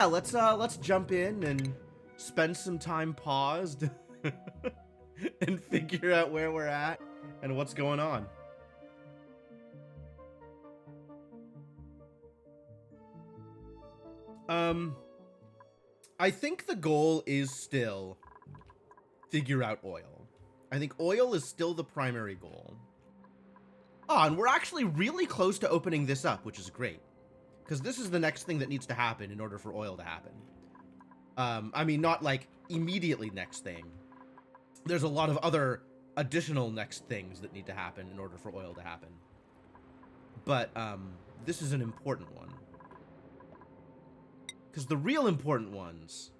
Yeah, let's jump in and spend some time paused and figure out where we're at and what's going on. I think the goal is still figure out oil. I think oil is still the primary goal. Oh, and we're actually really close to opening this up, which is great. Because this is the next thing that needs to happen in order for oil to happen. I mean, not like immediately next thing. There's a lot of other additional next things that need to happen in order for oil to happen. But this is an important one. Because the real important ones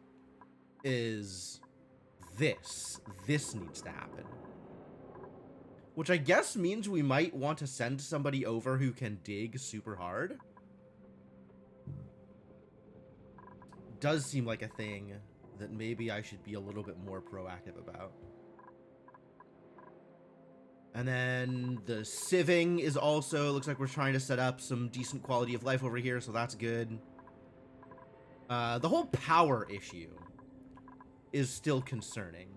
is this. This needs to happen. Which I guess means we might want to send somebody over who can dig super hard. Does seem like a thing that maybe I should be a little bit more proactive about. And then the sieving is also, looks like we're trying to set up some decent quality of life over here, so that's good. The whole power issue is still concerning.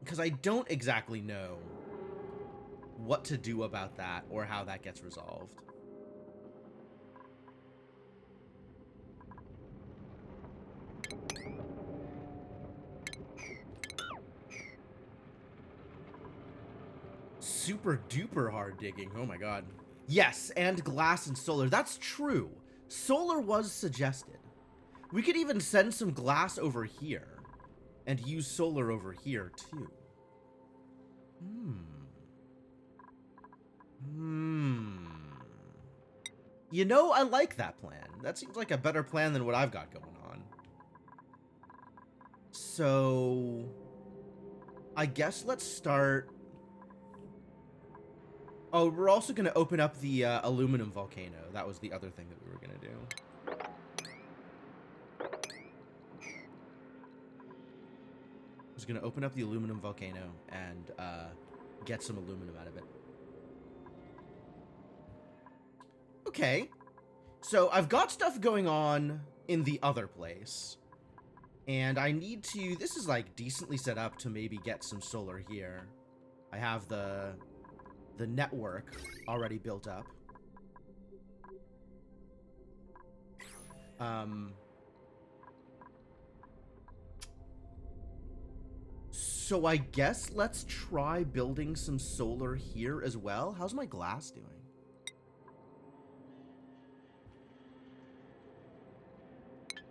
Because I don't exactly know what to do about that or how that gets resolved. Super duper hard digging. Oh my god. Yes, and glass and solar. That's true. Solar was suggested. We could even send some glass over here and use solar over here too. You know, I like that plan. That seems like a better plan than what I've got going on. So, I guess let's start. Oh, we're also going to open up the aluminum volcano. That was the other thing that we were going to do. I was going to open up the aluminum volcano and get some aluminum out of it. Okay. So I've got stuff going on in the other place. And I need to... This is like decently set up to maybe get some solar here. I have the network already built up. So I guess let's try building some solar here as well. How's my glass doing?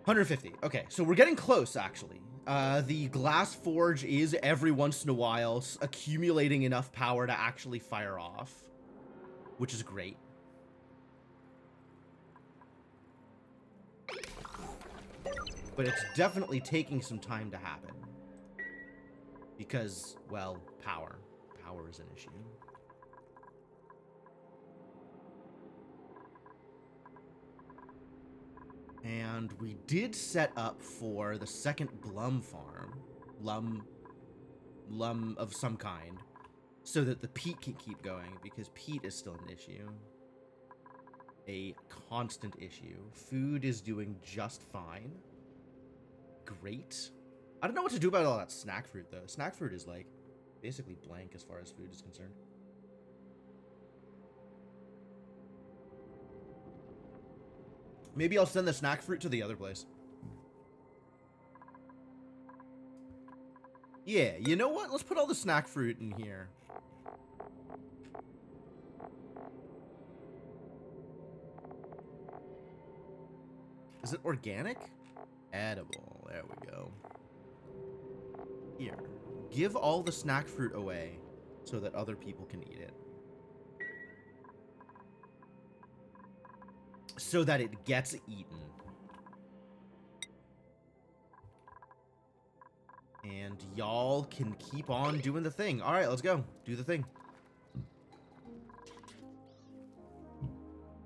$150. Okay, so we're getting close, actually. The glass forge is every once in a while accumulating enough power to actually fire off, which is great. But it's definitely taking some time to happen. Because, well, power. Power is an issue. And we did set up for the second glum farm. Lum of some kind. So that the peat can keep going, because peat is still an issue. A constant issue. Food is doing just fine. Great. I don't know what to do about all that snack fruit, though. Snack fruit is, like, basically blank as far as food is concerned. Maybe I'll send the snack fruit to the other place. Yeah, you know what? Let's put all the snack fruit in here. Is it organic? Edible. There we go. Here. Give all the snack fruit away so that other people can eat it. So that it gets eaten. And y'all can keep on doing the thing. Alright, let's go. Do the thing.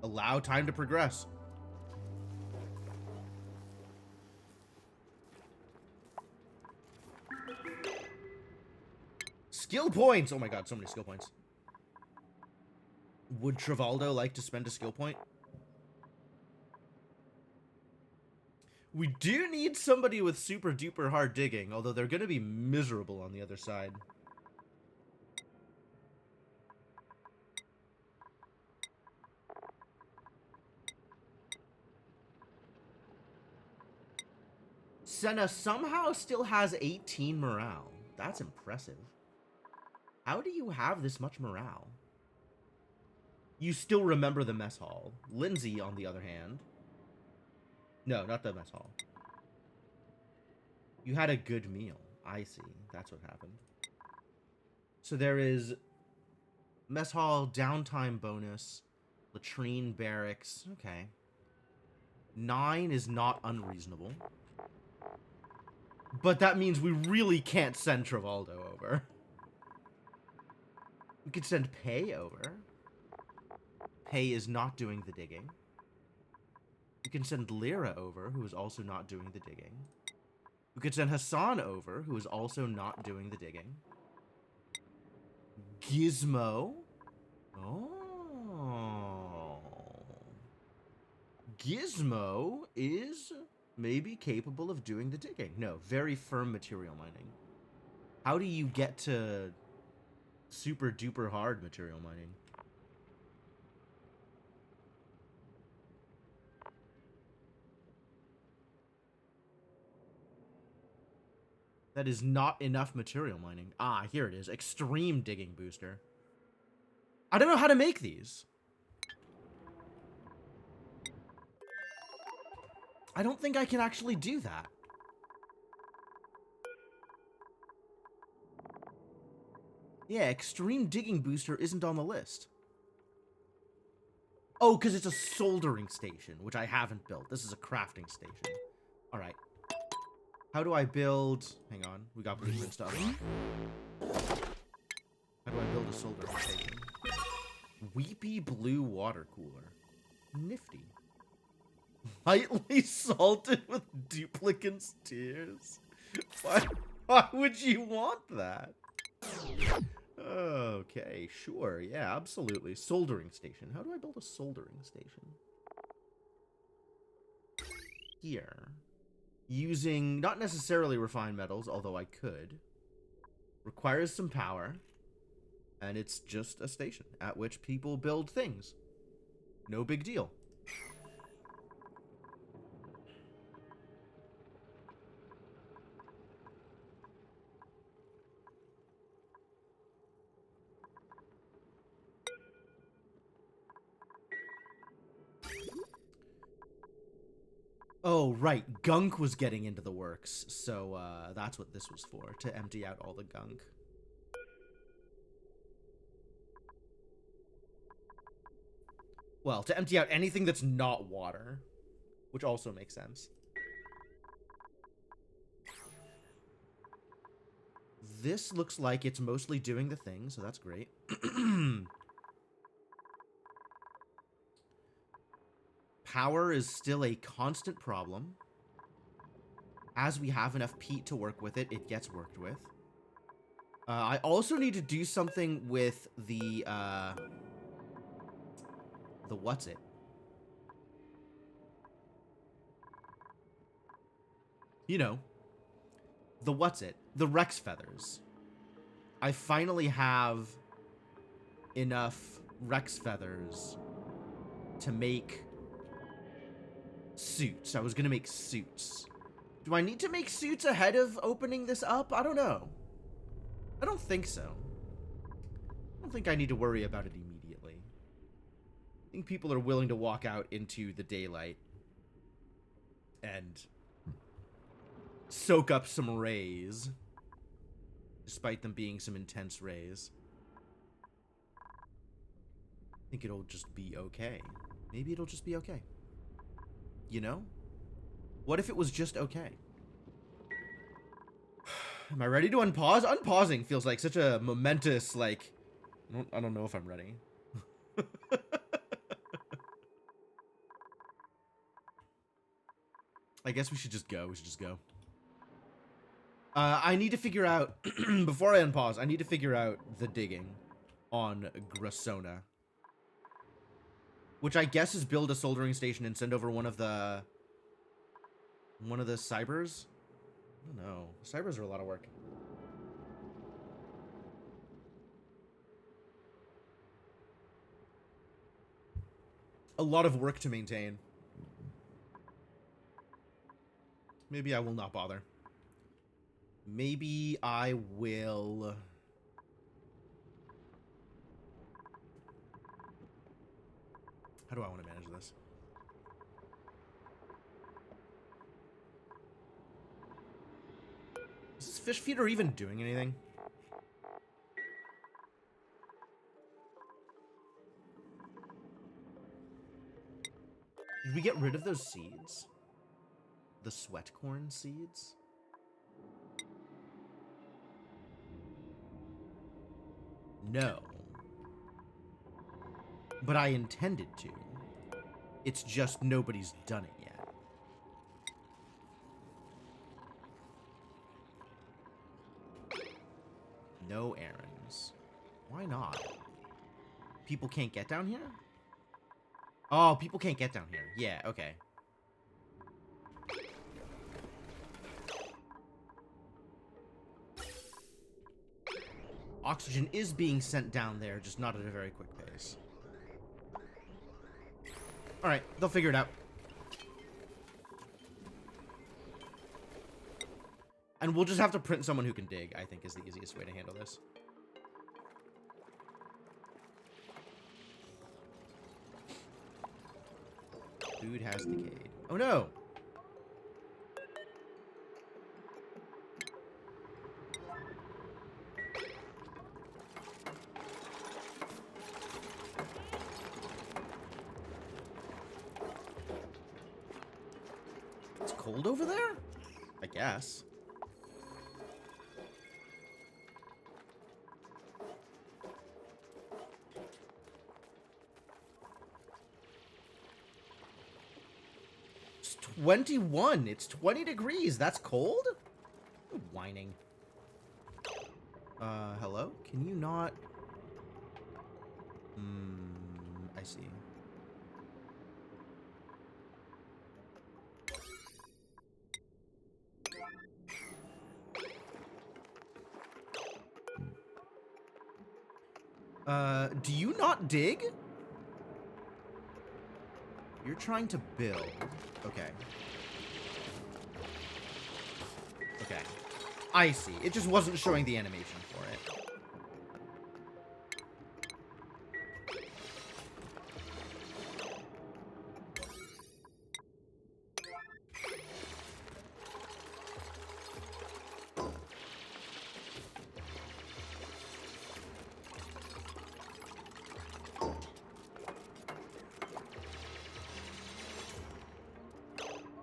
Allow time to progress. Skill points! Oh my god, so many skill points. Would Travaldo like to spend a skill point? We do need somebody with super duper hard digging, although they're going to be miserable on the other side. Senna somehow still has 18 morale. That's impressive. How do you have this much morale? You still remember the mess hall. Lindsay, on the other hand... No, not the mess hall. You had a good meal. I see. That's what happened. So there is mess hall, downtime bonus, latrine, barracks. Okay. 9 is not unreasonable. But that means we really can't send Travaldo over. We could send Pei over. Pei is not doing the digging. We can send Lyra over, who is also not doing the digging. We could send Hassan over, who is also not doing the digging. Gizmo. Oh. Gizmo is maybe capable of doing the digging. No, very firm material mining. How do you get to super duper hard material mining? That is not enough material mining. Ah, here it is. Extreme digging booster. I don't know how to make these. I don't think I can actually do that. Yeah, extreme digging booster isn't on the list. Oh, because it's a soldering station, which I haven't built. This is a crafting station. All right. How do I build... Hang on. We got blueprint stuff. How do I build a soldering station? Weepy blue water cooler. Nifty. Lightly salted with duplicant's tears. Why would you want that? Okay, sure. Yeah, absolutely. Soldering station. How do I build a soldering station? Here. Using not necessarily refined metals, although I could. Requires some power. And it's just a station at which people build things. No big deal. Oh, right. Gunk was getting into the works, so that's what this was for, to empty out all the gunk. Well, to empty out anything that's not water, which also makes sense. This looks like it's mostly doing the thing, so that's great. Power is still a constant problem. As we have enough peat to work with it, it gets worked with. I also need to do something with the what's it? You know, the what's it? The Rex feathers. I finally have enough Rex feathers to make suits. I was gonna make suits. Do I need to make suits ahead of opening this up? I don't know. I don't think so. I don't think I need to worry about it immediately. I think people are willing to walk out into the daylight and soak up some rays, despite them being some intense rays. I think it'll just be okay. Maybe it'll just be okay. You know? What if it was just okay? Am I ready to unpause? Unpausing feels like such a momentous, like... I don't know if I'm ready. I guess we should just go. We should just go. I need to figure out... before I unpause, I need to figure out the digging on Grasona. Which I guess is build a soldering station and send over one of the cybers. I don't know. Cybers are a lot of work. A lot of work to maintain. Maybe I will not bother. Maybe I will... How do I want to manage this? Is this fish feeder even doing anything? Did we get rid of those seeds? The sweat corn seeds? No. But I intended to. It's just nobody's done it yet. No errands. Why not? People can't get down here? Oh, people can't get down here. Yeah, okay. Oxygen is being sent down there, just not at a very quick pace. Alright, they'll figure it out. And we'll just have to print someone who can dig, I think is the easiest way to handle this. Food has decayed. Oh no! It's cold over there? I guess. It's 21. It's 20 degrees. That's cold? Whining. Hello? Can you not... I see. Do you not dig? You're trying to build. Okay. Okay. I see. It just wasn't showing the animation for it.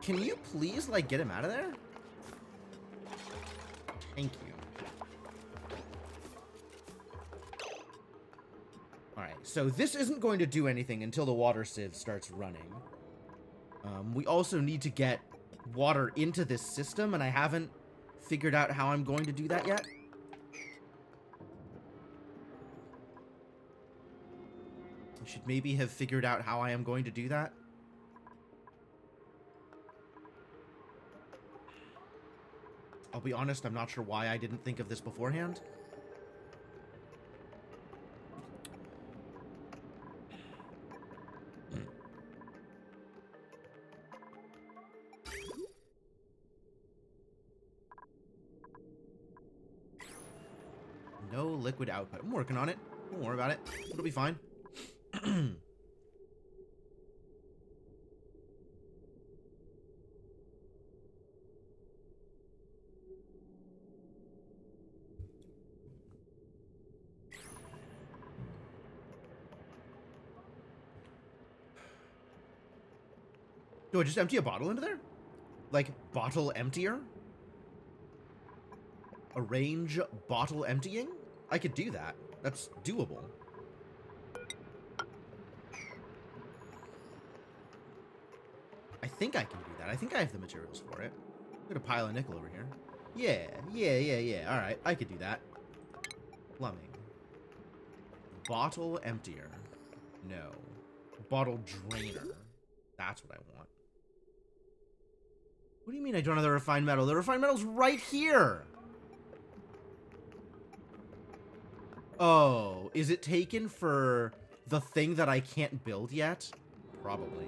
Can you please, like, get him out of there? Thank you. Alright, so this isn't going to do anything until the water sieve starts running. We also need to get water into this system, and I haven't figured out how I'm going to do that yet. I should maybe have figured out how I am going to do that. I'll be honest, I'm not sure why I didn't think of this beforehand. No liquid output. I'm working on it. Don't worry about it. It'll be fine. Do I just empty a bottle into there? Like, bottle emptier? Arrange bottle emptying? I could do that. That's doable. I think I can do that. I think I have the materials for it. Got a pile of nickel over here. Yeah. Alright, I could do that. Plumbing. Bottle emptier. No. Bottle drainer. That's what I want. What do you mean I don't have the refined metal? The refined metal's right here! Oh, is it taken for the thing that I can't build yet? Probably.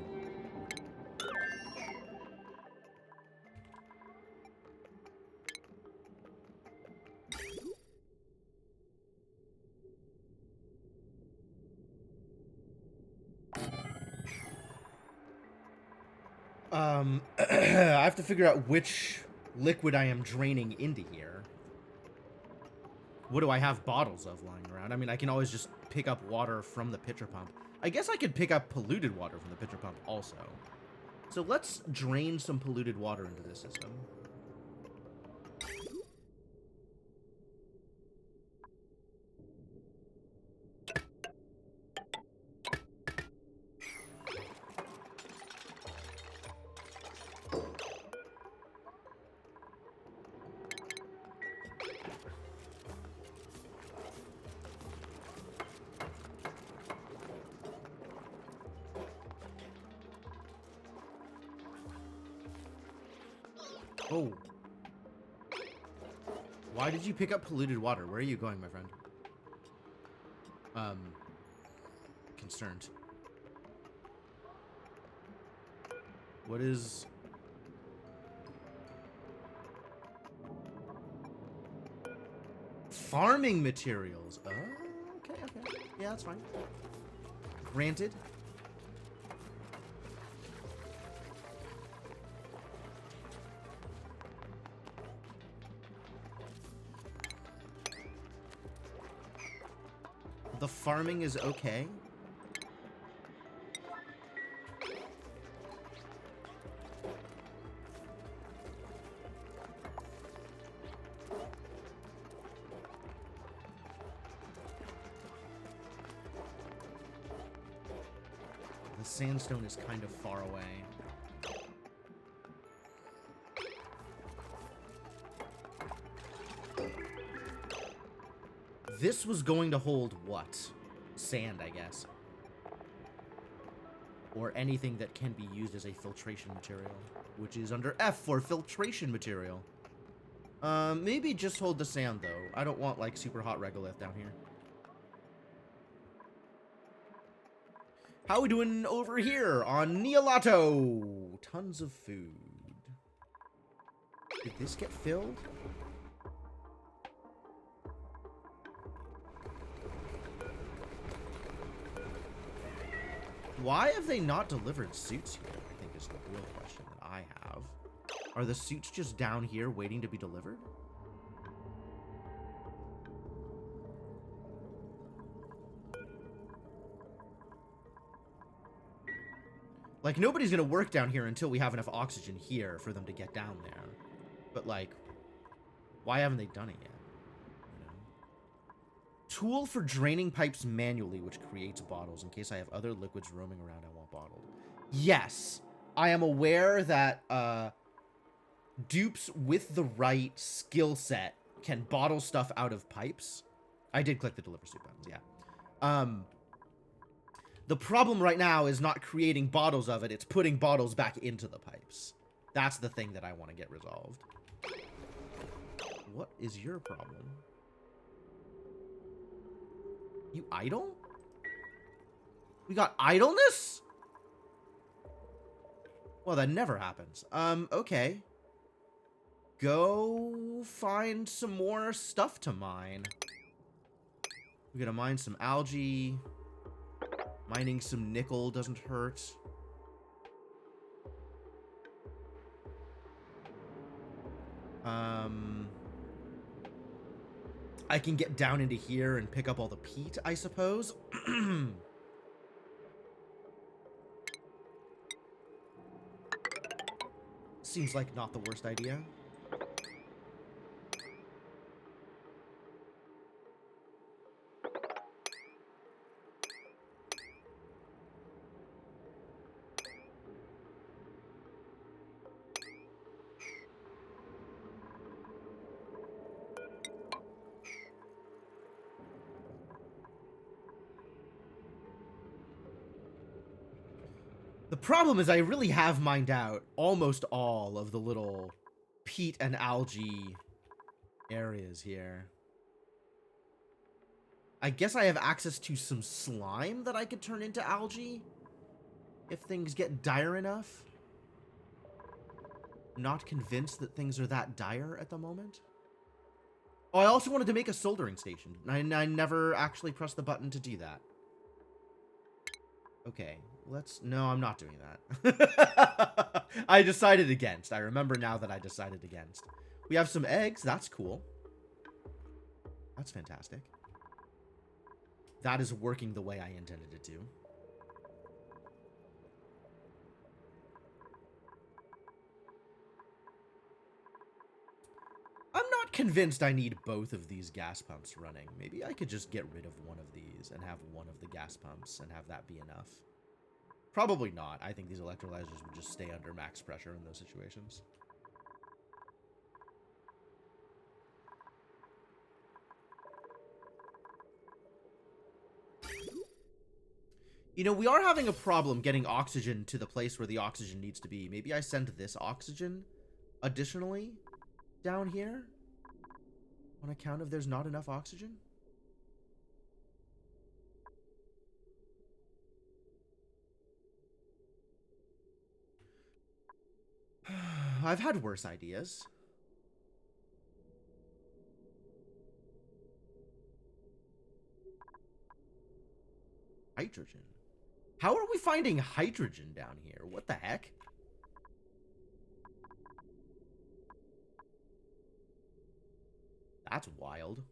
I have to figure out which liquid I am draining into here. What do I have bottles of lying around? I mean, I can always just pick up water from the pitcher pump. I guess I could pick up polluted water from the pitcher pump also. So let's drain some polluted water into this system. Oh. Why did you pick up polluted water? Where are you going, my friend? Concerned. What is... Farming materials. Oh, okay. Yeah, that's fine. Granted. The farming is okay. The sandstone is kind of far away. This was going to hold what? Sand, I guess. Or anything that can be used as a filtration material, which is under F for filtration material. Maybe just hold the sand, though. I don't want, like, super hot regolith down here. How are we doing over here on Neolato? Tons of food. Did this get filled? Why have they not delivered suits here, I think is the real question that I have. Are the suits just down here waiting to be delivered? Like, nobody's gonna work down here until we have enough oxygen here for them to get down there. But, like, why haven't they done it yet? You know? Tool for draining pipes manually, which creates bottles. In case I have other liquids roaming around, I want bottled. Yes, I am aware that, dupes with the right skill set can bottle stuff out of pipes. I did click the deliver soup buttons, yeah. The problem right now is not creating bottles of it, it's putting bottles back into the pipes. That's the thing that I want to get resolved. What is your problem? You idle? We got idleness? Well, that never happens. Okay. Go find some more stuff to mine. We gotta mine some algae. Mining some nickel doesn't hurt. I can get down into here and pick up all the peat, I suppose. Seems like not the worst idea. The problem is I really have mined out almost all of the little peat and algae areas here. I guess I have access to some slime that I could turn into algae if things get dire enough. Not convinced that things are that dire at the moment. Oh, I also wanted to make a soldering station. I never actually pressed the button to do that. Okay, let's... No, I'm not doing that. I decided against. I remember now that I decided against. We have some eggs. That's cool. That's fantastic. That is working the way I intended it to. I'm not convinced I need both of these gas pumps running. Maybe I could just get rid of one of these and have one of the gas pumps and have that be enough. Probably not. I think these electrolyzers would just stay under max pressure in those situations. You know, we are having a problem getting oxygen to the place where the oxygen needs to be. Maybe I send this oxygen additionally down here on account of there's not enough oxygen. I've had worse ideas. Hydrogen. How are we finding hydrogen down here? What the heck? That's wild.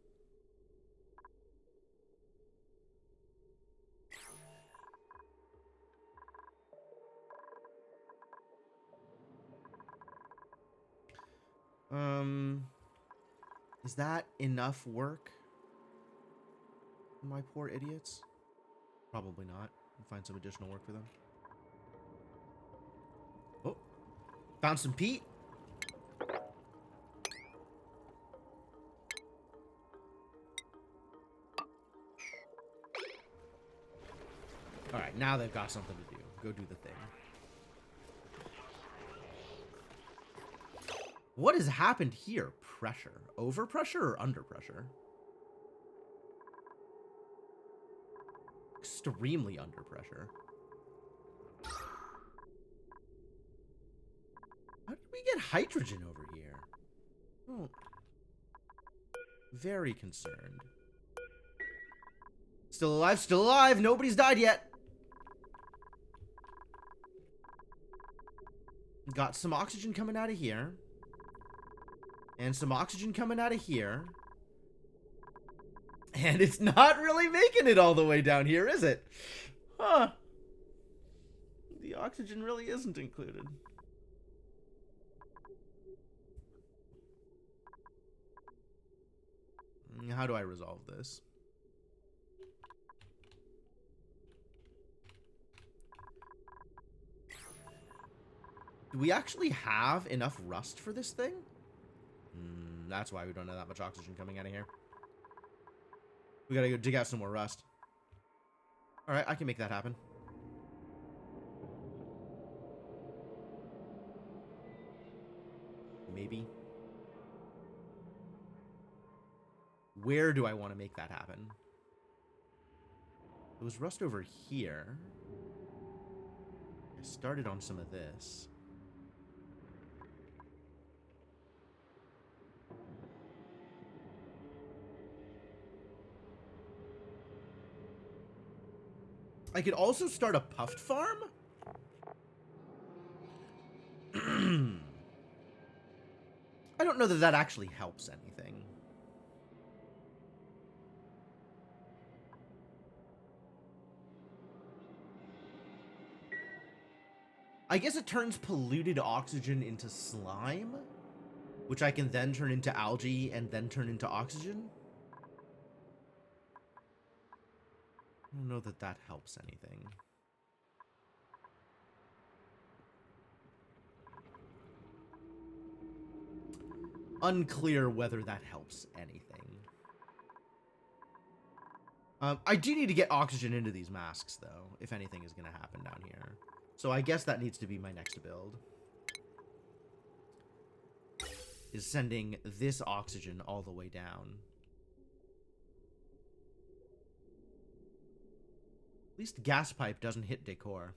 Is that enough work for my poor idiots? Probably not. I'll find some additional work for them. Oh, found some peat. Alright, now they've got something to do. Go do the thing. What has happened here? Pressure. Over pressure or under pressure? Extremely under pressure. How did we get hydrogen over here? Oh. Very concerned. Still alive, still alive! Nobody's died yet! Got some oxygen coming out of here. And some oxygen coming out of here. And it's not really making it all the way down here, is it? Huh. The oxygen really isn't included. How do I resolve this? Do we actually have enough rust for this thing? That's why we don't have that much oxygen coming out of here. We gotta go dig out some more rust. Alright, I can make that happen. Maybe. Where do I want to make that happen? It was rust over here. I started on some of this. I could also start a puffed farm? I don't know that that actually helps anything. I guess it turns polluted oxygen into slime, which I can then turn into algae and then turn into oxygen. I don't know that that helps anything. Unclear whether that helps anything. I do need to get oxygen into these masks, though, if anything is going to happen down here. So I guess that needs to be my next build. Is sending this oxygen all the way down. At least gas pipe doesn't hit decor.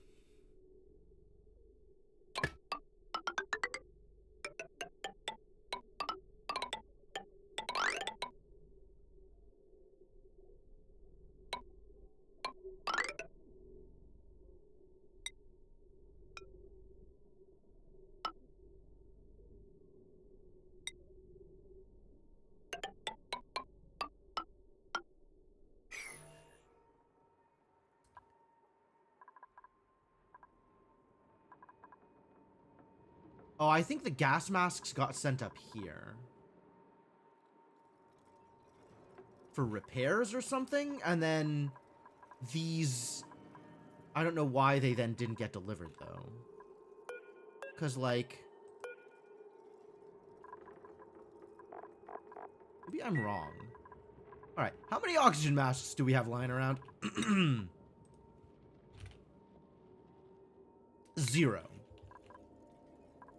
Oh, I think the gas masks got sent up here. For repairs or something? And then these... I don't know why they then didn't get delivered, though. Because, like... maybe I'm wrong. Alright, how many oxygen masks do we have lying around? 0.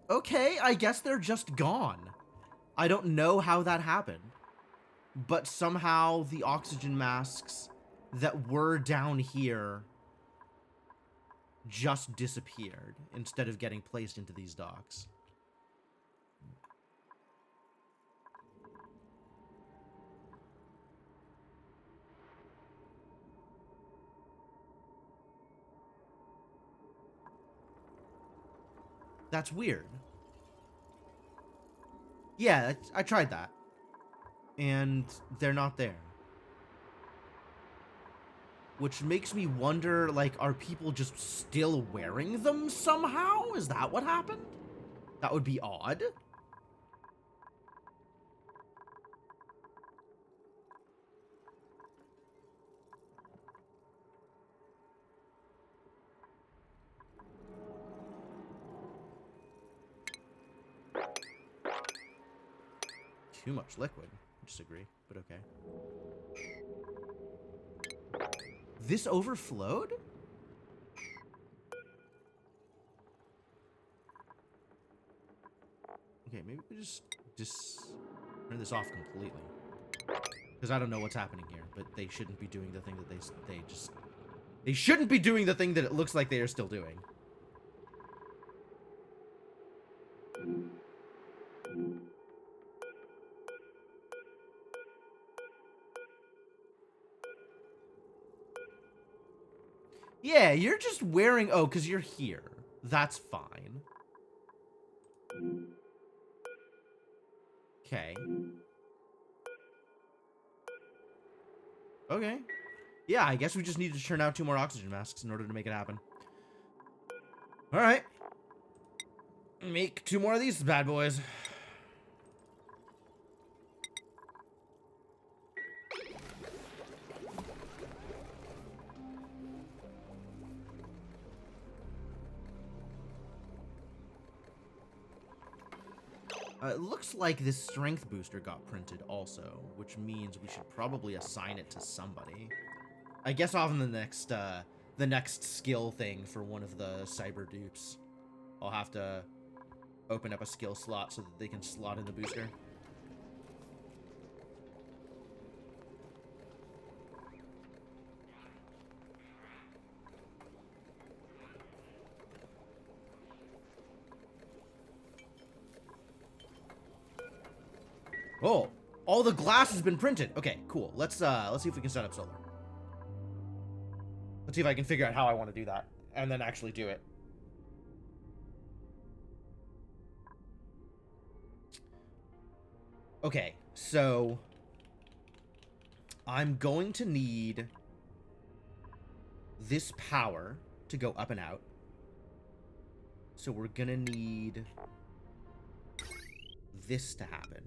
Okay, I guess they're just gone. I don't know how that happened. But somehow the oxygen masks that were down here just disappeared instead of getting placed into these docks. That's weird. Yeah, I tried that. And they're not there. Which makes me wonder, like, are people just still wearing them somehow? Is that what happened? That would be odd. Too much liquid. I disagree, but okay. This overflowed? Okay, maybe we just turn this off completely. Because I don't know what's happening here, but they shouldn't be doing the thing that they shouldn't be doing the thing that it looks like they are still doing. Yeah, you're just wearing... oh, because you're here. That's fine. Okay. Okay. Yeah, I guess we just need to churn out 2 more oxygen masks in order to make it happen. Alright. Make 2 more of these bad boys. It looks like this strength booster got printed also, which means we should probably assign it to somebody. I guess off in the next skill thing for one of the cyber dupes, I'll have to open up a skill slot so that they can slot in the booster. Oh, all the glass has been printed. Okay, cool. Let's see if we can set up solar. Let's see if I can figure out how I want to do that and then actually do it. Okay, so I'm going to need this power to go up and out. So we're gonna need this to happen.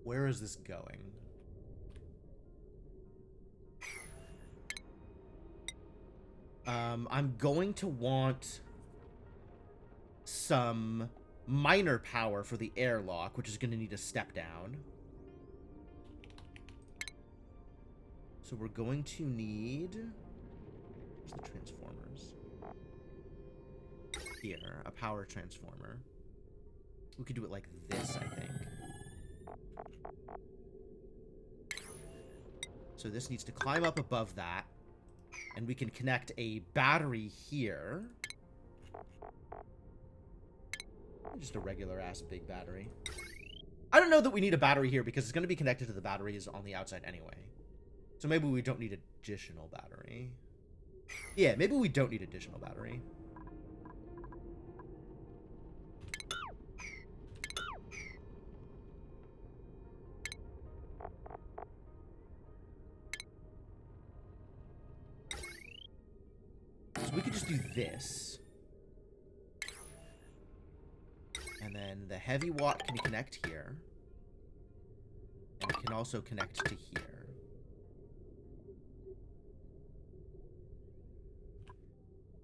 Where is this going? I'm going to want some minor power for the airlock, which is going to need a step down. So we're going to need... Where's the transformers? Here, a power transformer. We could do it like this, I think. So this needs to climb up above that. And we can connect a battery here. Just a regular-ass big battery. I don't know that we need a battery here because it's going to be connected to the batteries on the outside anyway. So maybe we don't need additional battery. Yeah, maybe we don't need additional battery. So we could just do this. And then the heavy watt can connect here. And it can also connect to here.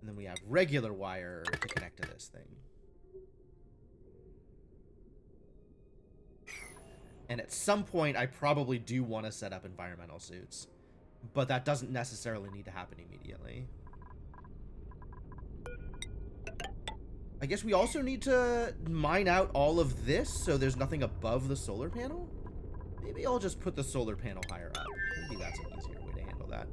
And then we have regular wire to connect to this thing. And at some point, I probably do want to set up environmental suits. But that doesn't necessarily need to happen immediately. I guess we also need to mine out all of this so there's nothing above the solar panel? Maybe I'll just put the solar panel higher up. Maybe that's an easier way to handle that.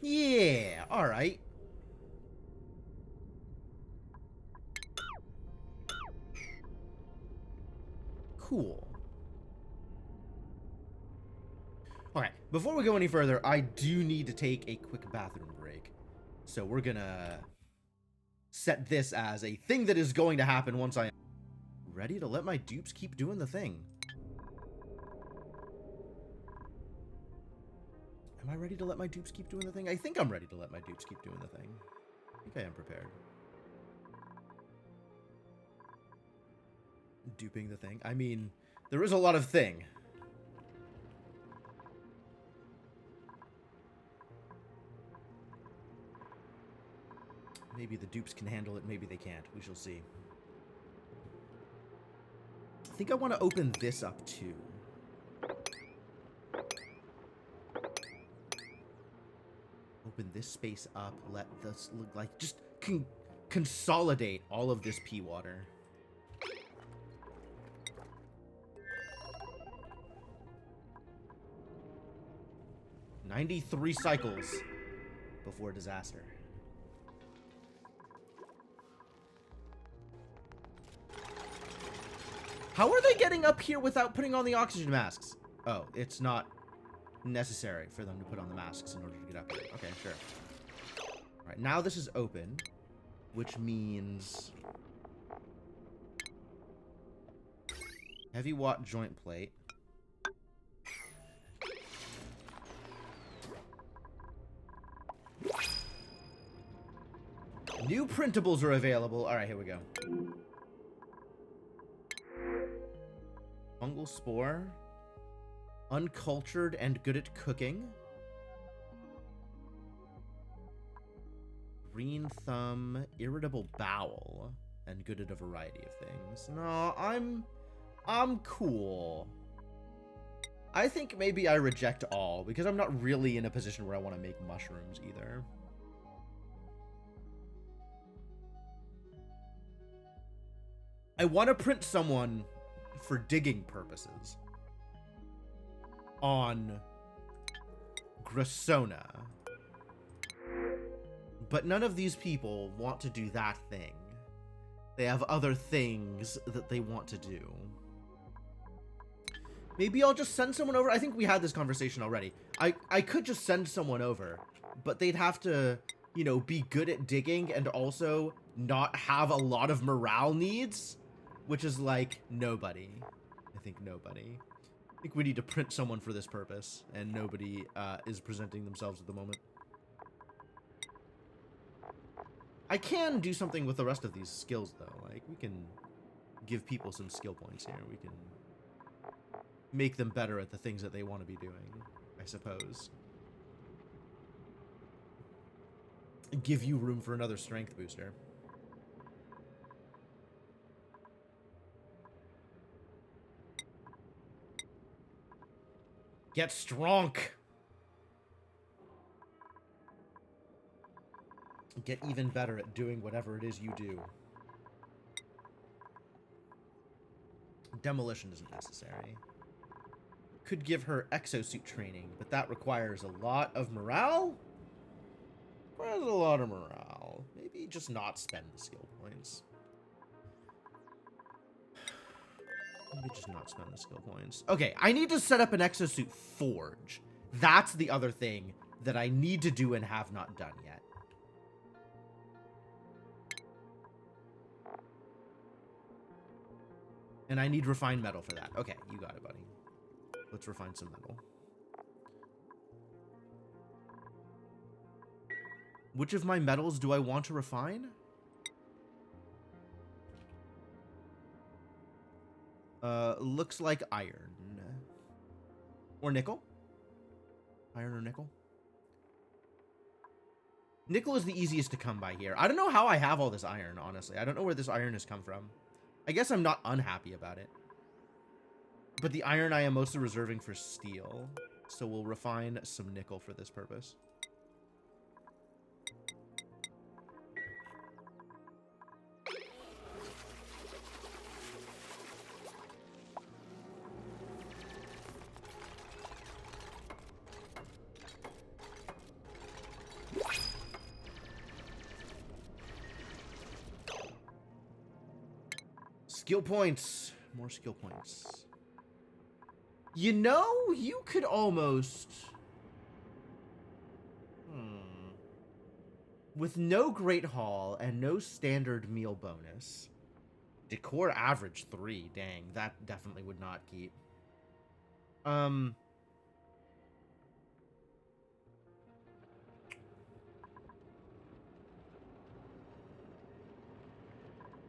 Yeah, alright. Cool. Okay, before we go any further, I do need to take a quick bathroom break. So we're gonna set this as a thing that is going to happen once I am ready to let my dupes keep doing the thing. Am I ready to let my dupes keep doing the thing? I think I'm ready to let my dupes keep doing the thing. I think I am prepared. Duping the thing. I mean, there is a lot of thing. Maybe the dupes can handle it, maybe they can't. We shall see. I think I want to open this up too. Open this space up, let this look like, just consolidate all of this pea water. "93 cycles before disaster." How are they getting up here without putting on the oxygen masks? Oh, it's not necessary for them to put on the masks in order to get up here. Okay, sure. All right, now this is open, which means heavy watt joint plate. New printables are available. All right, here we go. Fungal spore. Uncultured and good at cooking. Green thumb, irritable bowel, and good at a variety of things. No, I'm cool. I think maybe I reject all, because I'm not really in a position where I want to make mushrooms either. I want to print someone for digging purposes on Grasona. But none of these people want to do that thing. They have other things that they want to do. Maybe I'll just send someone over. I think we had this conversation already. I could just send someone over, but they'd have to, you know, be good at digging and also not have a lot of morale needs, which is like nobody. I think nobody. I think we need to print someone for this purpose, and nobody is presenting themselves at the moment. I can do something with the rest of these skills, though. Like, we can give people some skill points here. We can make them better at the things that they want to be doing, I suppose. Give you room for another strength booster. Get strong. Get even better at doing whatever it is you do. Demolition isn't necessary. Could give her exosuit training, but that requires a lot of morale? Requires a lot of morale. Maybe just not spend the skill points. Maybe just not spend the skill points. Okay, I need to set up an exosuit forge. That's the other thing that I need to do and have not done yet. And I need refined metal for that. Okay, you got it, buddy. Let's refine some metal. Which of my metals do I want to refine? Looks like iron. Or nickel? Iron or nickel? Nickel is the easiest to come by here. I don't know how I have all this iron, honestly. I don't know where this iron has come from. I guess I'm not unhappy about it. But the iron I am mostly reserving for steel. So we'll refine some nickel for this purpose. Skill points. More skill points. You know, you could almost... With no Great Hall and no standard meal bonus. Decor average 3. Dang, that definitely would not keep.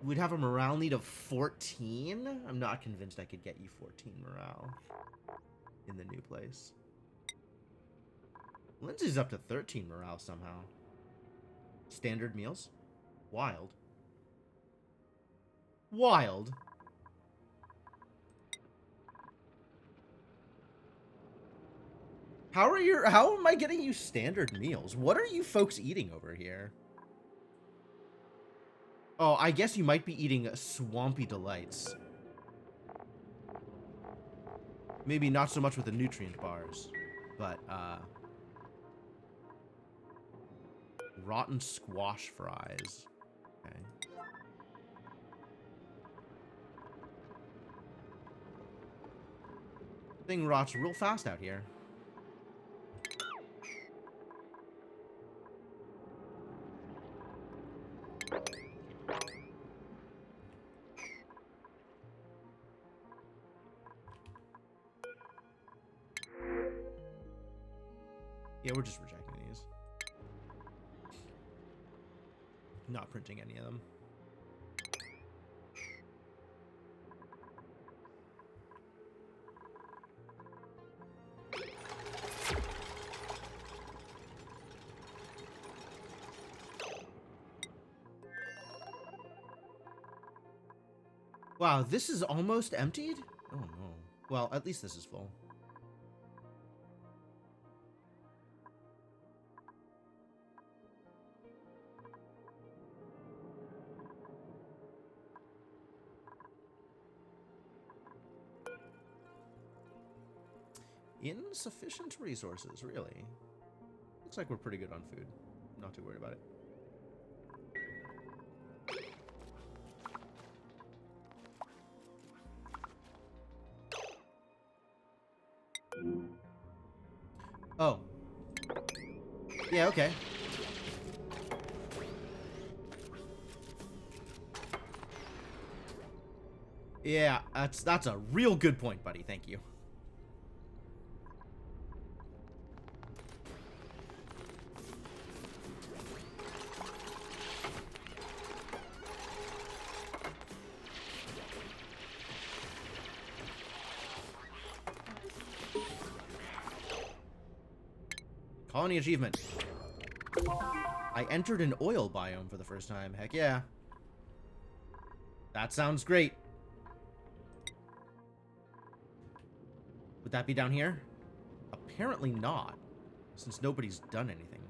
We'd have a morale need of 14? I'm not convinced I could get you 14 morale in the new place. Lindsay's up to 13 morale somehow. Standard meals? Wild. Wild. How am I getting you standard meals? What are you folks eating over here? Oh, I guess you might be eating Swampy Delights. Maybe not so much with the nutrient bars, but, rotten squash fries. Okay. Thing rots real fast out here. Yeah, we're just rejecting these. Not printing any of them. Wow, this is almost emptied? Oh no. Well, at least this is full. Insufficient resources, really. Looks like we're pretty good on food. Not too worried about it. Oh. Yeah, okay. Yeah, that's a real good point, buddy. Thank you. Colony achievement. I entered an oil biome for the first time. Heck yeah. That sounds great. Would that be down here? Apparently not, since nobody's done anything.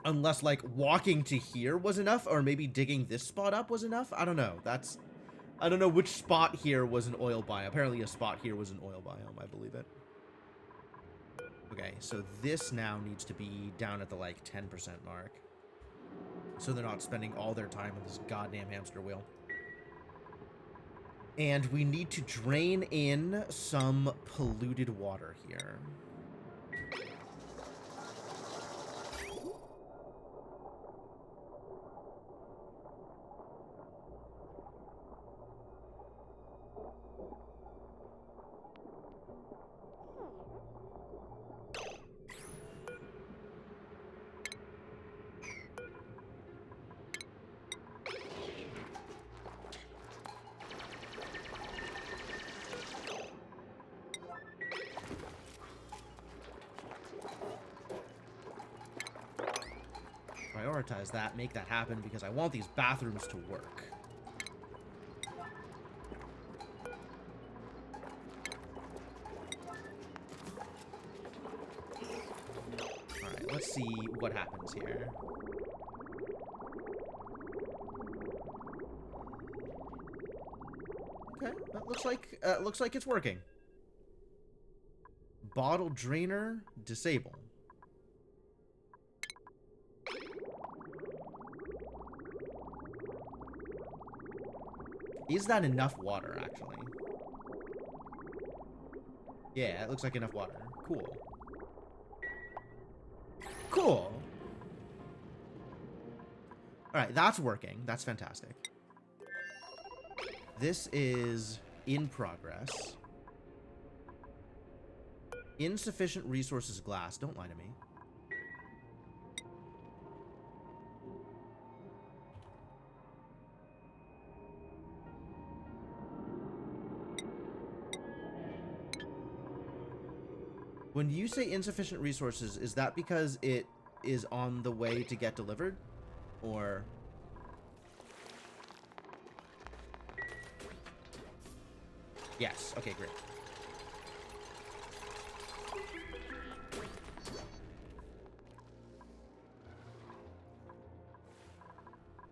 Unless, like, walking to here was enough, or maybe digging this spot up was enough? I don't know. I don't know which spot here was an oil biome. Apparently a spot here was an oil biome, I believe it. Okay, so this now needs to be down at the, like, 10% mark. So they're not spending all their time on this goddamn hamster wheel. And we need to drain in some polluted water here. Prioritize that, make that happen, because I want these bathrooms to work. Alright, let's see what happens here. Okay, that looks like it's working. Bottle drainer, disable. Is that enough water, actually? Yeah, it looks like enough water. Cool. Cool. Alright, that's working. That's fantastic. This is in progress. Insufficient resources glass. Don't lie to me. When you say insufficient resources, is that because it is on the way to get delivered? Or... Yes. Okay, great.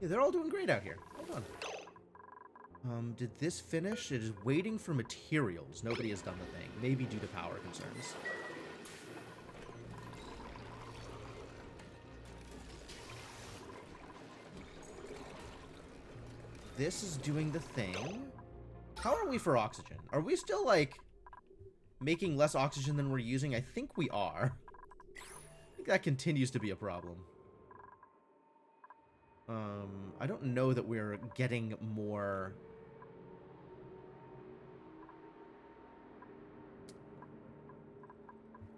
Yeah, they're all doing great out here. Hold on. Did this finish? It is waiting for materials. Nobody has done the thing. Maybe due to power concerns. This is doing the thing. How are we for oxygen? Are we still, like, making less oxygen than we're using? I think we are. I think that continues to be a problem. I don't know that we're getting more...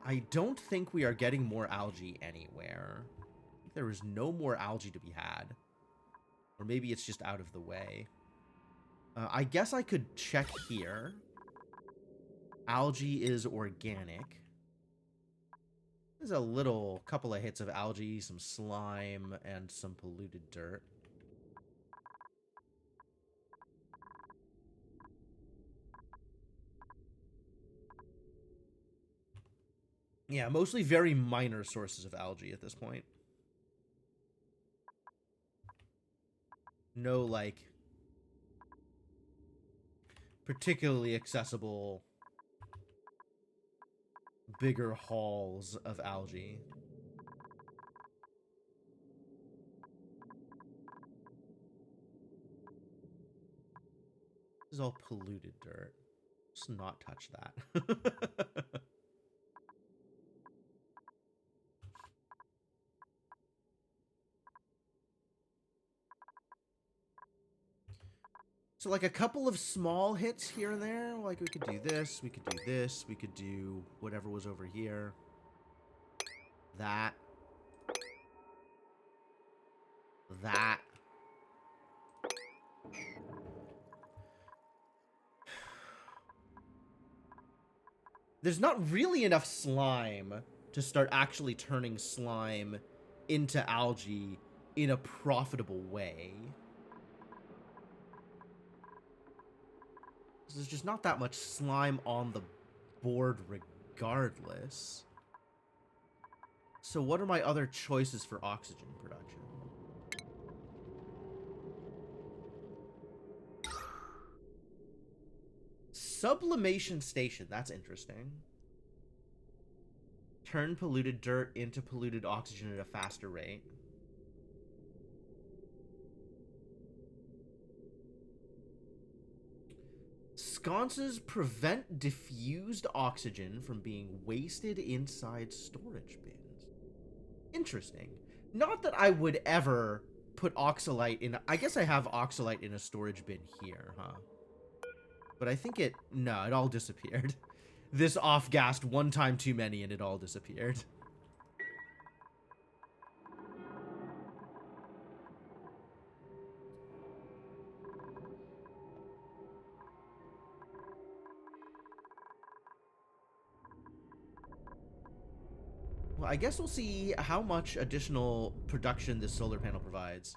I don't think we are getting more algae anywhere. I think there is no more algae to be had. Or maybe it's just out of the way. I guess I could check here. Algae is organic. There's a little couple of hits of algae, some slime, and some polluted dirt. Yeah, mostly very minor sources of algae at this point. No, like, particularly accessible bigger hauls of algae. This is all polluted dirt. Just not touch that. So, like, a couple of small hits here and there. Like, we could do this, we could do this, we could do whatever was over here. That. That. There's not really enough slime to start actually turning slime into algae in a profitable way. There's just not that much slime on the board regardless. So what are my other choices for oxygen production? Sublimation station, that's interesting. Turn polluted dirt into polluted oxygen at a faster rate. Sconces prevent diffused oxygen from being wasted inside storage bins. Interesting. Not that I would ever put oxalite in... I guess I have oxalite in a storage bin here, huh? But I think it... No, it all disappeared. This off-gassed one time too many and it all disappeared. Well, I guess we'll see how much additional production this solar panel provides.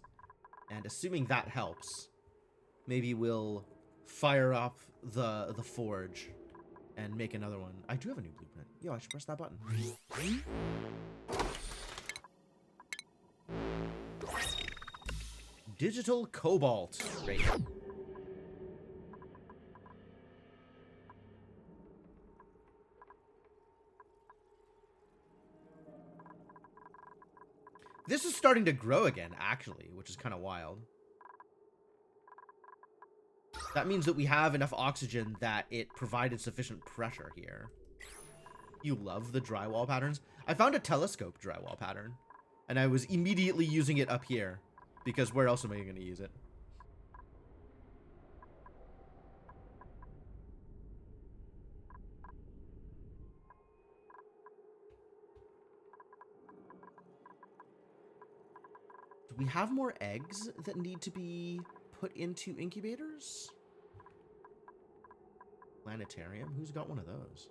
And assuming that helps, maybe we'll fire up the forge and make another one. I do have a new blueprint. Yo, I should press that button. Digital cobalt. Great. This is starting to grow again, actually, which is kind of wild. That means that we have enough oxygen that it provided sufficient pressure here. You love the drywall patterns? I found a telescope drywall pattern, and I was immediately using it up here, because where else am I going to use it? Do we have more eggs that need to be put into incubators? Planetarium? Who's got one of those?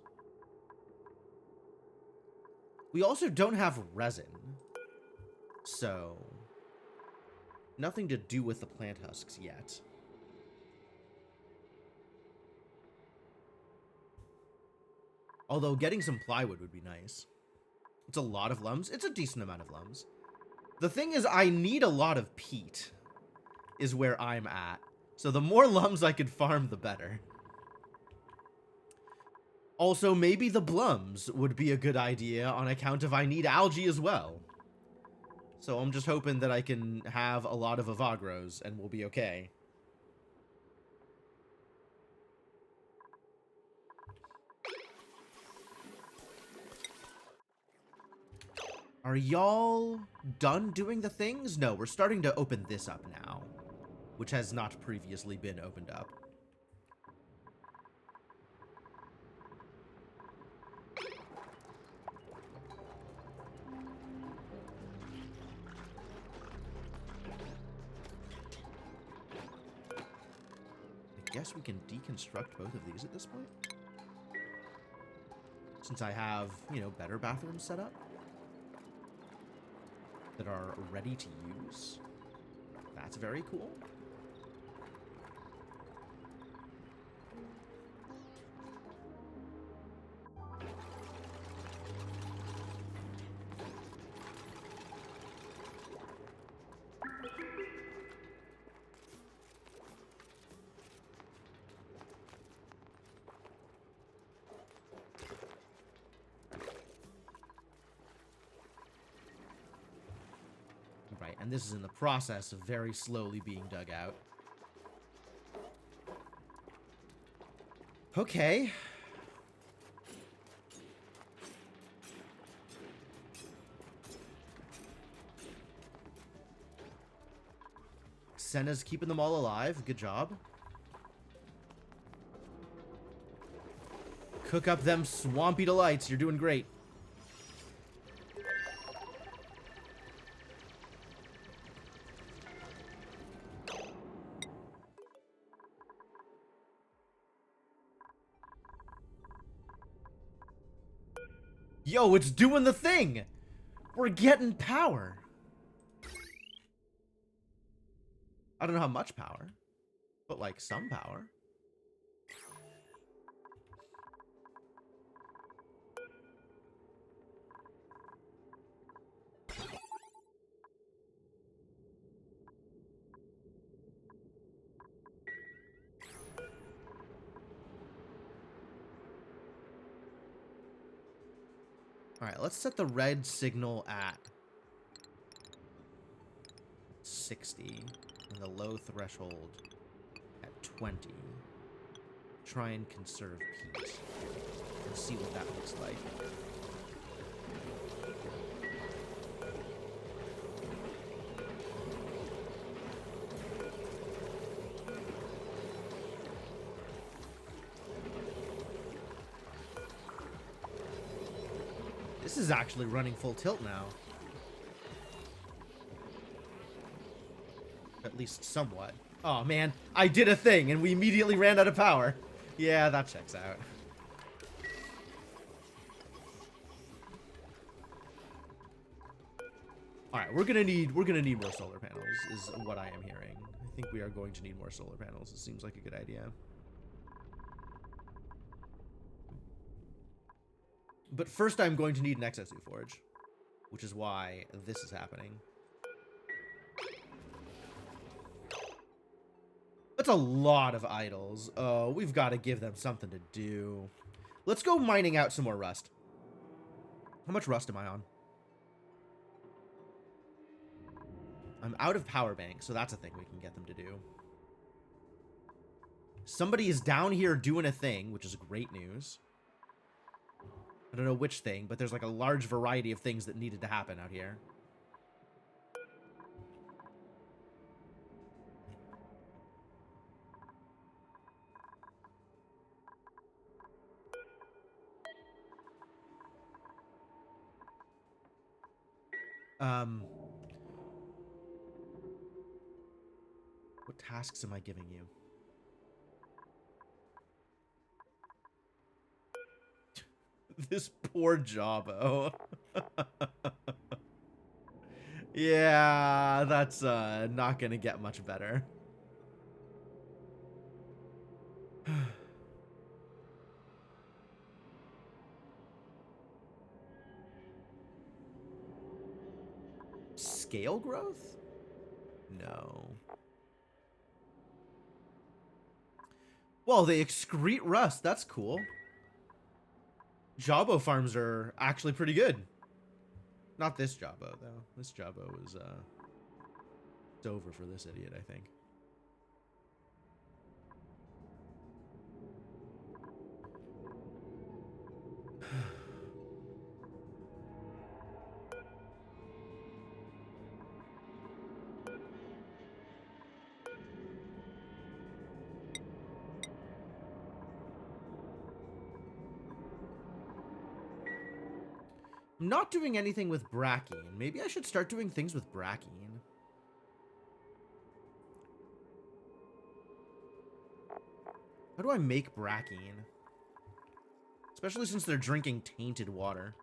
We also don't have resin. So, nothing to do with the plant husks yet. Although getting some plywood would be nice. It's a lot of lums. It's a decent amount of lums. The thing is, I need a lot of peat, is where I'm at. So the more lums I could farm, the better. Also, maybe the blums would be a good idea on account of I need algae as well. So I'm just hoping that I can have a lot of Avagros and we'll be okay. Are y'all done doing the things? No, we're starting to open this up now, which has not previously been opened up. I guess we can deconstruct both of these at this point. Since I have, you know, better bathrooms set up that are ready to use. That's very cool. Right, and this is in the process of very slowly being dug out. Okay. Senna's keeping them all alive. Good job. Cook up them swampy delights. You're doing great. Yo, it's doing the thing! We're getting power. I don't know how much power, but like some power. All right, let's set the red signal at 60 and the low threshold at 20. Try and conserve peat and see what that looks like. This is actually running full tilt now. At least somewhat. Oh man, I did a thing and we immediately ran out of power. Yeah, that checks out. Alright, we're gonna need more solar panels, is what I am hearing. I think we are going to need more solar panels. It seems like a good idea. But first I'm going to need an Exosu Forge, which is why this is happening. That's a lot of idols. Oh, we've got to give them something to do. Let's go mining out some more rust. How much rust am I on? I'm out of power bank, so that's a thing we can get them to do. Somebody is down here doing a thing, which is great news. I don't know which thing, but there's like a large variety of things that needed to happen out here. What tasks am I giving you? This poor Jawbo. Yeah, that's not gonna get much better. Scale growth? No. Well, they excrete rust. That's cool. Jawbo farms are actually pretty good. Not this Jawbo, though. This Jawbo is, it's over for this idiot, I think. I'm not doing anything with Brackine. Maybe I should start doing things with Brackine. How do I make Brackine? Especially since they're drinking tainted water.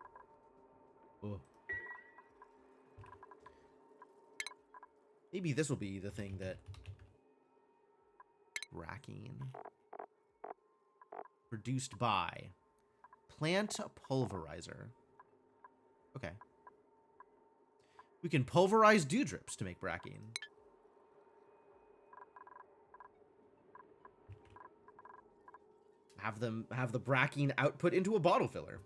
Ugh. Maybe this will be the thing that... Brackine. Produced by... Plant Pulverizer. Okay. We can pulverize dewdrips to make Brackine. Have the Brackine output into a bottle filler.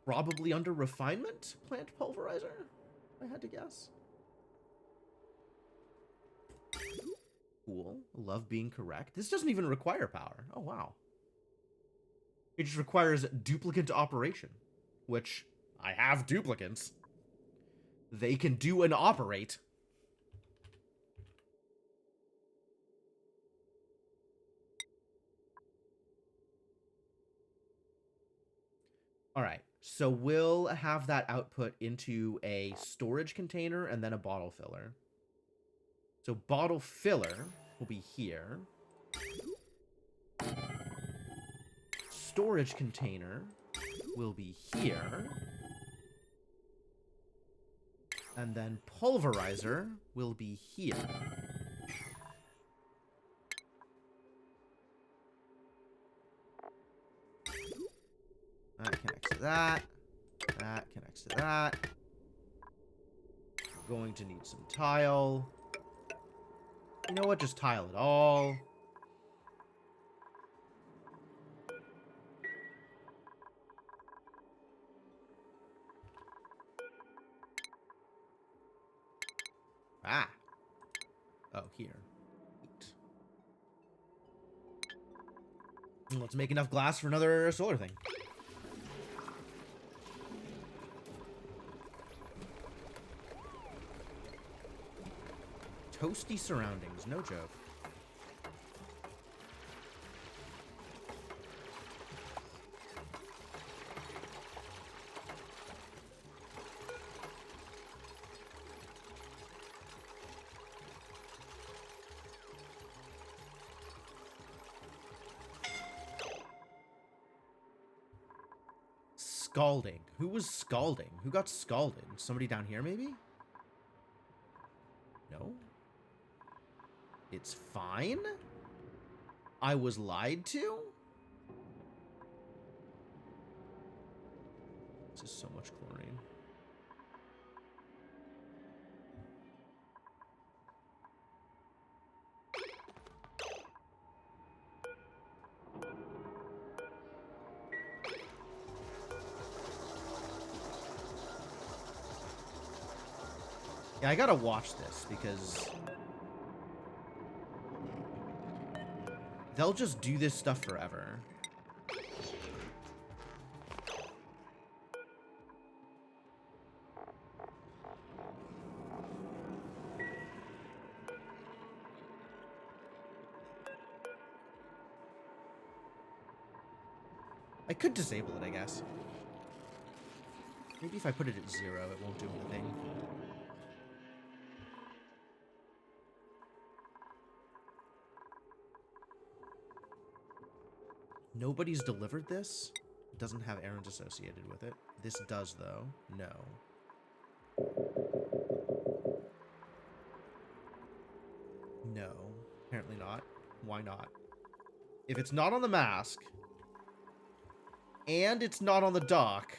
Probably under refinement, plant pulverizer, I had to guess. Love being correct. This doesn't even require power. Oh, wow. It just requires duplicate operation, which I have duplicates. They can do and operate. All right, so we'll have that output into a storage container and then a bottle filler. So bottle filler will be here. Storage container will be here. And then pulverizer will be here. That connects to that. That connects to that. We're going to need some tile. You know what? Just tile it all. Ah. Oh, here. Neat. Let's make enough glass for another solar thing. Toasty surroundings, no joke. Scalding. Who was scalding? Who got scalded? Somebody down here, maybe? No? It's fine? I was lied to? This is so much chlorine. Yeah, I gotta watch this because they'll just do this stuff forever. I could disable it, I guess. Maybe if I put it at 0, it won't do anything. Nobody's delivered this? It doesn't have errands associated with it. This does, though. No. No. Apparently not. Why not? If it's not on the mask, and it's not on the dock,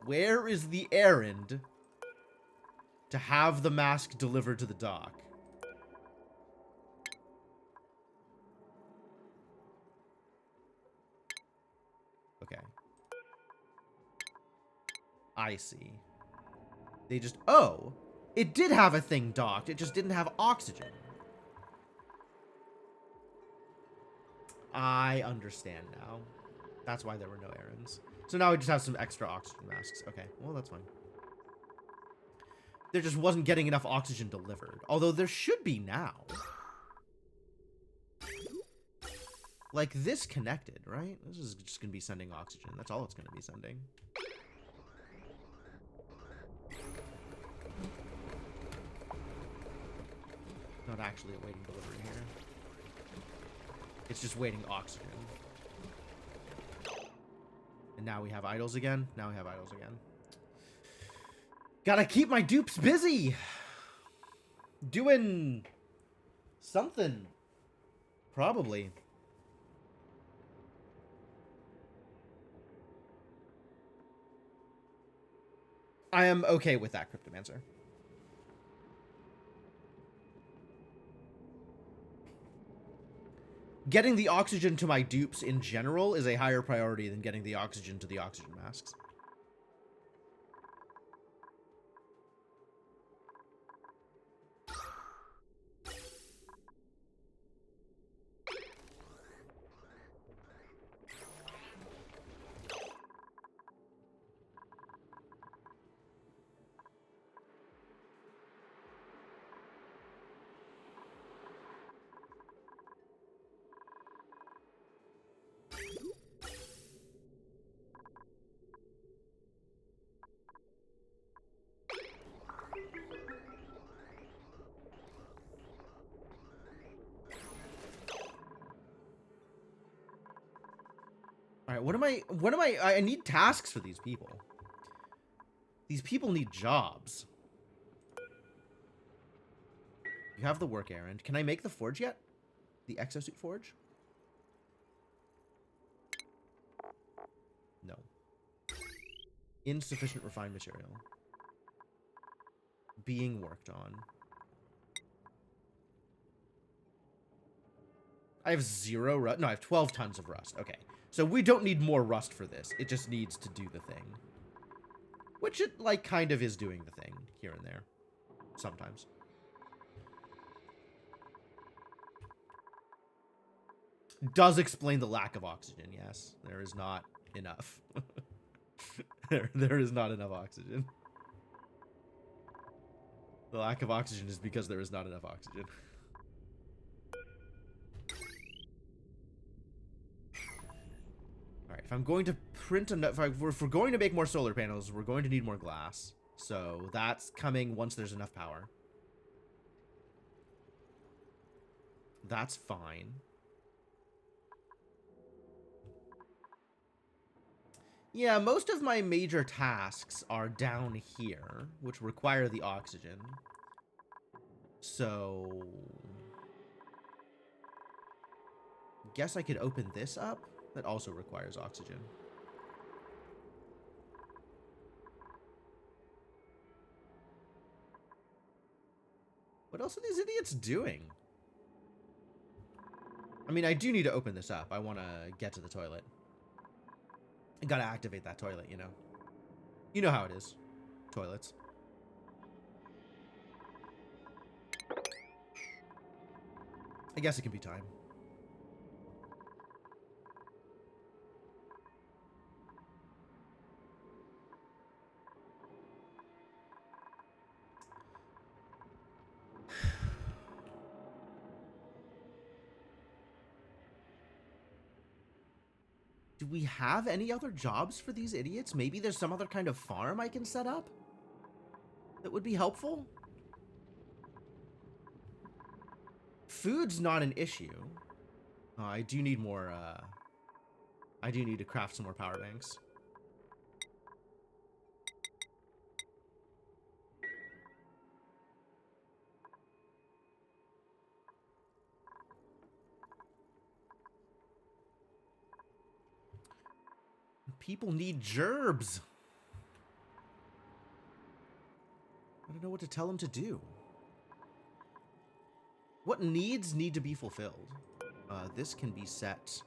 where is the errand to have the mask delivered to the dock? Okay. I see. They just... Oh! It did have a thing docked. It just didn't have oxygen. I understand now. That's why there were no errands. So now we just have some extra oxygen masks. Okay, well, that's fine. There just wasn't getting enough oxygen delivered. Although there should be now. Like this connected, right? This is just going to be sending oxygen. That's all it's going to be sending. Not actually awaiting delivery here. It's just waiting oxygen. And now we have idols again. Now we have idols again. Gotta keep my dupes busy. Doing something. Probably. I am okay with that, Cryptomancer. Getting the oxygen to my dupes in general is a higher priority than getting the oxygen to the oxygen masks. right, I need tasks for these people. These people need jobs. You have the work errand. Can I make the forge yet? The exosuit forge? No. Insufficient refined material. Being worked on. I have 0 rust. No, I have 12 tons of rust. Okay. So we don't need more rust for this. It just needs to do the thing. Which it, like, kind of is doing the thing here and there. Sometimes. Does explain the lack of oxygen, yes. There is not enough. there is not enough oxygen. The lack of oxygen is because there is not enough oxygen. Alright, if I'm going to print enough... If we're going to make more solar panels, we're going to need more glass. So that's coming once there's enough power. That's fine. Yeah, most of my major tasks are down here, which require the oxygen. So... guess I could open this up. That also requires oxygen. What else are these idiots doing? I mean, I do need to open this up. I want to get to the toilet. I gotta activate that toilet, you know. You know how it is. Toilets. I guess it can be time. Do we have any other jobs for these idiots? Maybe there's some other kind of farm I can set up that would be helpful? Food's not an issue. Oh, I do need more, I do need to craft some more power banks. People need gerbs. I don't know what to tell them to do. What needs need to be fulfilled? This can be set.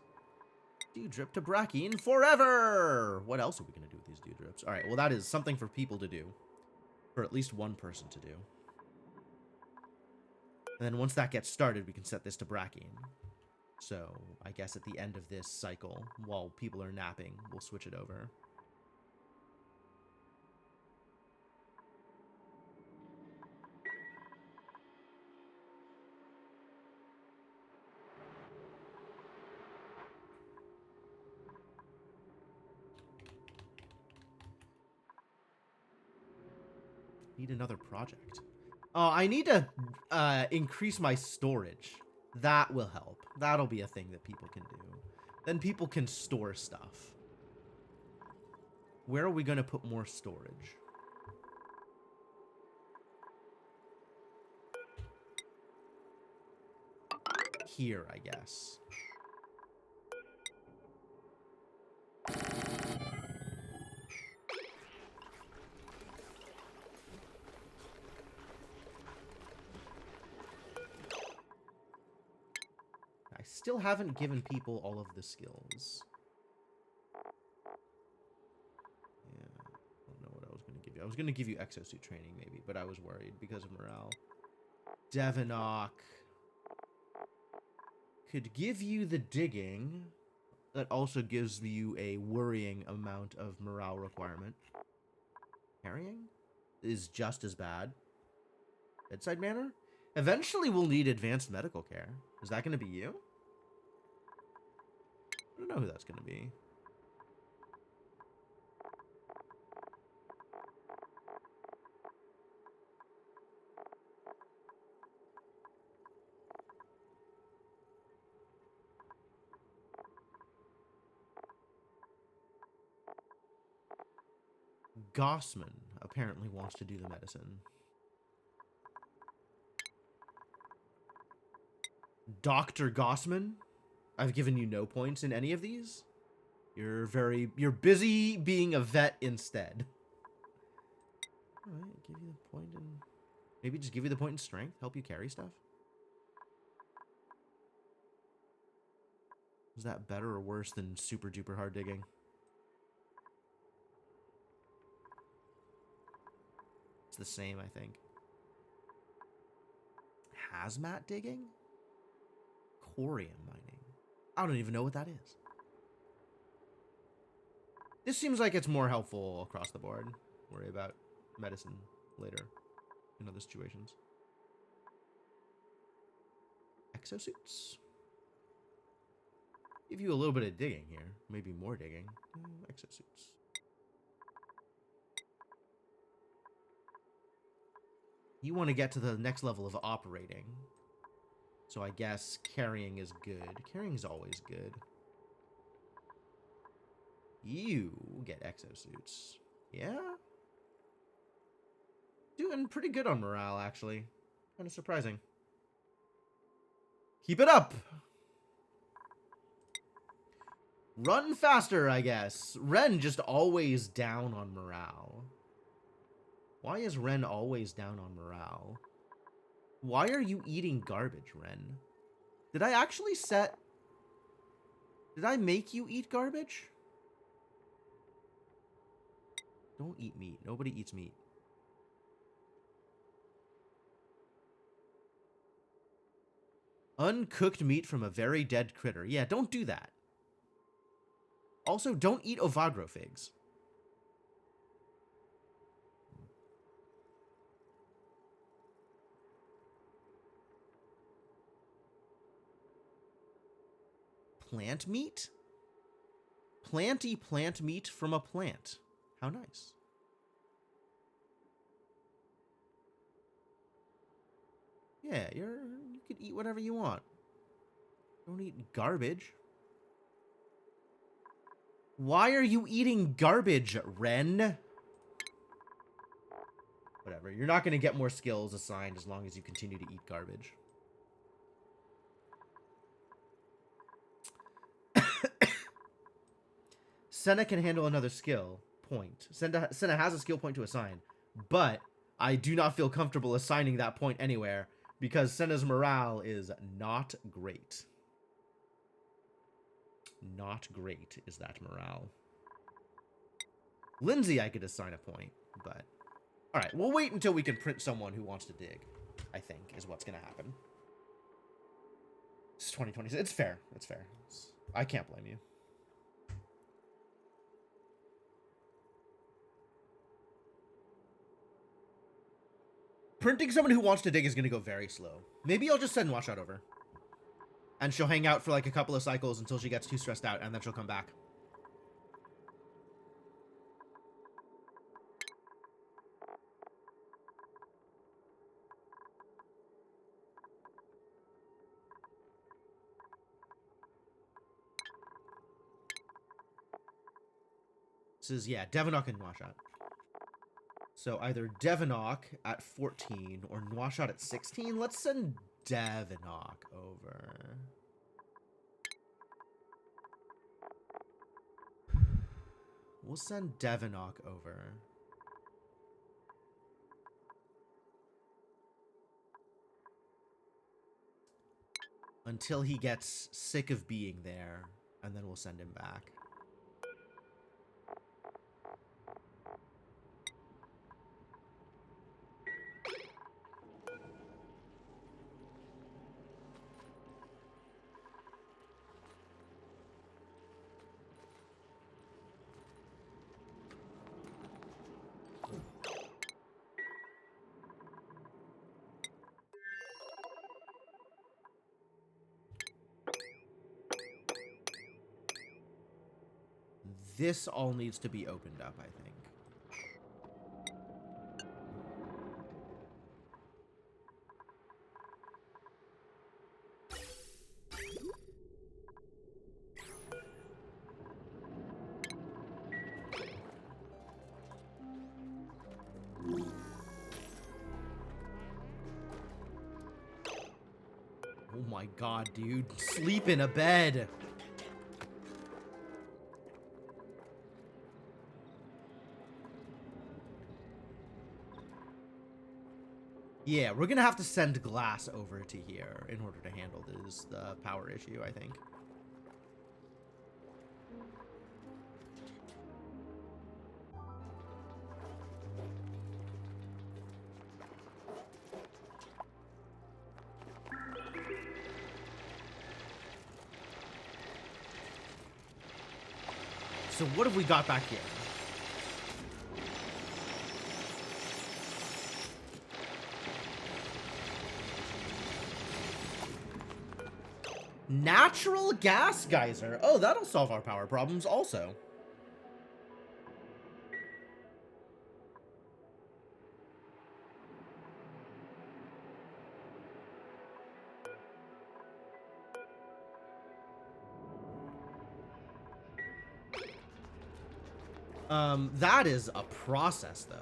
Dewdrip to Brackine forever! What else are we going to do with these dewdrips? Alright, well that is something for people to do. For at least one person to do. And then once that gets started, we can set this to Brackine. So, I guess at the end of this cycle, while people are napping, we'll switch it over. Need another project. Oh, I need to increase my storage. That will help. That'll be a thing that people can do. Then people can store stuff. Where are we going to put more storage? Here, I guess. Still haven't given people all of the skills. Yeah, I don't know what I was going to give you. I was going to give you exosuit training, maybe, but I was worried because of morale. Devonok could give you the digging. That also gives you a worrying amount of morale requirement. Carrying is just as bad. Bedside manner? Eventually we'll need advanced medical care. Is that going to be you? I don't know who that's going to be. Gossman apparently wants to do the medicine. Dr. Gossman? I've given you no points in any of these. You're busy being a vet instead. Alright, give you the point in... Maybe just give you the point in strength, help you carry stuff? Is that better or worse than super duper hard digging? It's the same, I think. Hazmat digging? Corium mining. I don't even know what that is. This seems like it's more helpful across the board. Worry about medicine later in other situations. Exosuits. Give you a little bit of digging here. Maybe more digging. Exosuits. You want to get to the next level of operating. So I guess carrying is good. Carrying is always good. You get exosuits. Yeah? Doing pretty good on morale, actually. Kind of surprising. Keep it up! Run faster, I guess. Ren just always down on morale. Why is Ren always down on morale? Why are you eating garbage, Ren? Did I actually set... Did I make you eat garbage? Don't eat meat. Nobody eats meat. Uncooked meat from a very dead critter. Yeah, don't do that. Also, don't eat Ovagro figs. Plant meat? Planty plant meat from a plant. How nice. Yeah, you could eat whatever you want. Don't eat garbage. Why are you eating garbage, Ren? Whatever. You're not going to get more skills assigned as long as you continue to eat garbage. Senna can handle another skill point. Senna has a skill point to assign, but I do not feel comfortable assigning that point anywhere because Senna's morale is not great. Not great is that morale. Lindsay, I could assign a point, but... Alright, we'll wait until we can print someone who wants to dig, I think, is what's going to happen. It's 2026. It's fair. It's fair. I can't blame you. Printing someone who wants to dig is going to go very slow. Maybe I'll just send Washout over. And she'll hang out for like a couple of cycles until she gets too stressed out, and then she'll come back. This is, yeah, Devonok and Nwashat. So either Devonok at 14 or Nwashat at 16. Let's send Devonok over. We'll send Devonok over. Until he gets sick of being there, and then we'll send him back. This all needs to be opened up, I think. Oh my god, dude. Sleep in a bed. Yeah, we're gonna have to send glass over to here in order to handle the power issue, I think. So what have we got back here? Natural gas geyser. Oh, that'll solve our power problems also. That is a process, though.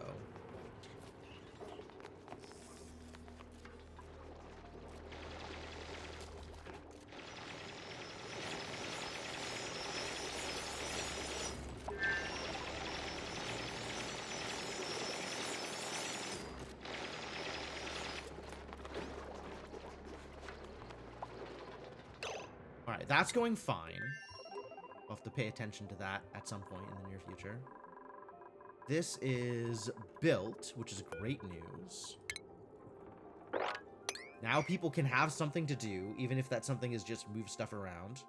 Alright, that's going fine. We'll have to pay attention to that at some point in the near future. This is built, which is great news. Now people can have something to do, even if that something is just move stuff around.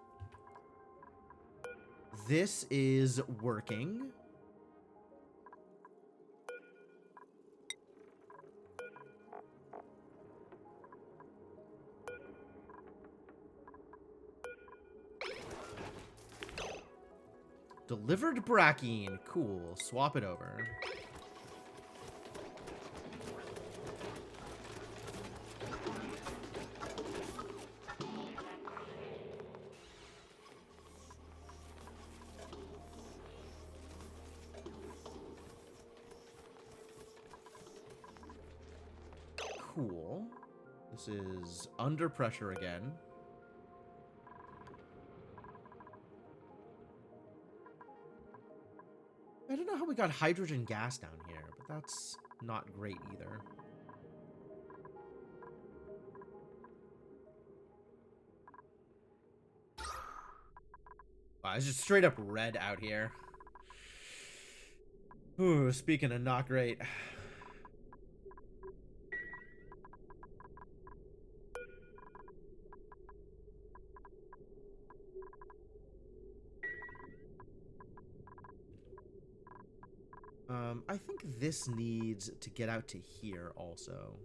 This is working. Delivered Brackine. Cool. Swap it over. Cool. This is under pressure again. I don't know how we got hydrogen gas down here, but that's not great either. Wow, it's just straight up red out here. Ooh, speaking of not great. I think this needs to get out to here also.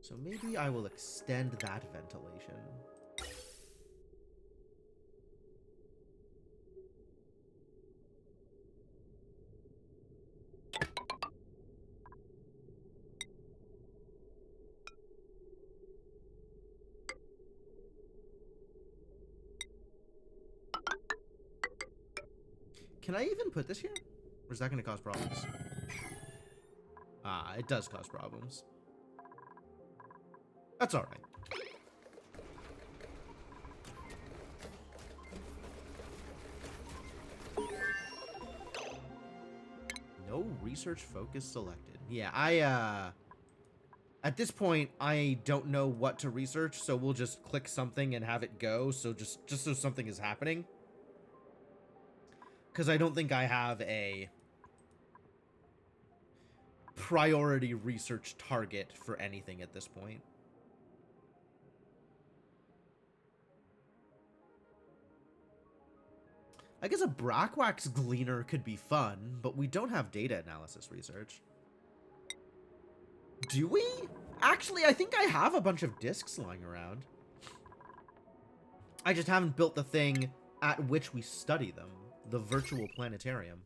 So maybe I will extend that ventilation. Can I even put this here? Or is that going to cause problems? Ah, it does cause problems. That's alright. No research focus selected. Yeah, at this point, I don't know what to research, so we'll just click something and have it go, so just so something is happening. Because I don't think I have a priority research target for anything at this point. I guess a Brackwax Gleaner could be fun, but we don't have data analysis research. Do we? Actually, I think I have a bunch of discs lying around. I just haven't built the thing at which we study them. The virtual planetarium.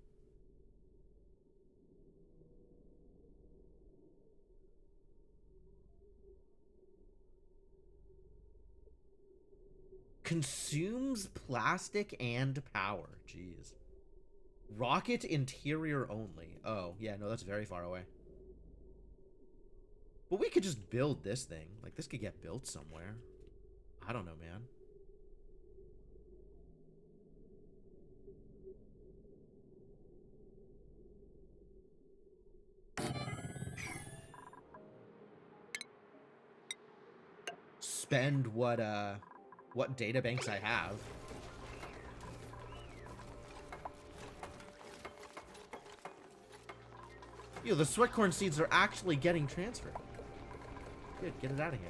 Consumes plastic and power. Jeez. Rocket interior only. Oh, yeah, no, that's very far away. But we could just build this thing. Like, this could get built somewhere. I don't know, man. Spend what data banks I have. Yo, the sweatcorn seeds are actually getting transferred. Good, get it out of here.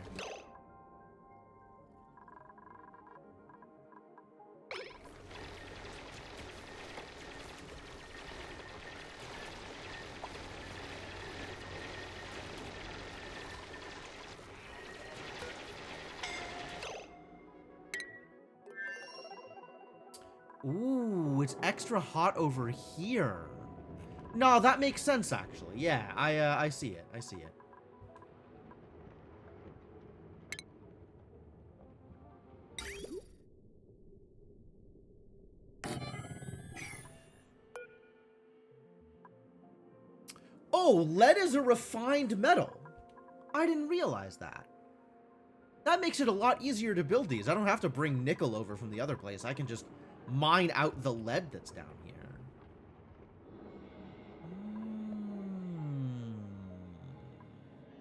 Ooh, it's extra hot over here. No, that makes sense, actually. Yeah, I see it. I see it. Oh, lead is a refined metal. I didn't realize that. That makes it a lot easier to build these. I don't have to bring nickel over from the other place. I can just mine out the lead that's down here.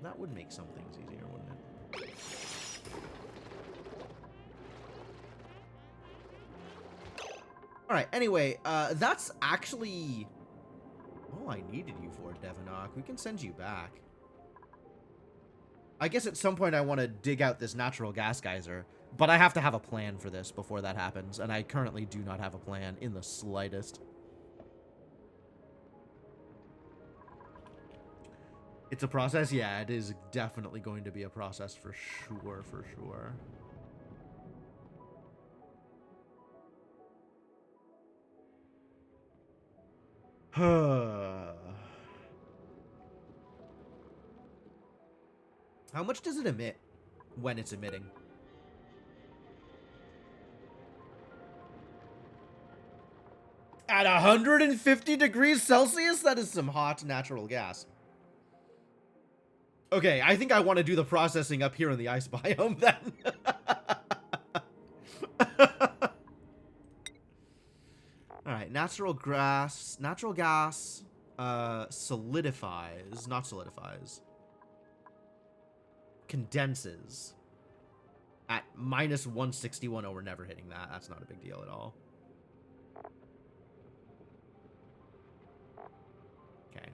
That would make some things easier, wouldn't it? Alright, anyway, that's actually all I needed you for, Devanok. We can send you back. I guess at some point I want to dig out this natural gas geyser, but I have to have a plan for this before that happens, and I currently do not have a plan in the slightest. It's a process? Yeah, it is definitely going to be a process for sure, for sure. How much does it emit when it's emitting? At 150 degrees Celsius? That is some hot natural gas. Okay, I think I want to do the processing up here in the ice biome then. Alright, natural gas solidifies, not solidifies, condenses at minus 161. Oh, we're never hitting that. That's not a big deal at all. Okay.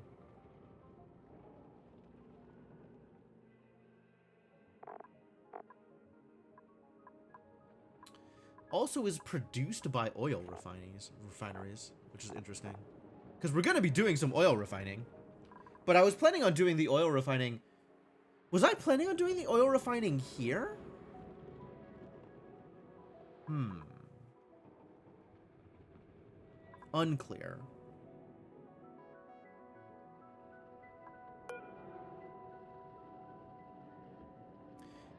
Also is produced by oil refineries, which is interesting. Because we're going to be doing some oil refining. But I was planning on doing the oil refining. Was I planning on doing the oil refining here? Unclear.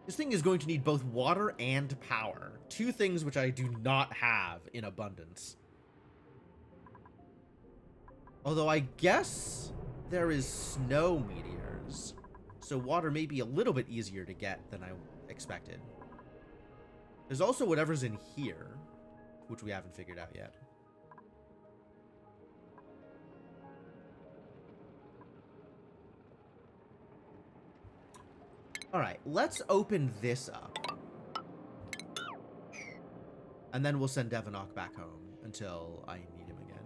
This thing is going to need both water and power. Two things which I do not have in abundance. Although I guess there is snow meteors. So water may be a little bit easier to get than I expected. There's also whatever's in here, which we haven't figured out yet. Alright, let's open this up. And then we'll send Devanok back home until I need him again.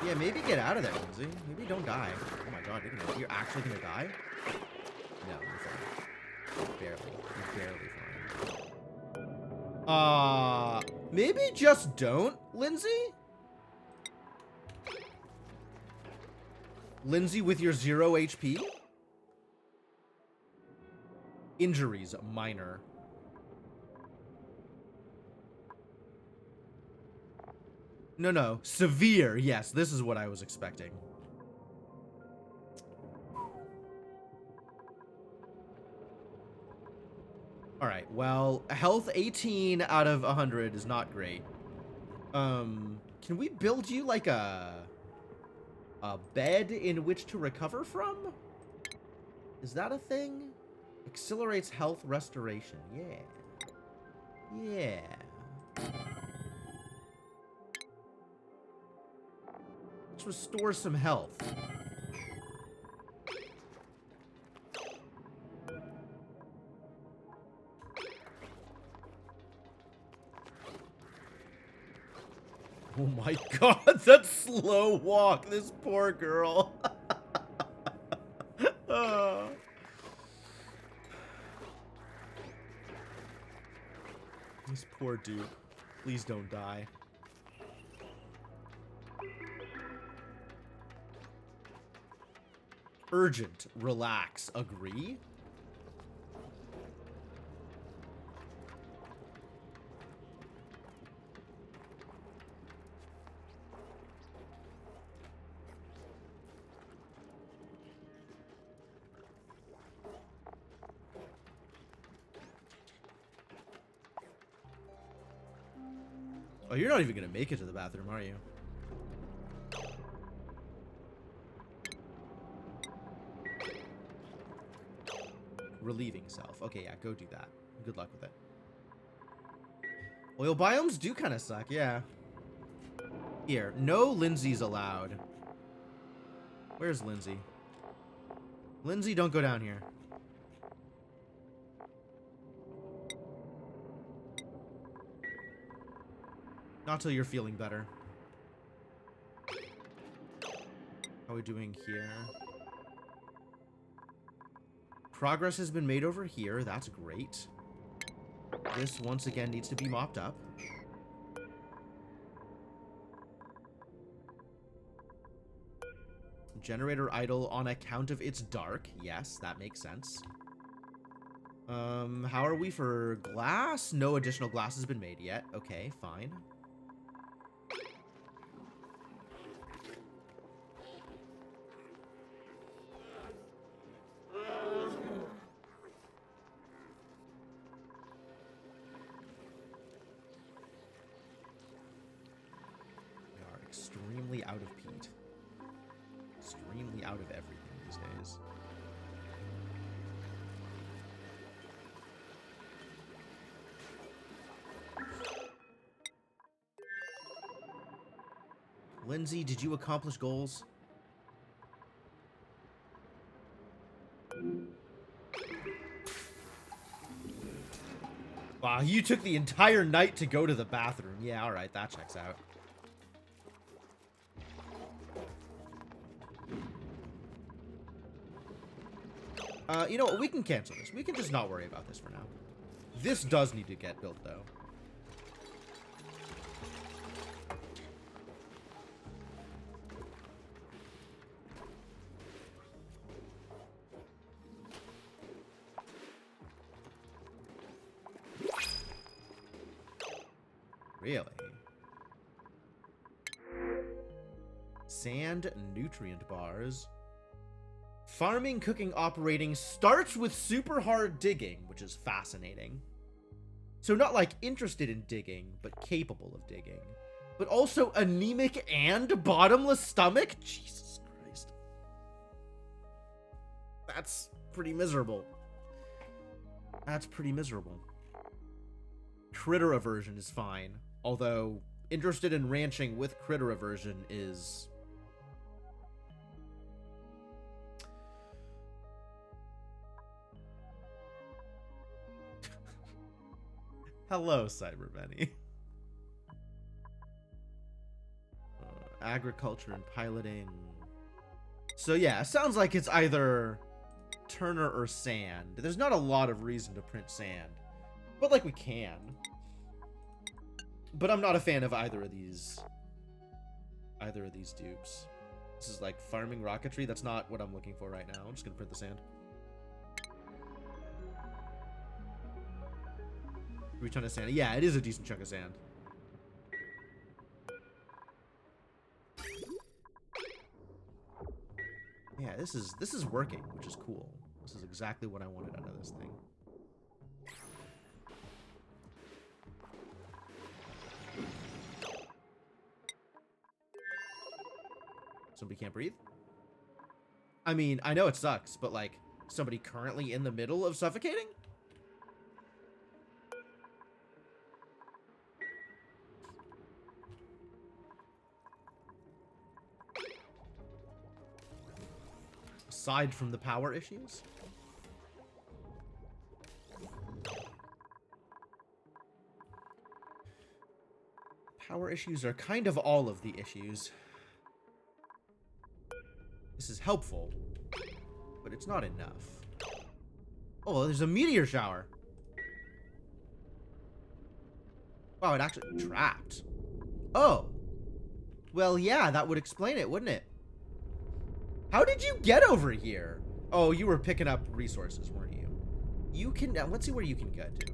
Yeah, maybe get out of there, Lindsay. Maybe don't die. Oh my god, you're actually gonna die? No, you're fine. You're barely fine. Maybe just don't, Lindsay? Lindsay with your 0 HP? Injuries, minor. No, severe. Yes, this is what I was expecting. Alright, Well, health 18 out of 100 is not great. Can we build you like a bed in which to recover from? Is that a thing? Accelerates health restoration. Yeah. Yeah. Let's restore some health. Oh my god, that slow walk. This poor girl. This poor dude. Please don't die. Urgent. Relax. Agree? Oh, you're not even gonna make it to the bathroom, are you? Relieving self. Okay, yeah, go do that. Good luck with it. Oil biomes do kind of suck, yeah. Here, no Lindsay's allowed. Where's Lindsay? Lindsay, don't go down here. Not till you're feeling better. How are we doing here? Progress has been made over here. That's great. This, once again, needs to be mopped up. Generator idle on account of it's dark. Yes, that makes sense. How are we for glass? No additional glass has been made yet. Okay, fine. Extremely out of peat. Extremely out of everything these days. Lindsay, did you accomplish goals? Wow, you took the entire night to go to the bathroom. Yeah, alright, that checks out. You know what? We can cancel this. We can just not worry about this for now. This does need to get built, though. Really? Sand nutrient bars. Farming, cooking, operating starts with super hard digging, which is fascinating. So not like interested in digging, but capable of digging. But also anemic and bottomless stomach? Jesus Christ. That's pretty miserable. That's pretty miserable. Critter aversion is fine. Although, interested in ranching with critter aversion is... Hello, Cyberbenny. Agriculture and piloting. So yeah, sounds like it's either Turner or sand. There's not a lot of reason to print sand. But like we can. But I'm not a fan of either of these dupes. This is like farming rocketry. That's not what I'm looking for right now. I'm just gonna print the sand. Every ton of sand. Yeah, it is a decent chunk of sand. Yeah, this is working, which is cool. This is exactly what I wanted out of this thing. Somebody can't breathe? I mean, I know it sucks, but like, somebody currently in the middle of suffocating? Aside from the power issues? Power issues are kind of all of the issues. This is helpful, but it's not enough. Oh, there's a meteor shower. Wow, it actually trapped. Oh. Well, yeah, that would explain it, wouldn't it? How did you get over here? Oh, you were picking up resources, weren't you? You can... let's see where you can get to.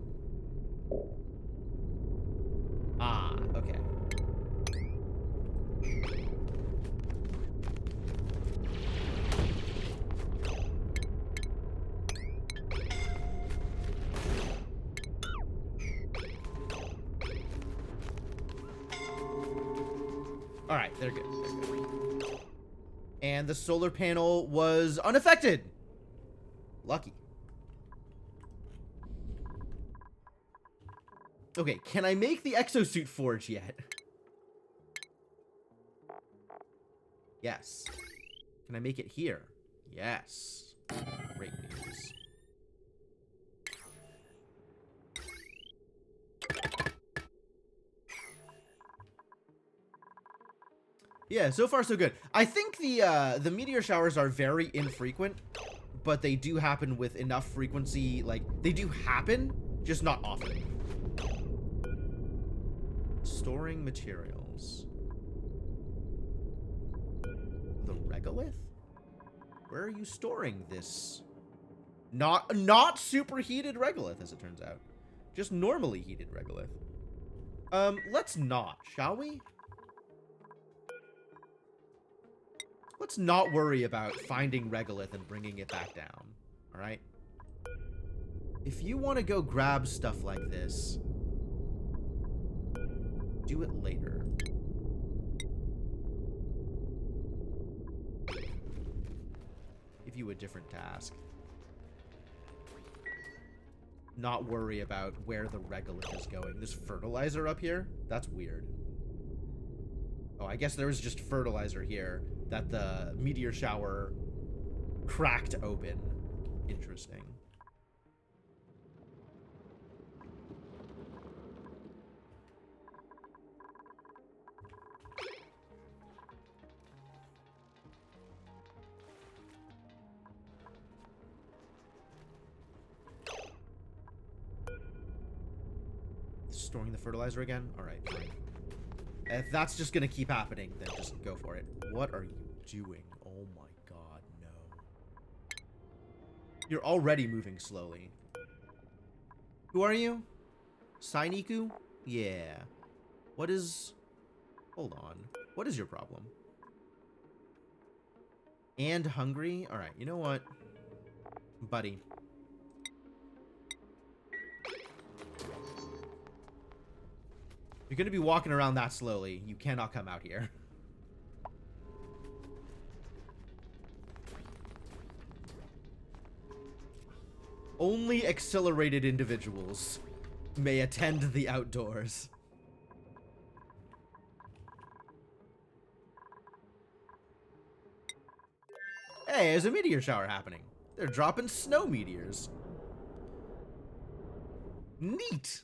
Ah, okay. Alright, they're good. They're good. And the solar panel was unaffected. Lucky. Okay, can I make the exosuit forge yet? Yes. Can I make it here? Yes. Great news. Yeah, so far so good. I think the meteor showers are very infrequent, but they do happen with enough frequency. Like, they do happen, just not often. Storing materials. The regolith? Where are you storing this? Not superheated regolith, as it turns out. Just normally heated regolith. Let's not, shall we? Let's not worry about finding regolith and bringing it back down, alright? If you want to go grab stuff like this, do it later. Give you a different task. Not worry about where the regolith is going. This fertilizer up here? That's weird. Oh, I guess there was just fertilizer here that the meteor shower cracked open. Interesting. Storing the fertilizer again? Alright, fine. If that's just gonna keep happening, then just go for it. What are you doing? Oh my god, no. You're already moving slowly. Who are you? Sainiku? Yeah. What is... Hold on. What is your problem? And hungry? Alright, you know what? Buddy. You're gonna be walking around that slowly. You cannot come out here. Only accelerated individuals may attend the outdoors. Hey, there's a meteor shower happening. They're dropping snow meteors. Neat.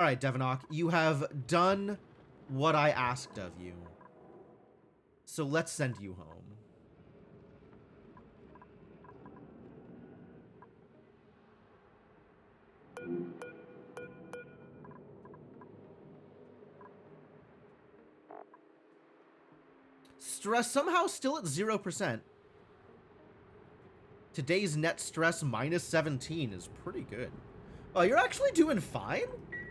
All right, Devonok, you have done what I asked of you. So let's send you home. Stress somehow still at 0%. Today's net stress minus 17 is pretty good. Oh, you're actually doing fine?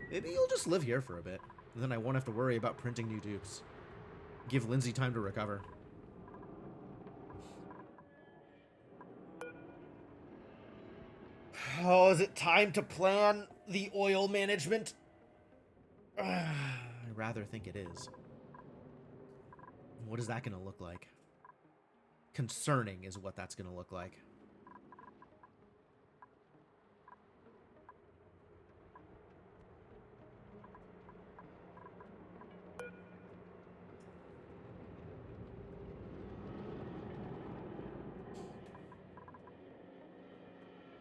Maybe you'll just live here for a bit. And then I won't have to worry about printing new dupes. Give Lindsay time to recover. Oh, is it time to plan the oil management? I rather think it is. What is that going to look like? concerning is what that's going to look like.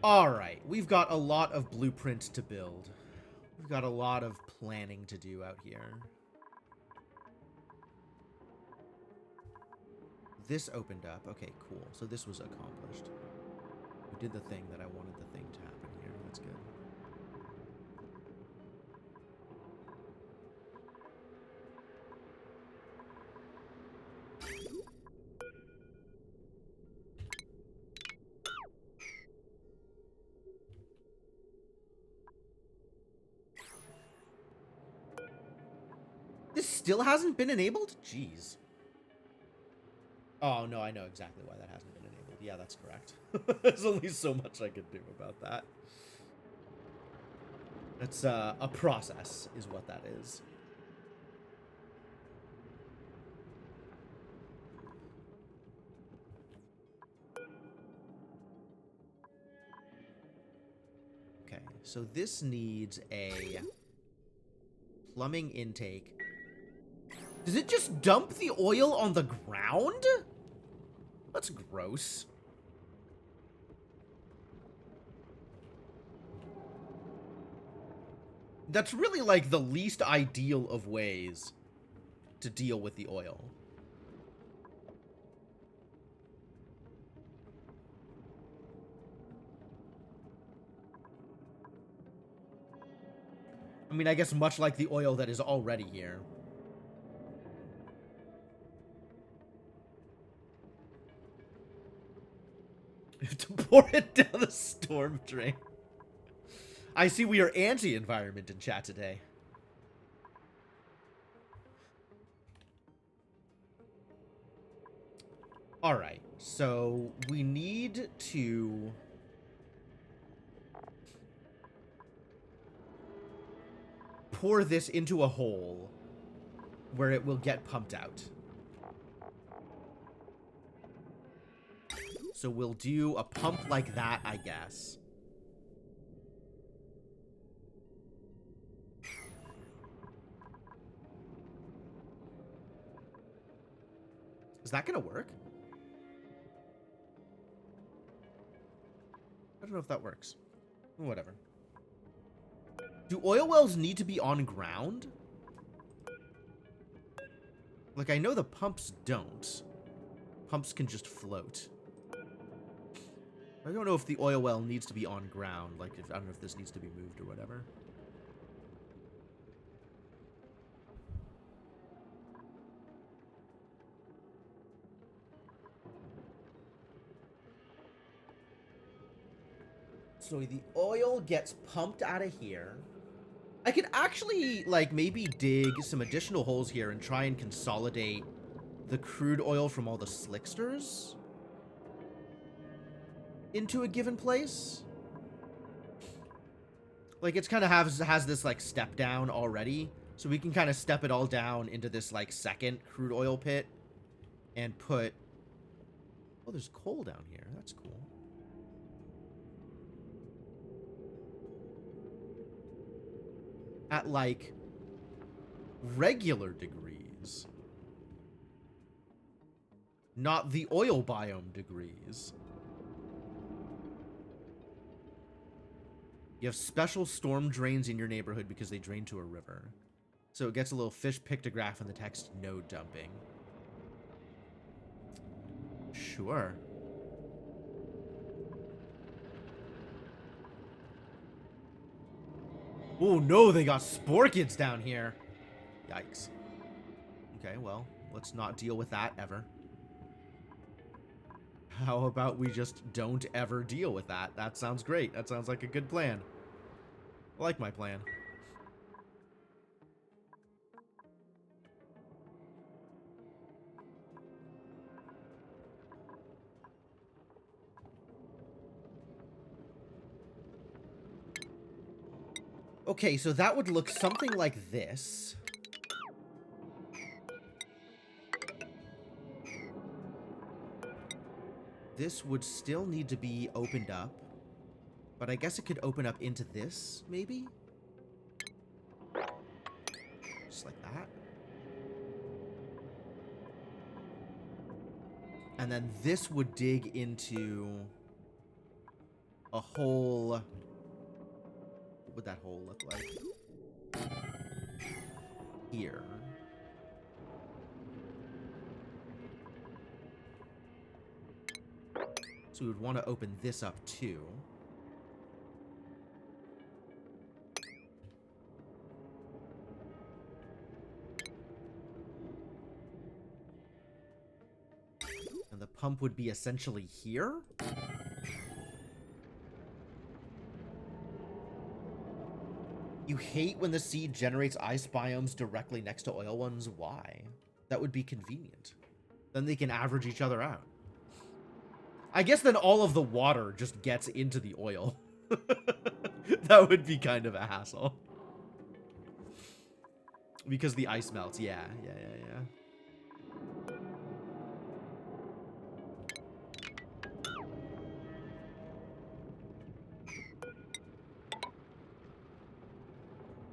Alright, we've got a lot of blueprint to build. We've got a lot of planning to do out here. This opened up. Okay, cool. So this was accomplished. We did the thing that I wanted the thing to happen here. That's good. This still hasn't been enabled? Jeez. Oh, no, I know exactly why that hasn't been enabled. Yeah, that's correct. There's only so much I could do about that. That's a process, is what that is. Okay, so this needs a plumbing intake. Does it just dump the oil on the ground? That's gross. That's really like the least ideal of ways to deal with the oil. I mean, I guess much like the oil that is already here. We have to pour it down the storm drain. I see we are anti-environment in chat today. Alright, so we need to... pour this into a hole where it will get pumped out. So we'll do a pump like that, I guess. Is that gonna work? I don't know if that works. Whatever. Do oil wells need to be on ground? Like, I know the pumps don't. Pumps can just float. I don't know if the oil well needs to be on ground. Like, I don't know if this needs to be moved or whatever. So the oil gets pumped out of here. I could actually, like, maybe dig some additional holes here and try and consolidate the crude oil from all the slicksters into a given place. Like, it's kind of has this, like, step down already. So we can kind of step it all down into this, like, second crude oil pit and put... Oh, there's coal down here. That's cool. At, like, regular degrees. Not the oil biome degrees. You have special storm drains in your neighborhood because they drain to a river. So it gets a little fish pictograph in the text, no dumping. Sure. Oh no, they got sporkids down here. Yikes. Okay, well, let's not deal with that ever. How about we just don't ever deal with that? That sounds great. That sounds like a good plan. I like my plan. Okay, so that would look something like this. This would still need to be opened up. But I guess it could open up into this, maybe? Just like that. And then this would dig into a hole. What would that hole look like? Here. So we would want to open this up too. And the pump would be essentially here. You hate when the seed generates ice biomes directly next to oil ones? Why? That would be convenient. Then they can average each other out. I guess then all of the water just gets into the oil. That would be kind of a hassle. Because the ice melts. Yeah.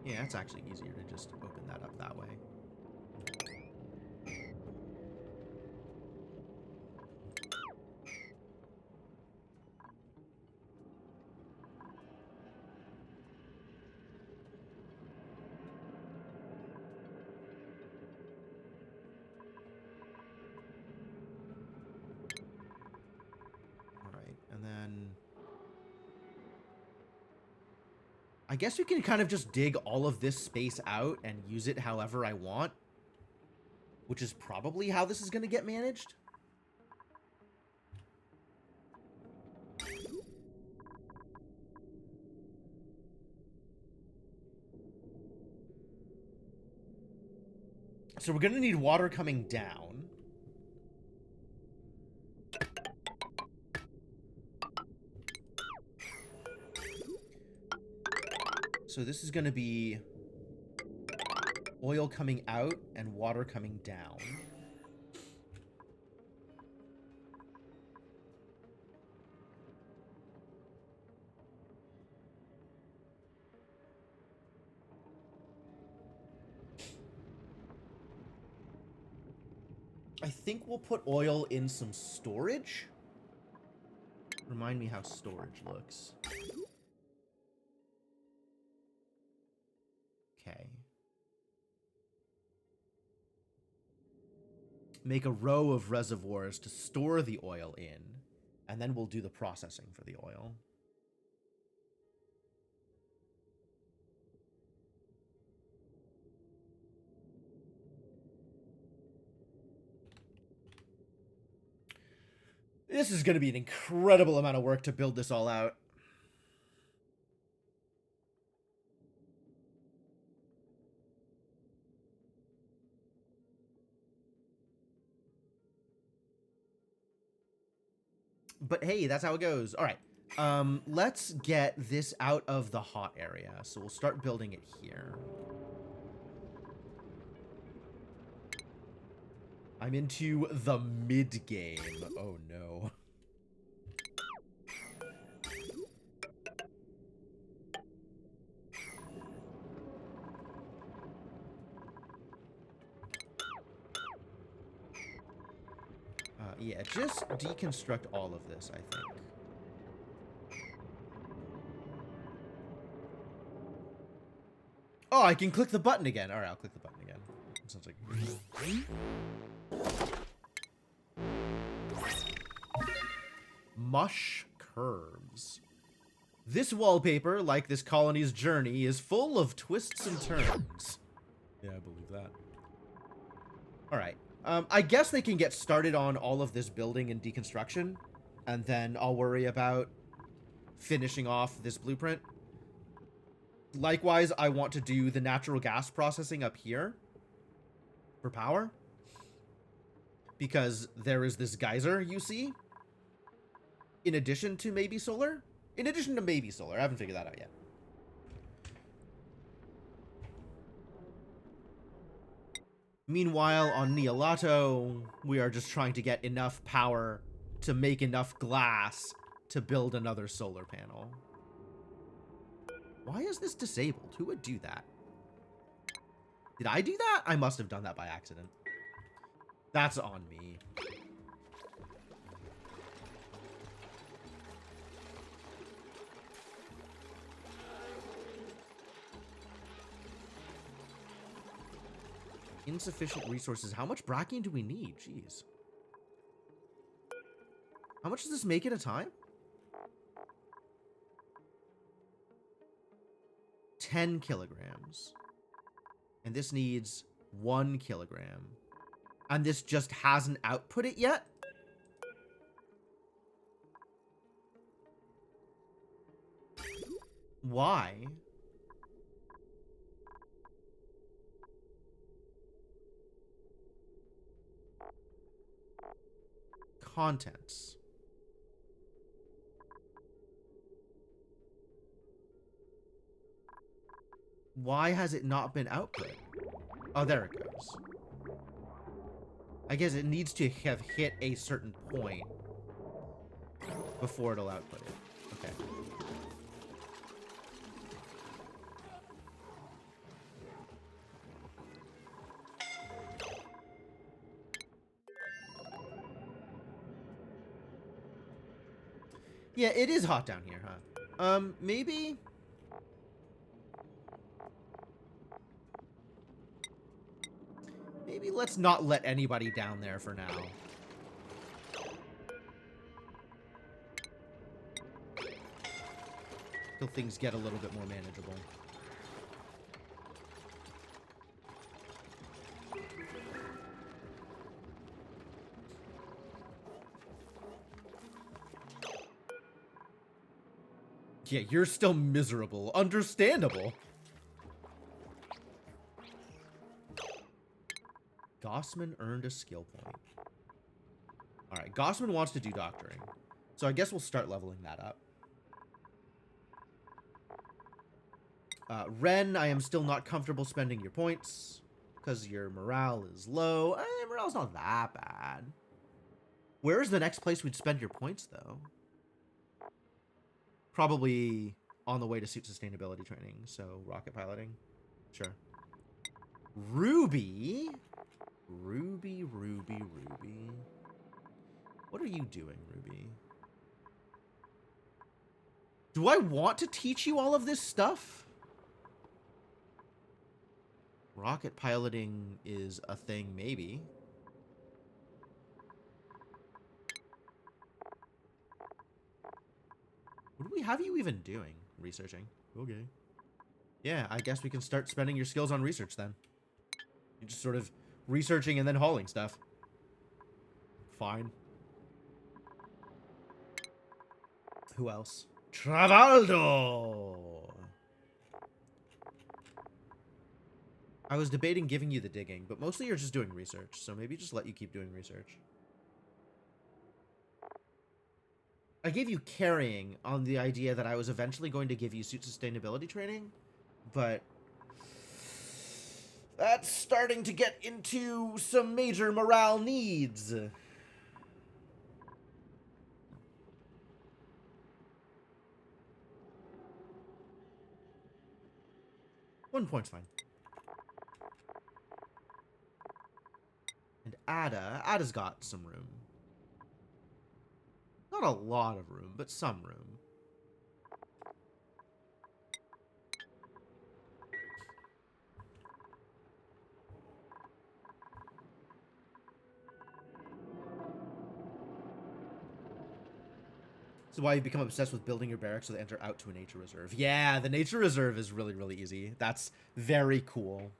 Yeah, it's actually easier to just open that up that way. Alright, and then I guess we can kind of just dig all of this space out and use it however I want, which is probably how this is going to get managed. So we're going to need water coming down. So this is going to be oil coming out and water coming down. I think we'll put oil in some storage. Remind me how storage looks. Okay. Make a row of reservoirs to store the oil in, and then we'll do the processing for the oil. This is going to be an incredible amount of work to build this all out. But hey, that's how it goes. All right. Let's get this out of the hot area. So we'll start building it here. I'm into the mid-game. Oh, no. Yeah, just deconstruct all of this, I think. Oh, I can click the button again. All right, I'll click the button again. That sounds like... Mush curves. This wallpaper, like this colony's journey, is full of twists and turns. Yeah, I believe that. All right. I guess they can get started on all of this building and deconstruction, and then I'll worry about finishing off this blueprint. Likewise, I want to do the natural gas processing up here for power, because there is this geyser, you see, in addition to maybe solar. I haven't figured that out yet. Meanwhile, on Neolato, we are just trying to get enough power to make enough glass to build another solar panel. Why is this disabled? Who would do that? Did I do that? I must have done that by accident. That's on me. Insufficient resources. How much bracken do we need? Jeez. How much does this make at a time? 10 kilograms. And this needs 1 kilogram. And this just hasn't output it yet? Why? Contents. Why has it not been output? Oh, there it goes. I guess it needs to have hit a certain point before it'll output it. Okay. Yeah, it is hot down here, huh? Maybe... Maybe let's not let anybody down there for now. Till things get a little bit more manageable. Yeah, you're still miserable. Understandable. Gossman earned a skill point. Alright, Gossman wants to do doctoring. So I guess we'll start leveling that up. Ren, I am still not comfortable spending your points. Because your morale is low. Morale's not that bad. Where is the next place we'd spend your points, though? Probably on the way to suit sustainability training. So, rocket piloting. Sure. Ruby... Ruby. What are you doing, Ruby? Do I want to teach you all of this stuff? Rocket piloting is a thing, maybe. What do we have you even doing? Researching. Okay. Yeah, I guess we can start spending your skills on research then. You're just sort of researching and then hauling stuff. Fine. Who else? Travaldo! I was debating giving you the digging, but mostly you're just doing research, so maybe just let you keep doing research. I gave you carrying on the idea that I was eventually going to give you suit sustainability training, but that's starting to get into some major morale needs. 1 point's fine. And Ada's got some room. Not a lot of room, but some room. This is why you've become obsessed with building your barracks so they enter out to a nature reserve. Yeah, the nature reserve is really, really easy. That's very cool.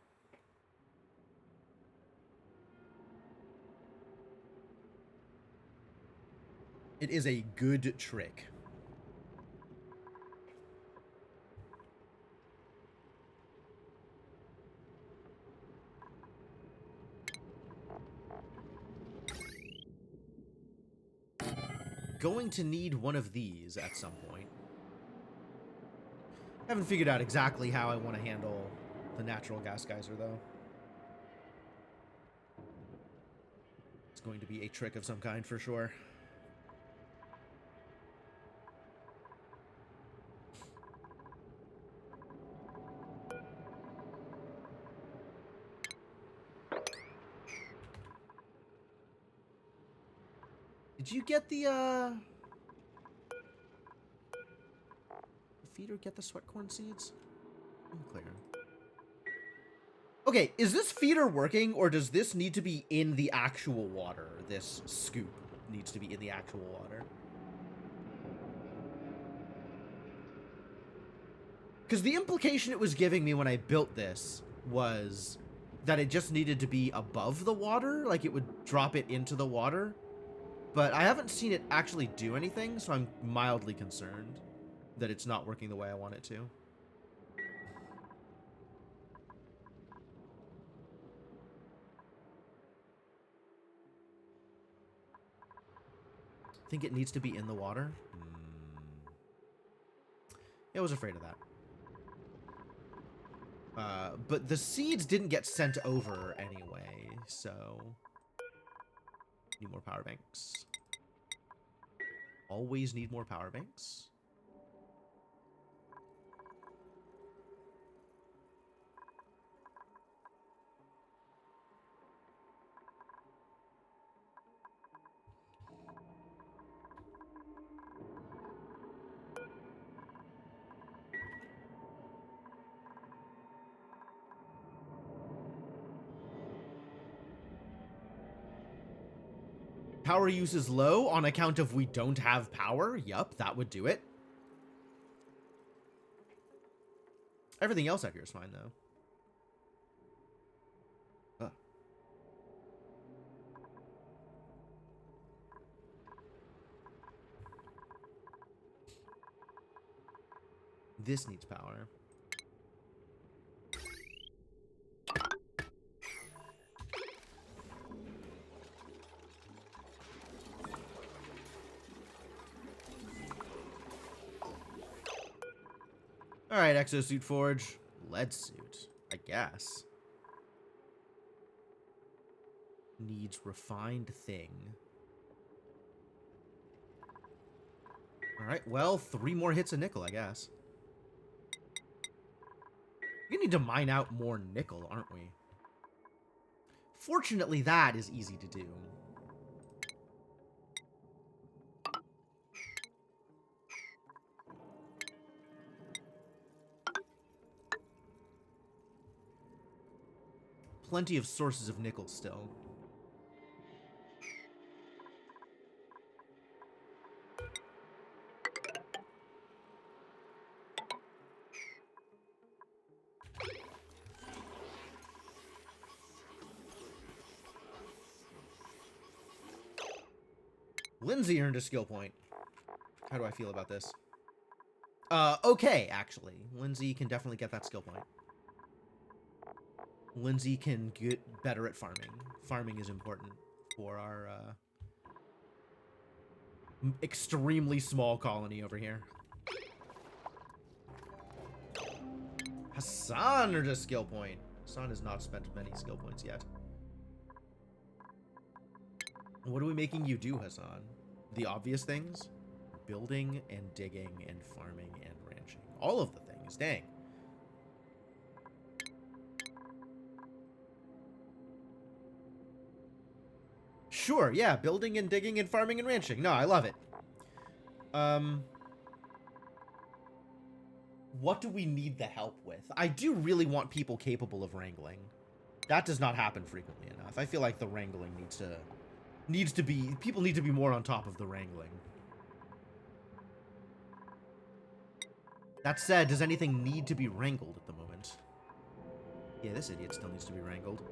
It is a good trick. Going to need one of these at some point. Haven't figured out exactly how I want to handle the natural gas geyser, though. It's going to be a trick of some kind for sure. Did you get the feeder get the sweat corn seeds? Unclear. Okay, is this feeder working, or does this need to be in the actual water? This scoop needs to be in the actual water. Because the implication it was giving me when I built this was that it just needed to be above the water, like it would drop it into the water. But I haven't seen it actually do anything, so I'm mildly concerned that it's not working the way I want it to. Think it needs to be in the water? Yeah, I was afraid of that. But the seeds didn't get sent over anyway, so... Need more power banks. Always need more power banks. Power use is low on account of we don't have power. Yup, that would do it. Everything else out here is fine, though. This needs power. Alright, exosuit forge. Lead suit, I guess. Needs refined thing. Alright, well, 3 more hits of nickel, I guess. We need to mine out more nickel, aren't we? Fortunately, that is easy to do. Plenty of sources of nickel still. Lindsay earned a skill point. How do I feel about this? Okay, actually. Lindsay can definitely get that skill point. Lindsay can get better at farming. Farming is important for our extremely small colony over here. Hassan earned a skill point. Hassan has not spent many skill points yet. What are we making you do, Hassan? The obvious things? Building and digging and farming and ranching. All of the things. Dang. Sure, yeah. Building and digging and farming and ranching. No, I love it. What do we need the help with? I do really want people capable of wrangling. That does not happen frequently enough. I feel like the wrangling needs to be, people need to be more on top of the wrangling. That said, does anything need to be wrangled at the moment? Yeah, this idiot still needs to be wrangled.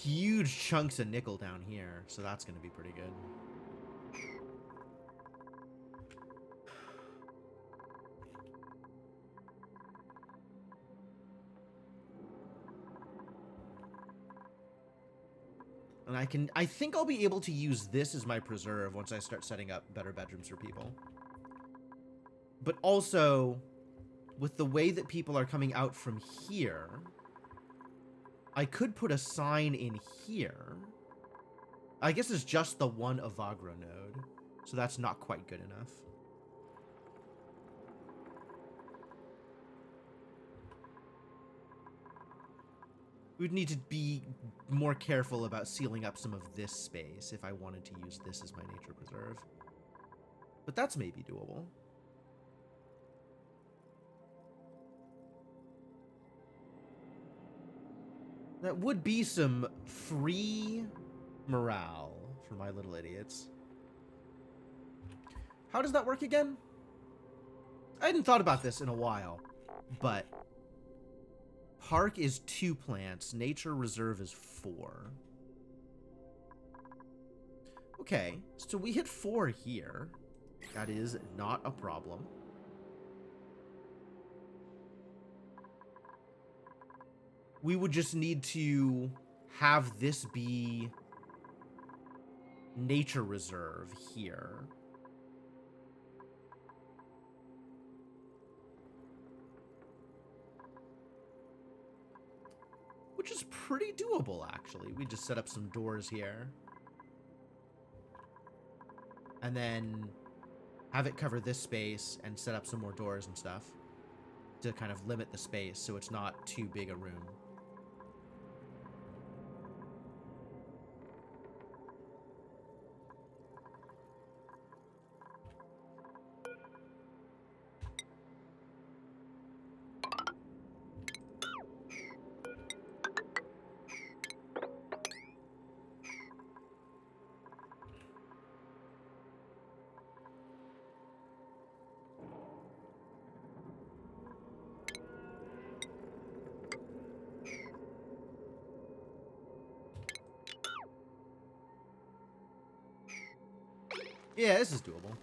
Huge chunks of nickel down here, so that's going to be pretty good. And I think I'll be able to use this as my preserve once I start setting up better bedrooms for people. But also, with the way that people are coming out from here, I could put a sign in here I guess it's just the one Avagra node, so that's not quite good enough. We'd need to be more careful about sealing up some of this space if I wanted to use this as my nature preserve. But that's maybe doable. That would be some free morale for my little idiots. How does that work again? I hadn't thought about this in a while, but park is 2 plants, nature reserve is 4. Okay, so we hit 4 here. That is not a problem. We would just need to have this be nature reserve here. Which is pretty doable, actually. We just set up some doors here. And then have it cover this space and set up some more doors and stuff to kind of limit the space so it's not too big a room. Yeah, this is doable.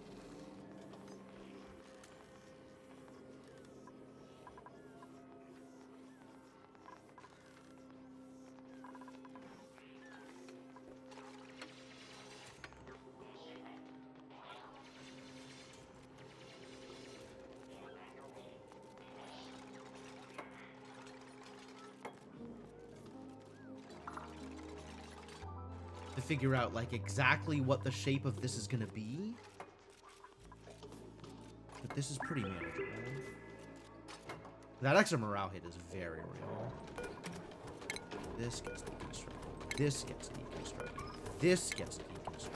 To figure out, like, exactly what the shape of this is gonna be. But this is pretty manageable. That extra morale hit is very real. This gets deconstructed. This gets deconstructed. This gets deconstructed.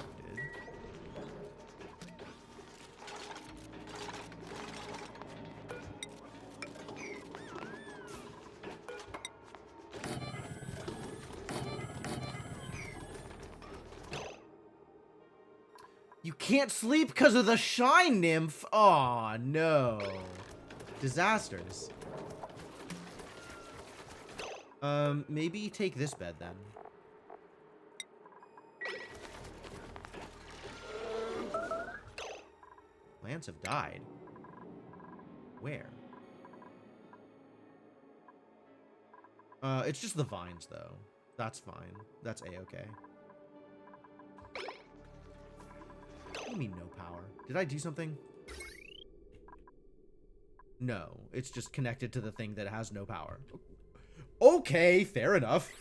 You can't sleep because of the shine nymph. Aw, no. Disasters. Maybe take this bed then. Plants have died. Where? It's just the vines though. That's fine. That's a-okay. What do you mean no power? Did I do something? No, it's just connected to the thing that has no power. Okay, fair enough.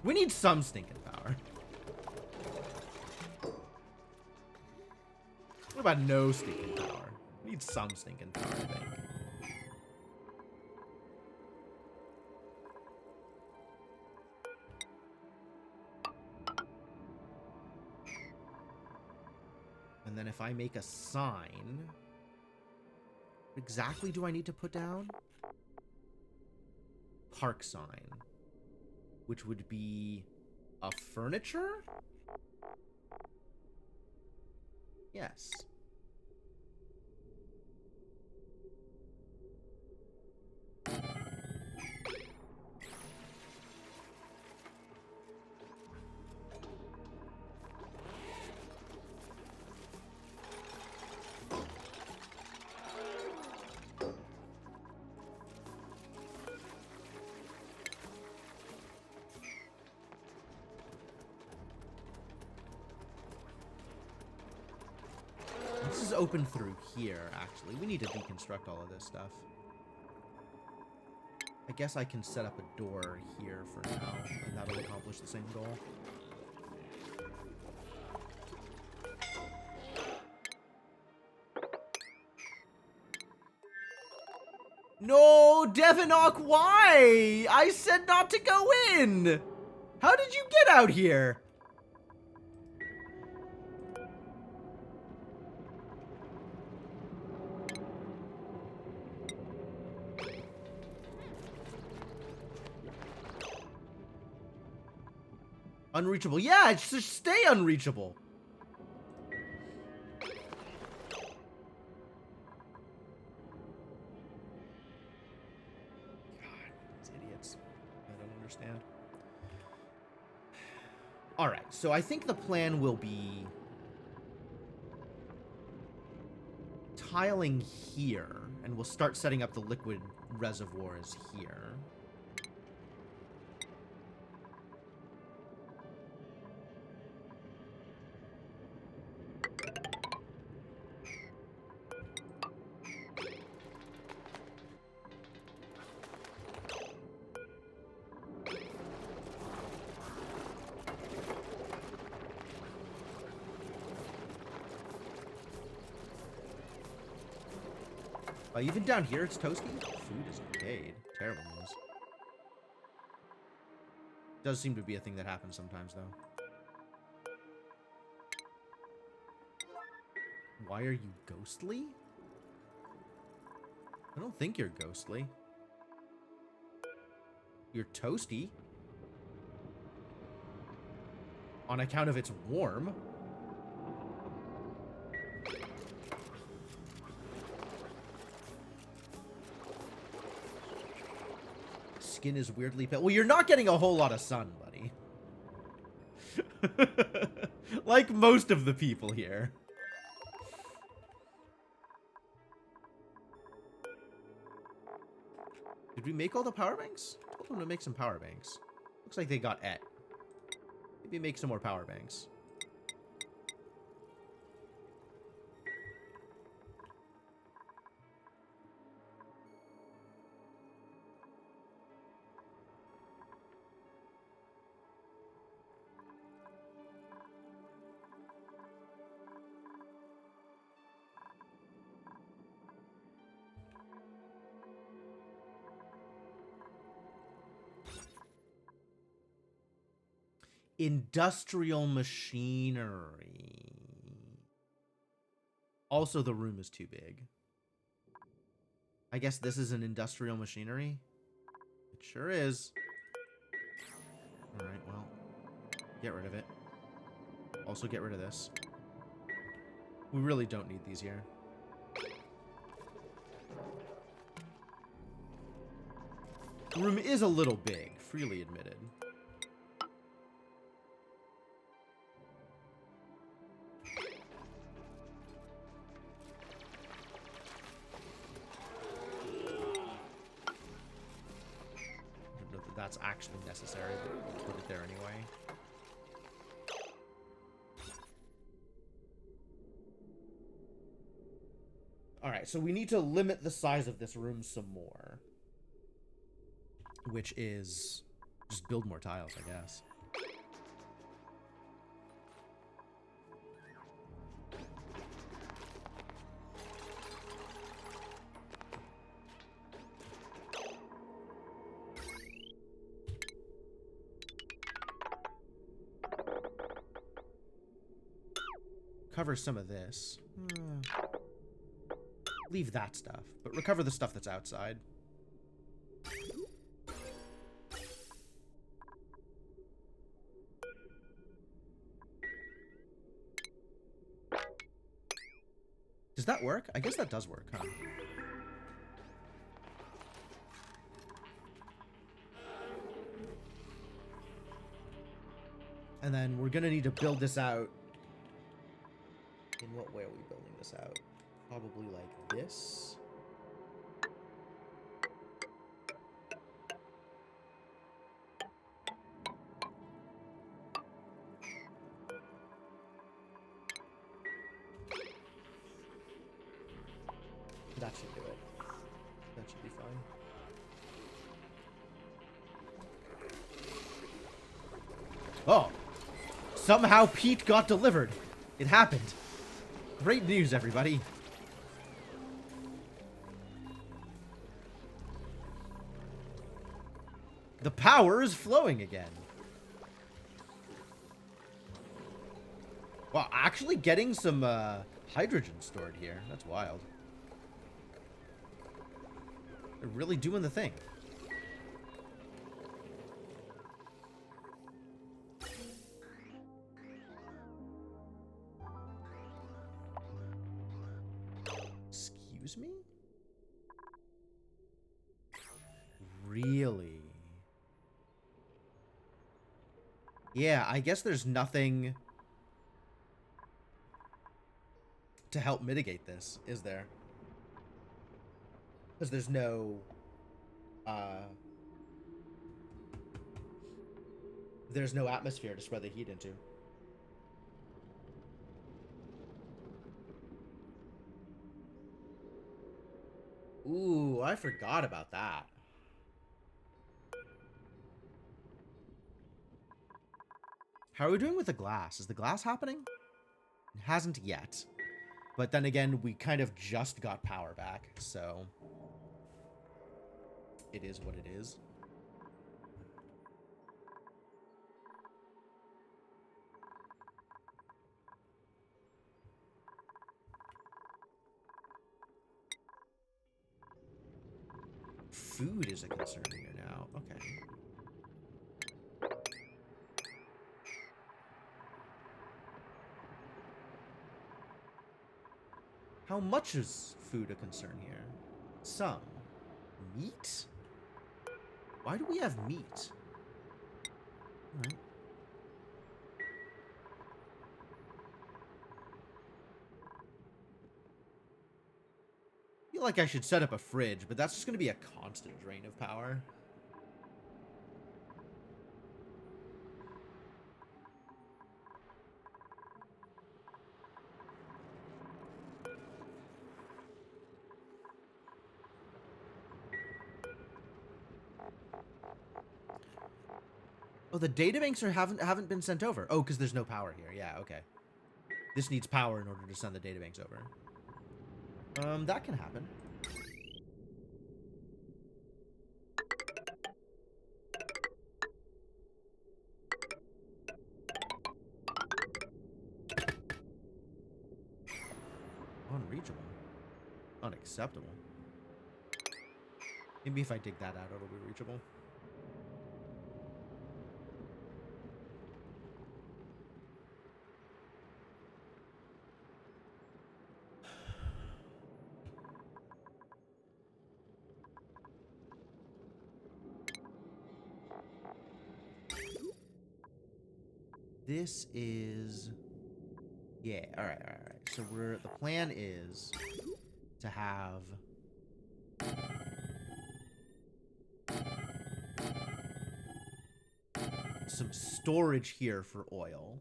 We need some stinking power. What about no stinking power? We need some stinking power, I think. And then if I make a sign, what exactly do I need to put down? Park sign. Which would be a furniture? Yes. is open through here, actually. We need to deconstruct all of this stuff. I guess I can set up a door here for now, and that'll accomplish the same goal. No, Devonok, why? I said not to go in! How did you get out here? Unreachable. Yeah, just stay unreachable. Understand. All right, so I think the plan will be tiling here, and we'll start setting up the liquid reservoirs here. Even down here, it's toasty. Food is decayed. Terrible news. Does seem to be a thing that happens sometimes, though. Why are you ghostly? I don't think you're ghostly. You're toasty. On account of it's warm. Skin is weirdly pale. Well, you're not getting a whole lot of sun, buddy. Like most of the people here. Did we make all the power banks? I told them to make some power banks. Looks like they got et. Maybe make some more power banks. Industrial machinery. Also, the room is too big. I guess this is an industrial machinery. It sure is. Alright, well. Get rid of it. Also get rid of this. We really don't need these here. The room is a little big, freely admitted. That's actually necessary, but we'll put it there anyway. Alright, so we need to limit the size of this room some more. Which is just build more tiles, I guess. Recover some of this. Leave that stuff, but recover the stuff that's outside. Does that work? I guess that does work, huh? And then we're gonna need to build this out. In what way are we building this out? Probably like this. That should do it. That should be fine. Oh! Somehow Pete got delivered. It happened. Great news, everybody. The power is flowing again. Wow, actually getting some hydrogen stored here. That's wild. They're really doing the thing. Excuse me? Really? Yeah, I guess there's nothing to help mitigate this, is there? Because there's no, there's no atmosphere to spread the heat into. Ooh, I forgot about that. How are we doing with the glass? Is the glass happening? It hasn't yet. But then again, we kind of just got power back, so it is what it is. Food is a concern here now. Okay. How much is food a concern here? Some. Meat? Why do we have meat? Alright. I feel like I should set up a fridge, but that's just going to be a constant drain of power. Oh, the databanks haven't been sent over. Oh, because there's no power here. Yeah, okay. This needs power in order to send the databanks over. That can happen. Unreachable. Unacceptable. Maybe if I dig that out, it'll be reachable. This is... Yeah, alright. So the plan is to have... some storage here for oil.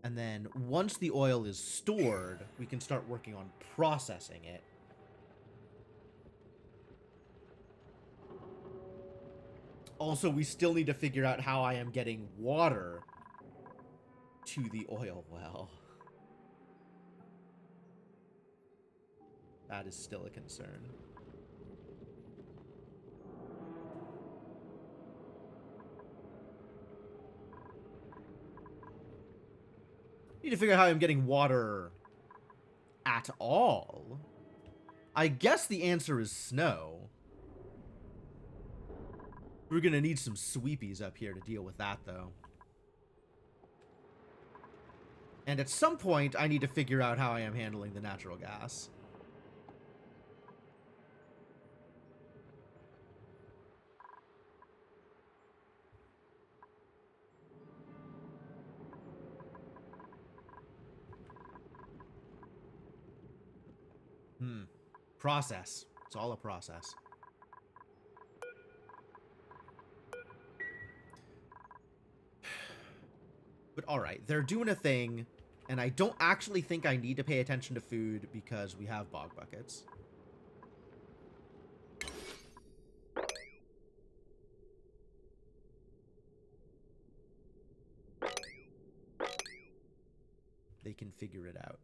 And then once the oil is stored, we can start working on processing it. Also, we still need to figure out how I am getting water to the oil well. That is still a concern. Need to figure out how I'm getting water at all. I guess the answer is snow. We're gonna need some sweepies up here to deal with that, though. And at some point, I need to figure out how I am handling the natural gas. Process. It's all a process. But alright, they're doing a thing, and I don't actually think I need to pay attention to food because we have bog buckets. They can figure it out.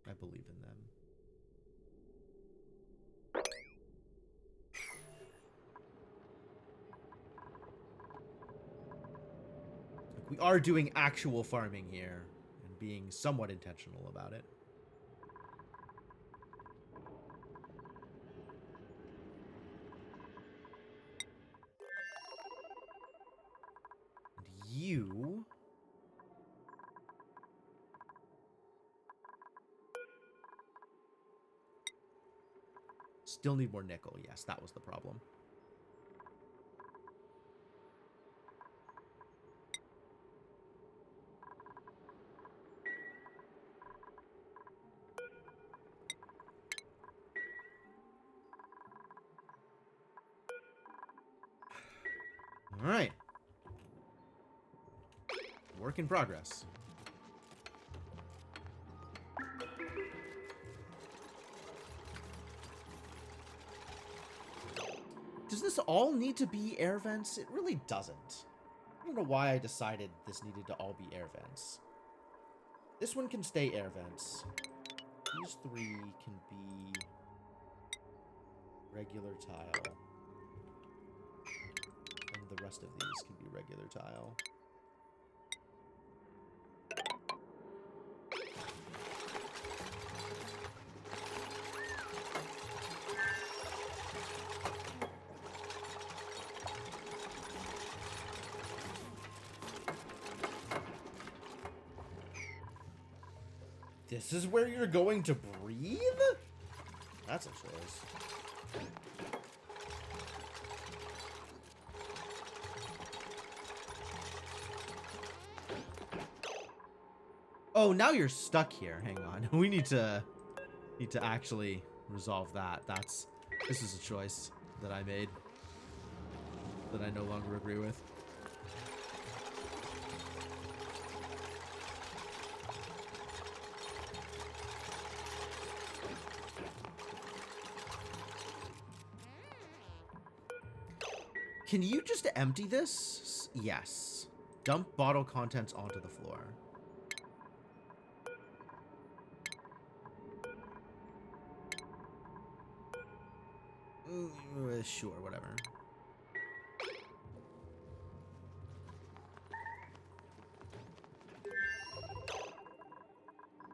I believe in them. Like, we are doing actual farming here and being somewhat intentional about it. And you... still need more nickel. Yes, that was the problem. All right. Work in progress. Does this all need to be air vents? It really doesn't. I don't know why I decided this needed to all be air vents. This one can stay air vents. These three can be regular tile. And the rest of these can be regular tile. This is where you're going to breathe? That's a choice. Oh, now you're stuck here. Hang on. We need to actually resolve that. This is a choice that I made that I no longer agree with. Can you just empty this? Yes. Dump bottle contents onto the floor. Sure, whatever.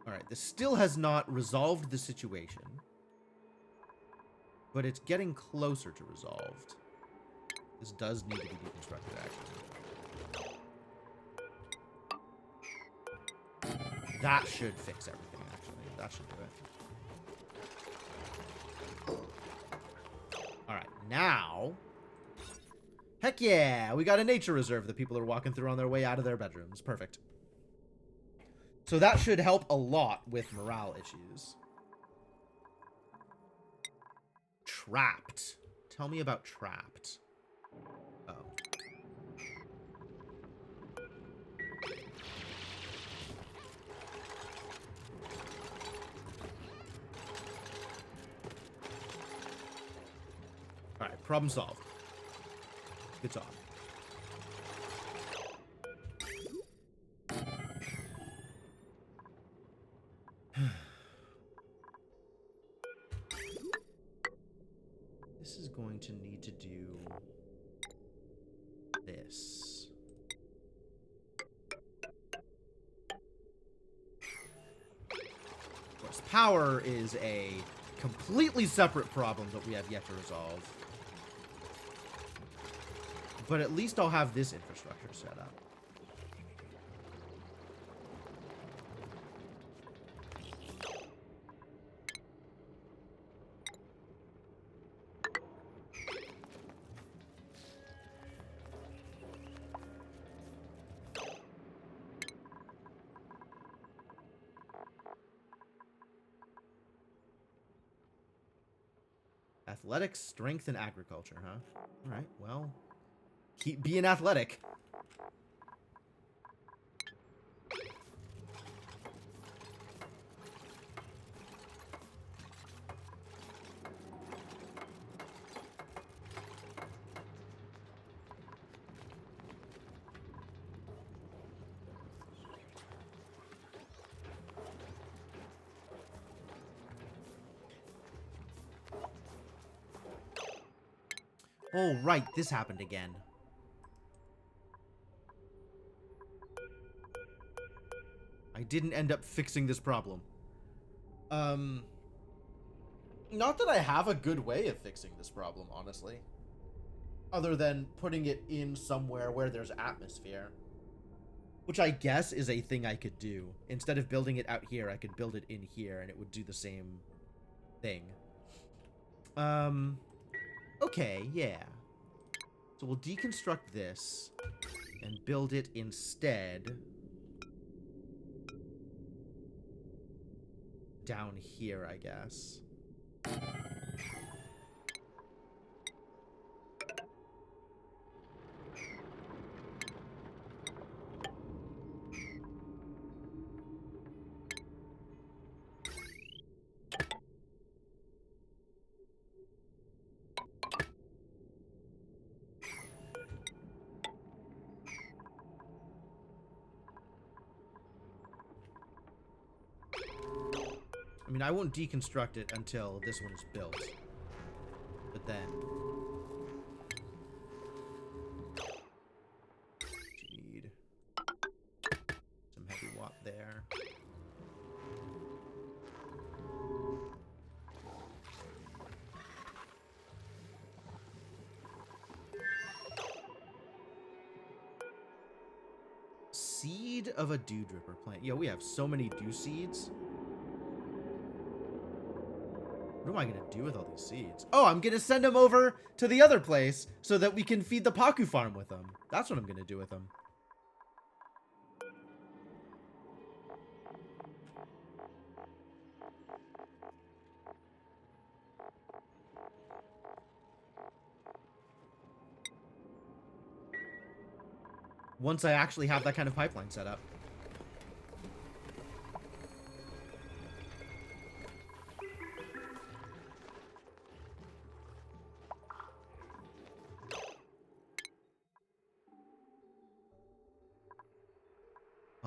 Alright, this still has not resolved the situation. But it's getting closer to resolved. This does need to be deconstructed, actually. That should fix everything, actually. That should do it. Alright, now... Heck yeah! We got a nature reserve that people are walking through on their way out of their bedrooms. Perfect. So that should help a lot with morale issues. Trapped. Tell me about trapped. Oh. Alright, problem solved. Good talk. This is going to need to do this. Of course, power is a completely separate problem that we have yet to resolve. But at least I'll have this infrastructure set up. Athletics, strength, and agriculture, huh? Alright, well, keep being athletic. Oh, right, this happened again. I didn't end up fixing this problem. Not that I have a good way of fixing this problem, honestly. Other than putting it in somewhere where there's atmosphere. Which I guess is a thing I could do. Instead of building it out here, I could build it in here, and it would do the same thing. Okay, yeah. So we'll deconstruct this and build it instead down here, I guess. I mean, I won't deconstruct it until this one is built. But then... need some heavy watt there. Seed of a dew dripper plant. Yeah, we have so many dew seeds. What am I going to do with all these seeds? Oh, I'm going to send them over to the other place so that we can feed the Paku farm with them. That's what I'm going to do with them. Once I actually have that kind of pipeline set up.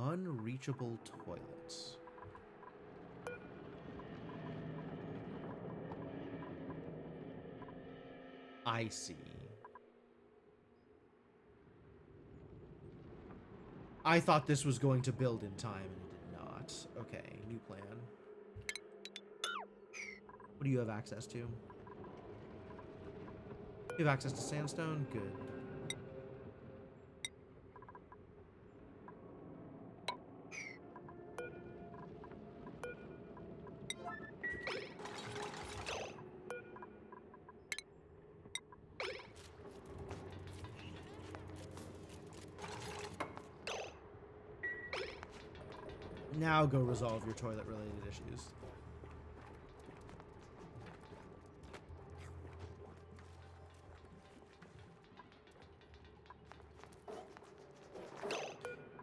Unreachable toilets. I see. I thought this was going to build in time, and it did not. Okay, new plan. What do you have access to? You have access to sandstone? Good. Now go resolve your toilet-related issues.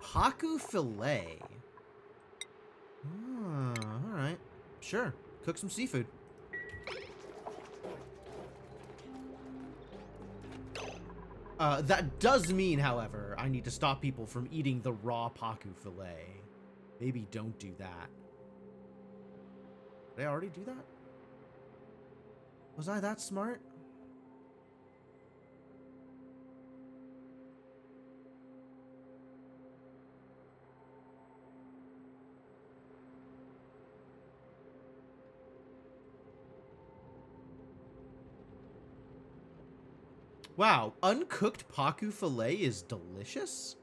Paku fillet. Alright. Sure. Cook some seafood. That does mean, however, I need to stop people from eating the raw Paku fillet. Maybe don't do that. Did I already do that? Was I that smart? Wow, uncooked Paku fillet is delicious?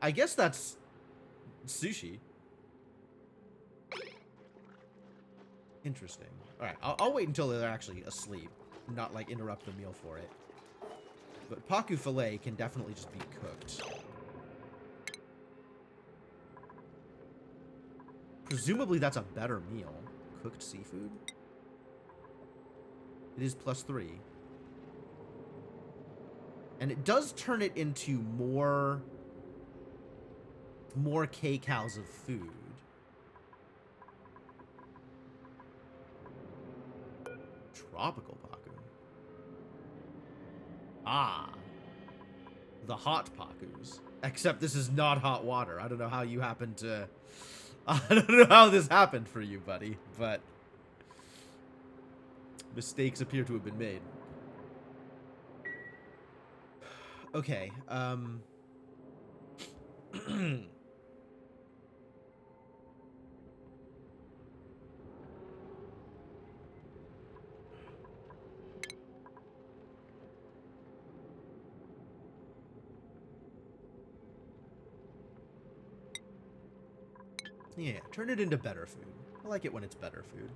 I guess that's sushi. Interesting. Alright, I'll wait until they're actually asleep, not like interrupt the meal for it. But Paku fillet can definitely just be cooked. Presumably that's a better meal. Cooked seafood? It is +3. And it does turn it into more kcals of food. Tropical Paku. Ah. The hot Pakus. Except this is not hot water. I don't know how you happen to... I don't know how this happened for you, buddy, but... mistakes appear to have been made. Okay, yeah, turn it into better food. I like it when it's better food.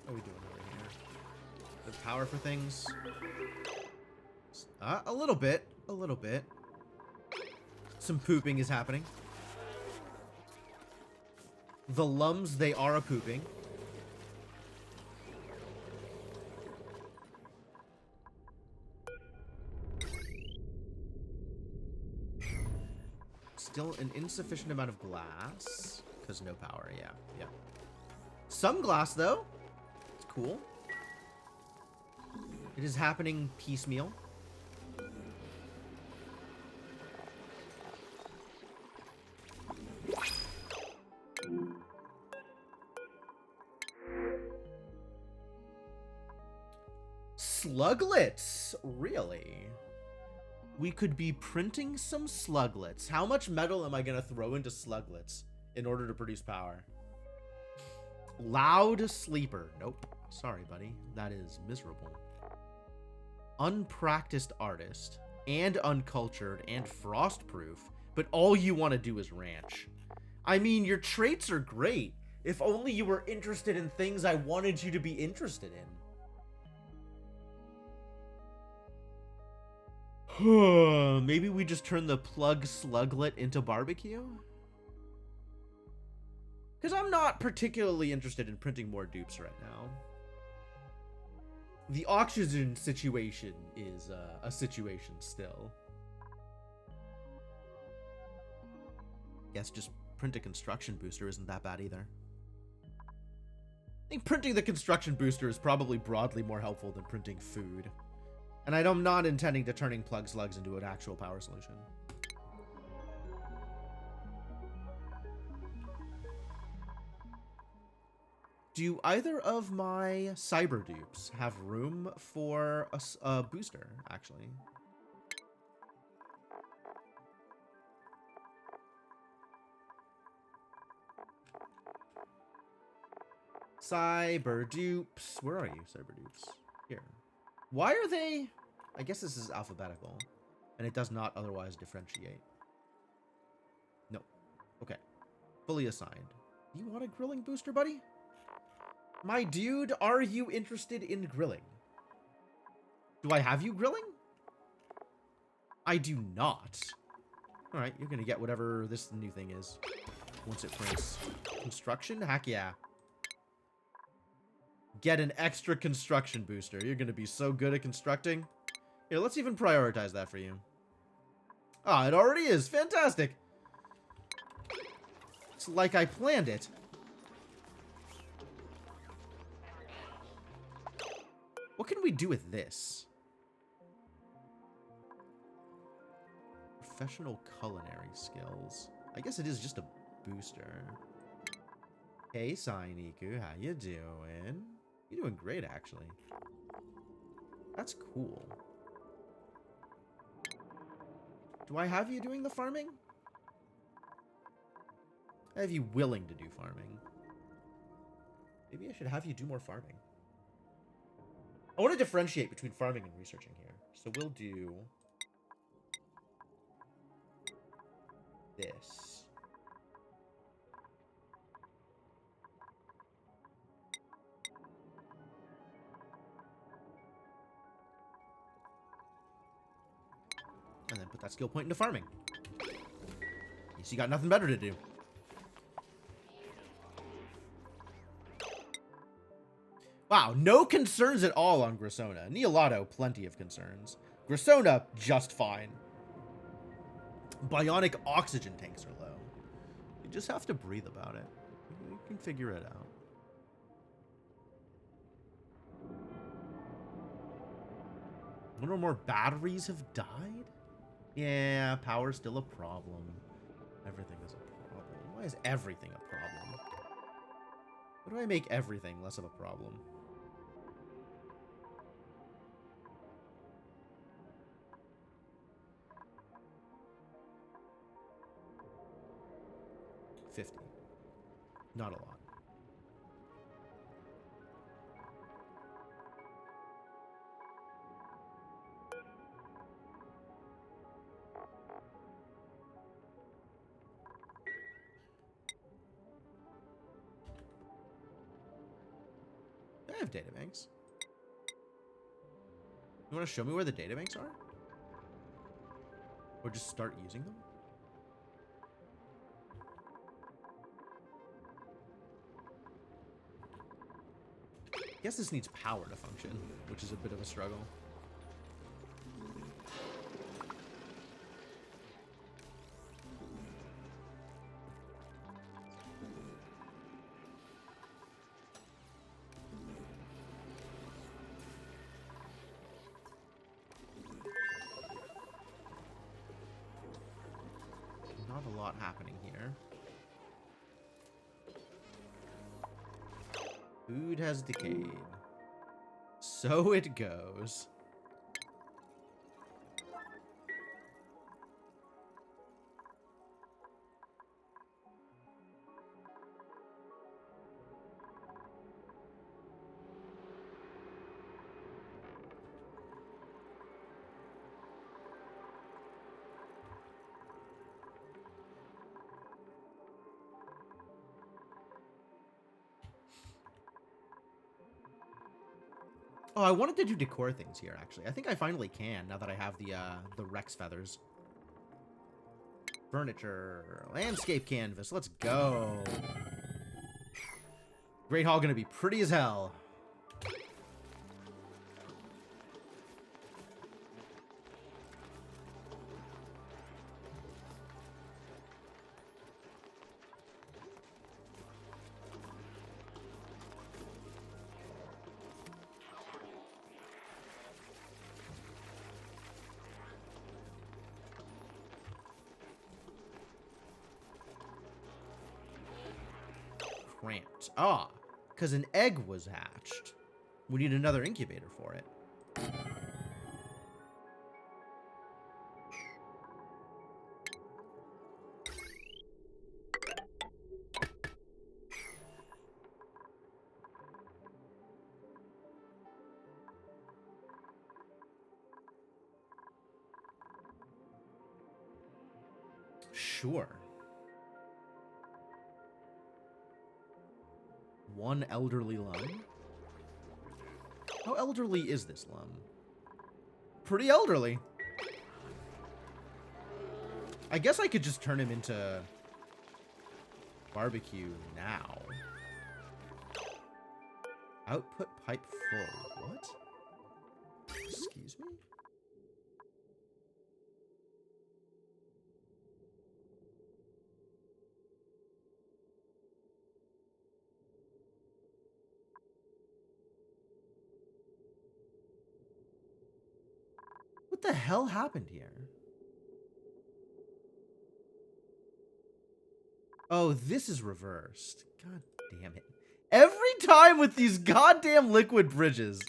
What are we doing over here? The power for things? A little bit. A little bit. Some pooping is happening. The lums, they are a pooping. Still an insufficient amount of glass. Because no power, yeah. Yeah. Some glass, though. It's cool. It is happening piecemeal. Sluglets? Really? We could be printing some sluglets. How much metal am I going to throw into sluglets in order to produce power? Loud sleeper. Nope. Sorry, buddy. That is miserable. Unpracticed artist and uncultured and frostproof, but all you want to do is ranch. I mean, your traits are great. If only you were interested in things I wanted you to be interested in. Maybe we just turn the plug sluglet into barbecue? Because I'm not particularly interested in printing more dupes right now. The oxygen situation is a situation still. Guess just print a construction booster isn't that bad either. I think printing the construction booster is probably broadly more helpful than printing food. And I'm not intending to turning plug slugs into an actual power solution. Do either of my cyber dupes have room for a booster, actually? Cyber dupes. Where are you, cyber dupes? Here. Why are they... I guess this is alphabetical. And it does not otherwise differentiate. No. Okay. Fully assigned. You want a grilling booster, buddy? My dude, are you interested in grilling? Do I have you grilling? I do not. Alright, you're gonna get whatever this new thing is. Once it prints. Construction? Heck yeah. Get an extra construction booster. You're going to be so good at constructing. Here, let's even prioritize that for you. Ah, it already is. Fantastic. It's like I planned it. What can we do with this? Professional culinary skills. I guess it is just a booster. Hey, Sainiku, how you doing? You're doing great, actually. That's cool. Do I have you doing the farming? I have you willing to do farming. Maybe I should have you do more farming. I want to differentiate between farming and researching here. So we'll do this. And then put that skill point into farming. Guess you got nothing better to do. Wow, no concerns at all on Grissona. Neolato, plenty of concerns. Grissona, just fine. Bionic oxygen tanks are low. You just have to breathe about it. You can figure it out. One or more batteries have died? Yeah, power's still a problem. Everything is a problem. Why is everything a problem? How do I make everything less of a problem? $50. Not a lot. I have databanks. You want to show me where the databanks are? Or just start using them? I guess this needs power to function, which is a bit of a struggle. Not a lot happening here. Food has decayed. So it goes. Oh, I wanted to do decor things here, actually. I think I finally can, now that I have the Rex feathers. Furniture. Landscape canvas. Let's go. Great Hall gonna be pretty as hell. Cramped. Ah, because an egg was hatched. We need another incubator for it. Sure. One elderly lum. How elderly is this lum? Pretty elderly. I guess I could just turn him into barbecue now. Output pipe full. What? Excuse me? What the hell happened here? Oh, this is reversed. God damn it. Every time with these goddamn liquid bridges.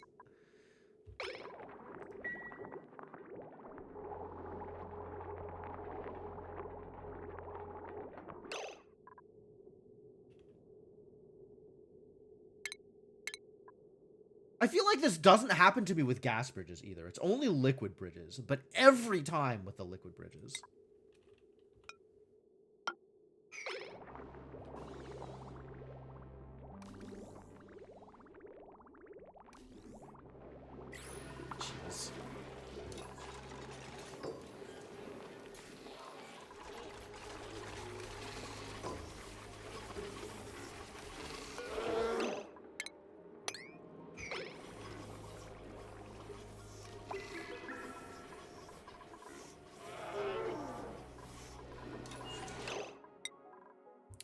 I feel like this doesn't happen to me with gas bridges either. It's only liquid bridges, but every time with the liquid bridges. Jeez.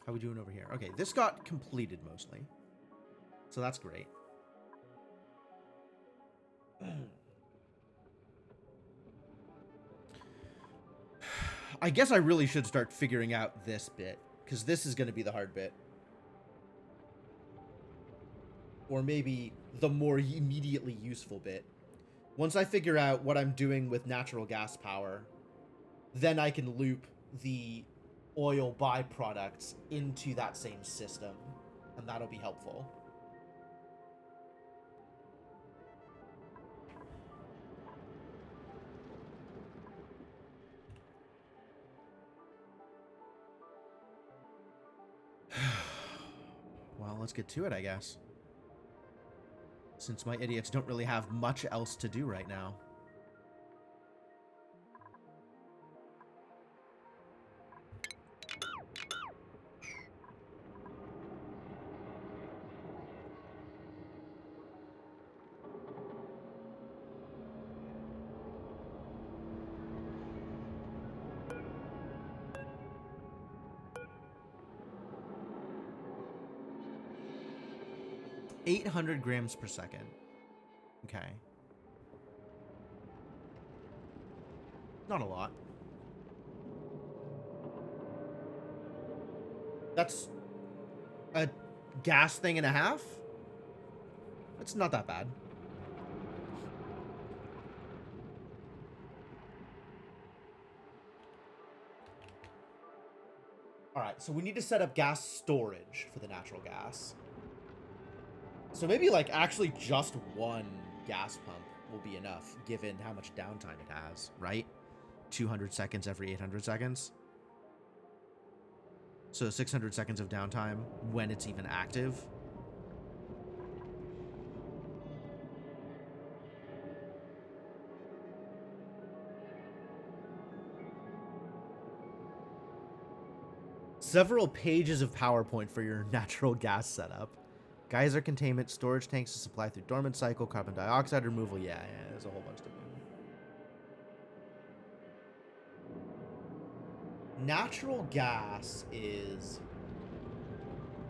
How are we doing over here? Okay, this got completed mostly. So that's great. I guess I really should start figuring out this bit, because this is going to be the hard bit. Or maybe the more immediately useful bit. Once I figure out what I'm doing with natural gas power, then I can loop the oil byproducts into that same system, and that'll be helpful. Well, let's get to it, I guess. Since my idiots don't really have much else to do right now. $800 grams per second. Okay. Not a lot. That's a gas thing and a half? That's not that bad. Alright, so we need to set up gas storage for the natural gas. So maybe, like, actually just one gas pump will be enough, given how much downtime it has, right? 200 seconds every 800 seconds. So 600 seconds of downtime when it's even active. Several pages of PowerPoint for your natural gas setup. Geyser containment, storage tanks to supply through dormant cycle, carbon dioxide removal. Yeah, there's a whole bunch to do. Natural gas is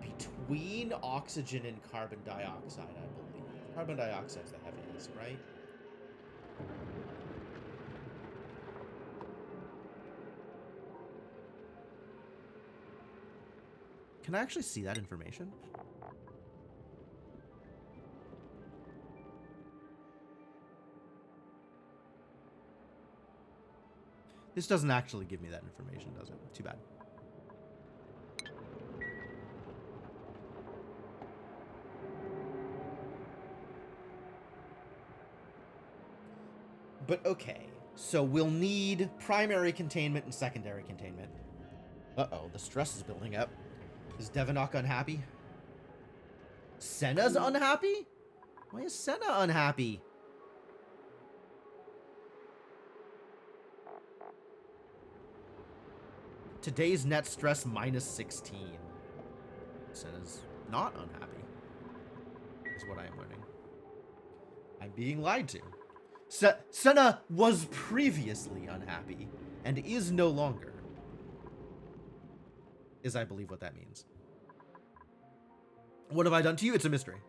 between oxygen and carbon dioxide, I believe. Carbon dioxide is the heaviest, right? Can I actually see that information? This doesn't actually give me that information, does it? Too bad. But okay, so we'll need primary containment and secondary containment. Uh-oh, the stress is building up. Is Devanok unhappy? Senna's unhappy? Why is Senna unhappy? Today's net stress minus 16. Senna's not unhappy, is what I am learning. I'm being lied to. Senna was previously unhappy and is no longer. Is, I believe, what that means. What have I done to you? It's a mystery.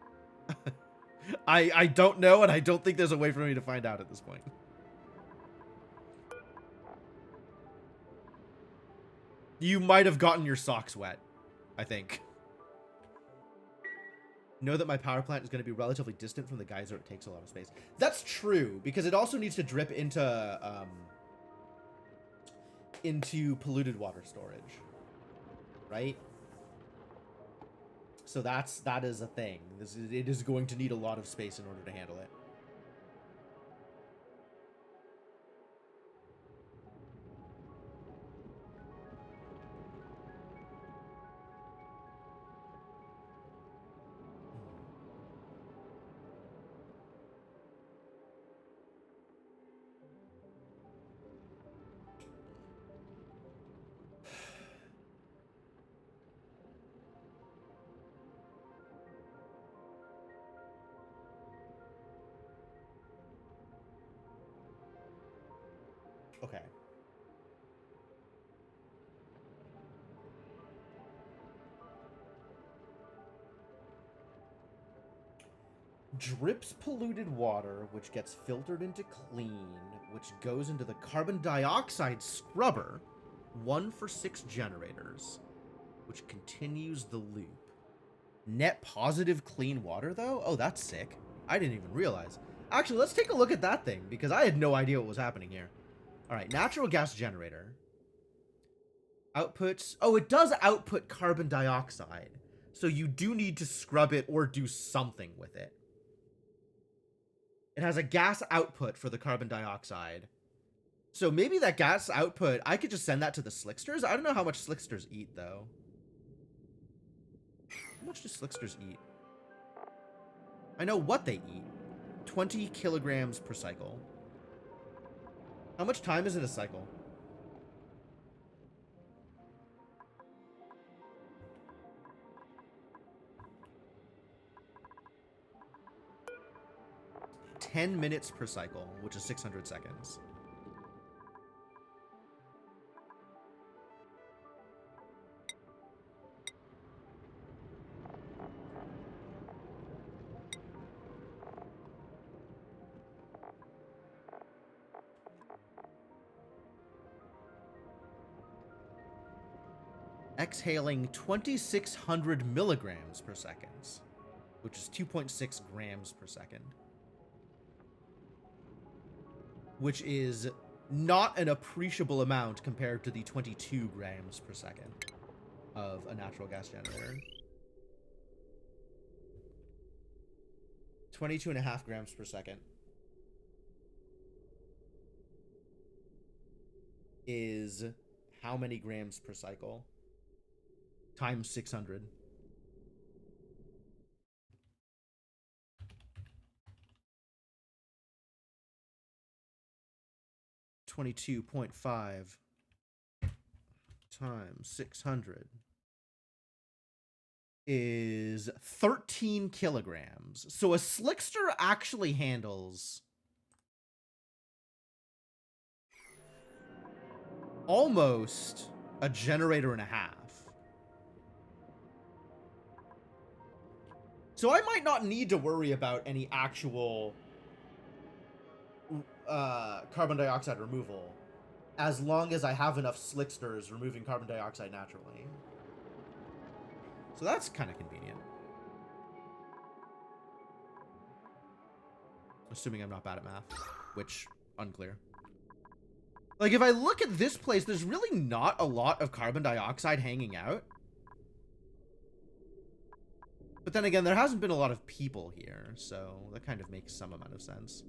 I don't know, and I don't think there's a way for me to find out at this point. You might have gotten your socks wet, I think. Know that my power plant is going to be relatively distant from the geyser. It takes a lot of space. That's true, because it also needs to drip into polluted water storage, right? So that is a thing. It is going to need a lot of space in order to handle it. Okay. Drips polluted water, which gets filtered into clean, which goes into the carbon dioxide scrubber. 1 for 6 generators, which continues the loop. Net positive clean water, though? Oh, that's sick. I didn't even realize. Actually, let's take a look at that thing, because I had no idea what was happening here. All right, natural gas generator. Outputs. Oh, it does output carbon dioxide. So you do need to scrub it or do something with it. It has a gas output for the carbon dioxide. So maybe that gas output, I could just send that to the slicksters. I don't know how much slicksters eat, though. How much do slicksters eat? I know what they eat. 20 kilograms per cycle. How much time is in a cycle? $10 minutes per cycle, which is 600 seconds. Exhaling 2,600 milligrams per second, which is 2.6 grams per second. Which is not an appreciable amount compared to the 22 grams per second of a natural gas generator. 22.5 grams per second is how many grams per cycle? Times 600. $22.5 times 600 is 13 kilograms. So a slickster actually handles almost a generator and a half. So I might not need to worry about any actual carbon dioxide removal as long as I have enough slicksters removing carbon dioxide naturally. So that's kind of convenient. Assuming I'm not bad at math, which, unclear. Like, if I look at this place, there's really not a lot of carbon dioxide hanging out. But then again, there hasn't been a lot of people here, so that kind of makes some amount of sense.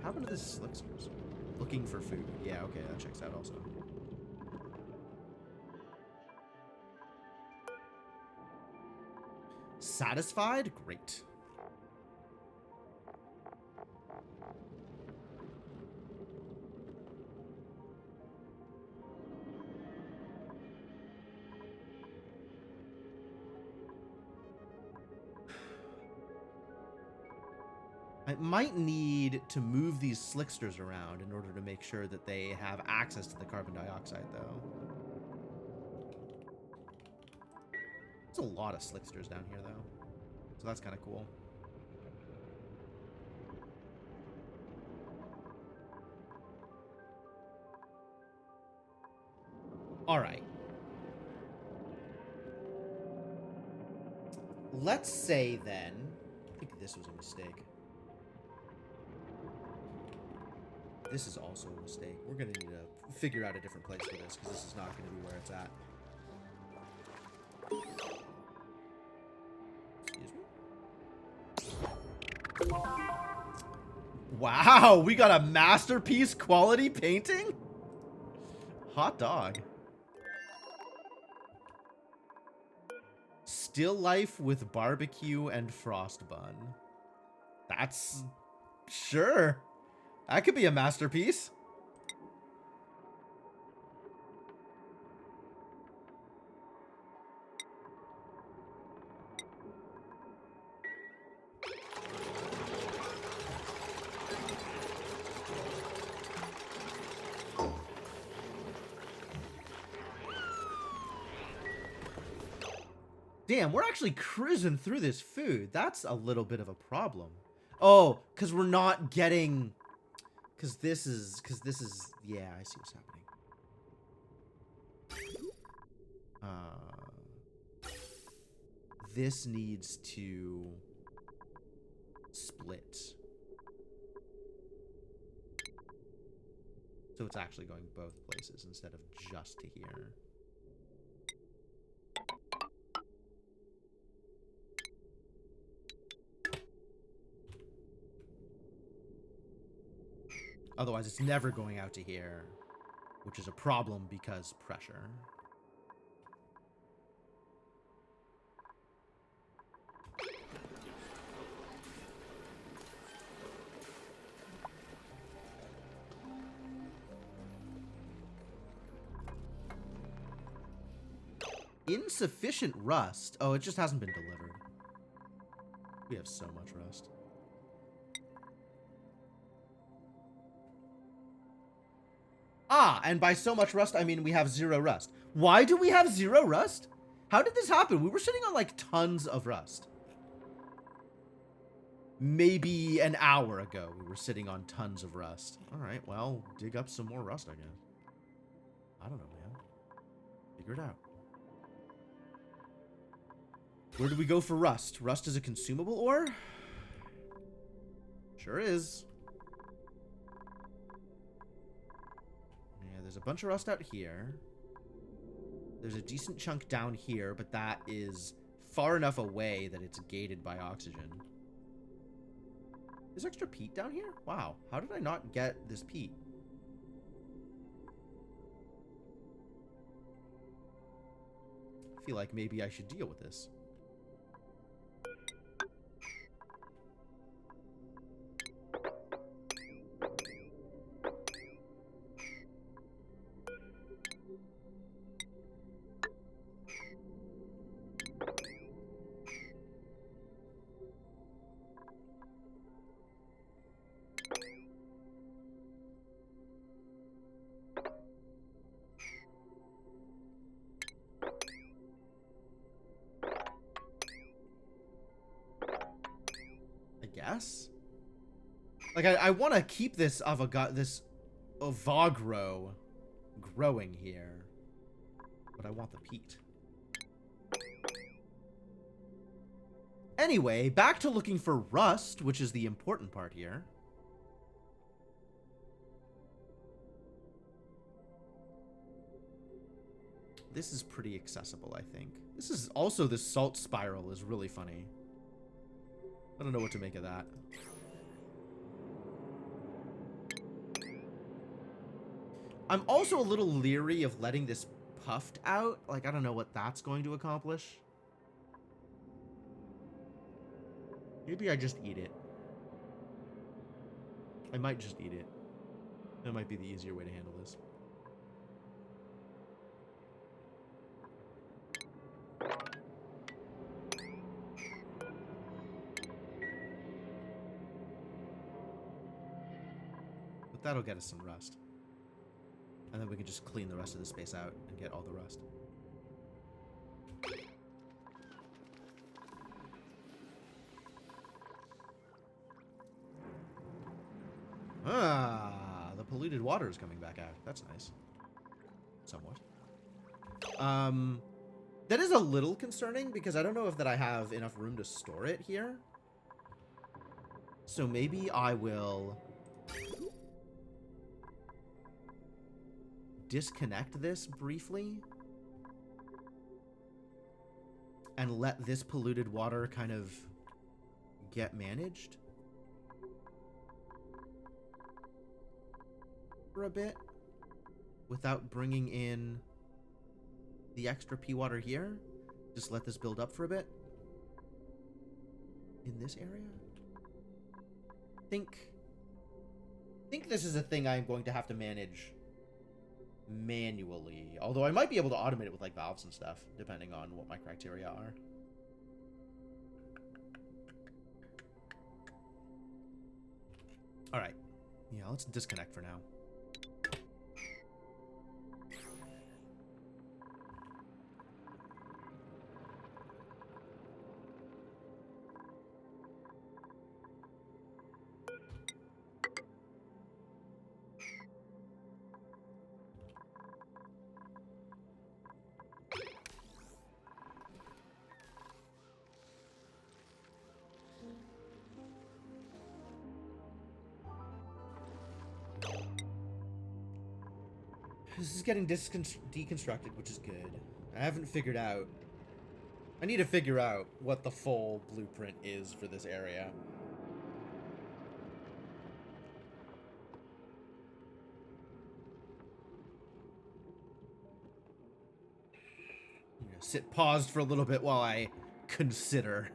How about the slicksters? Looking for food. Yeah, okay, that checks out also. Satisfied? Great. I might need to move these slicksters around in order to make sure that they have access to the carbon dioxide, though. There's a lot of slicksters down here, though. So that's kind of cool. All right. Let's say, then... I think this was a mistake. This is also a mistake. We're going to need to figure out a different place for this, because this is not going to be where it's at. Excuse me? Wow, we got a masterpiece quality painting? Hot dog. Still life with barbecue and frost bun. That's... sure. That could be a masterpiece. Damn, we're actually cruising through this food. That's a little bit of a problem. Oh, because we're not getting... Because this is... Yeah, I see what's happening. This needs to... split. So it's actually going both places instead of just to here. Otherwise, it's never going out to here, which is a problem because pressure. Insufficient rust. Oh, it just hasn't been delivered. We have so much rust. Ah, and by so much rust, I mean we have 0 rust. Why do we have 0 rust? How did this happen? We were sitting on, like, tons of rust. Maybe an hour ago, we were sitting on tons of rust. All right, well, dig up some more rust, I guess. I don't know, man. Figure it out. Where do we go for rust? Rust is a consumable ore? Sure is. Yeah, there's a bunch of rust out here. There's a decent chunk down here, but that is far enough away that it's gated by oxygen. Is extra peat down here? Wow, how did I not get this peat? I feel like maybe I should deal with this. Guess? Like, I want to keep this Avogro growing here, but I want the peat. Anyway, back to looking for rust, which is the important part here. This is pretty accessible, I think. This is also, the salt spiral is really funny. I don't know what to make of that. I'm also a little leery of letting this puffed out. Like, I don't know what that's going to accomplish. Maybe I just eat it. I might just eat it. That might be the easier way to handle this. That'll get us some rust. And then we can just clean the rest of the space out and get all the rust. Ah, the polluted water is coming back out. That's nice. Somewhat. That is a little concerning because I don't know if that I have enough room to store it here. So maybe I will disconnect this briefly and let this polluted water kind of get managed for a bit without bringing in the extra pea water here. Just let this build up for a bit in this area. Think this is a thing I'm going to have to manage manually, although I might be able to automate it with like valves and stuff depending on what my criteria are. All right, yeah, let's disconnect for now. This is getting deconstructed, which is good. I haven't figured out... I need to figure out what the full blueprint is for this area. I'm gonna sit paused for a little bit while I consider.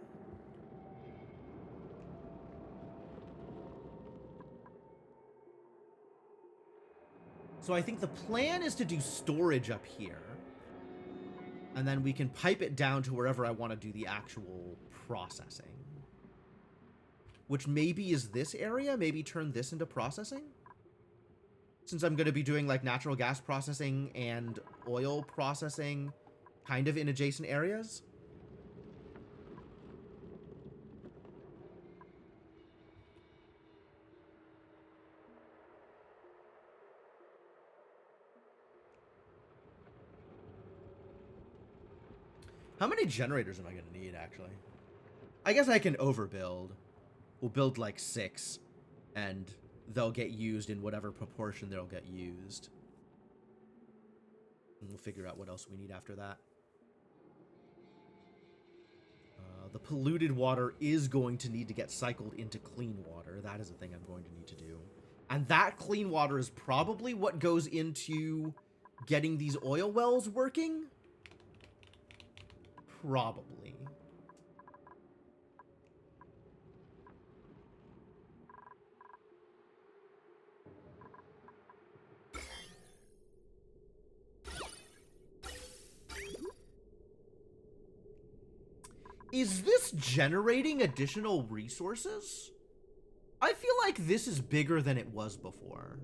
So I think the plan is to do storage up here. And then we can pipe it down to wherever I want to do the actual processing. Which maybe is this area? Maybe turn this into processing? Since I'm going to be doing like natural gas processing and oil processing kind of in adjacent areas. How many generators am I going to need, actually? I guess I can overbuild. We'll build like 6, and they'll get used in whatever proportion they'll get used. And we'll figure out what else we need after that. The polluted water is going to need to get cycled into clean water. That is a thing I'm going to need to do. And that clean water is probably what goes into getting these oil wells working. Probably. Is this generating additional resources? I feel like this is bigger than it was before.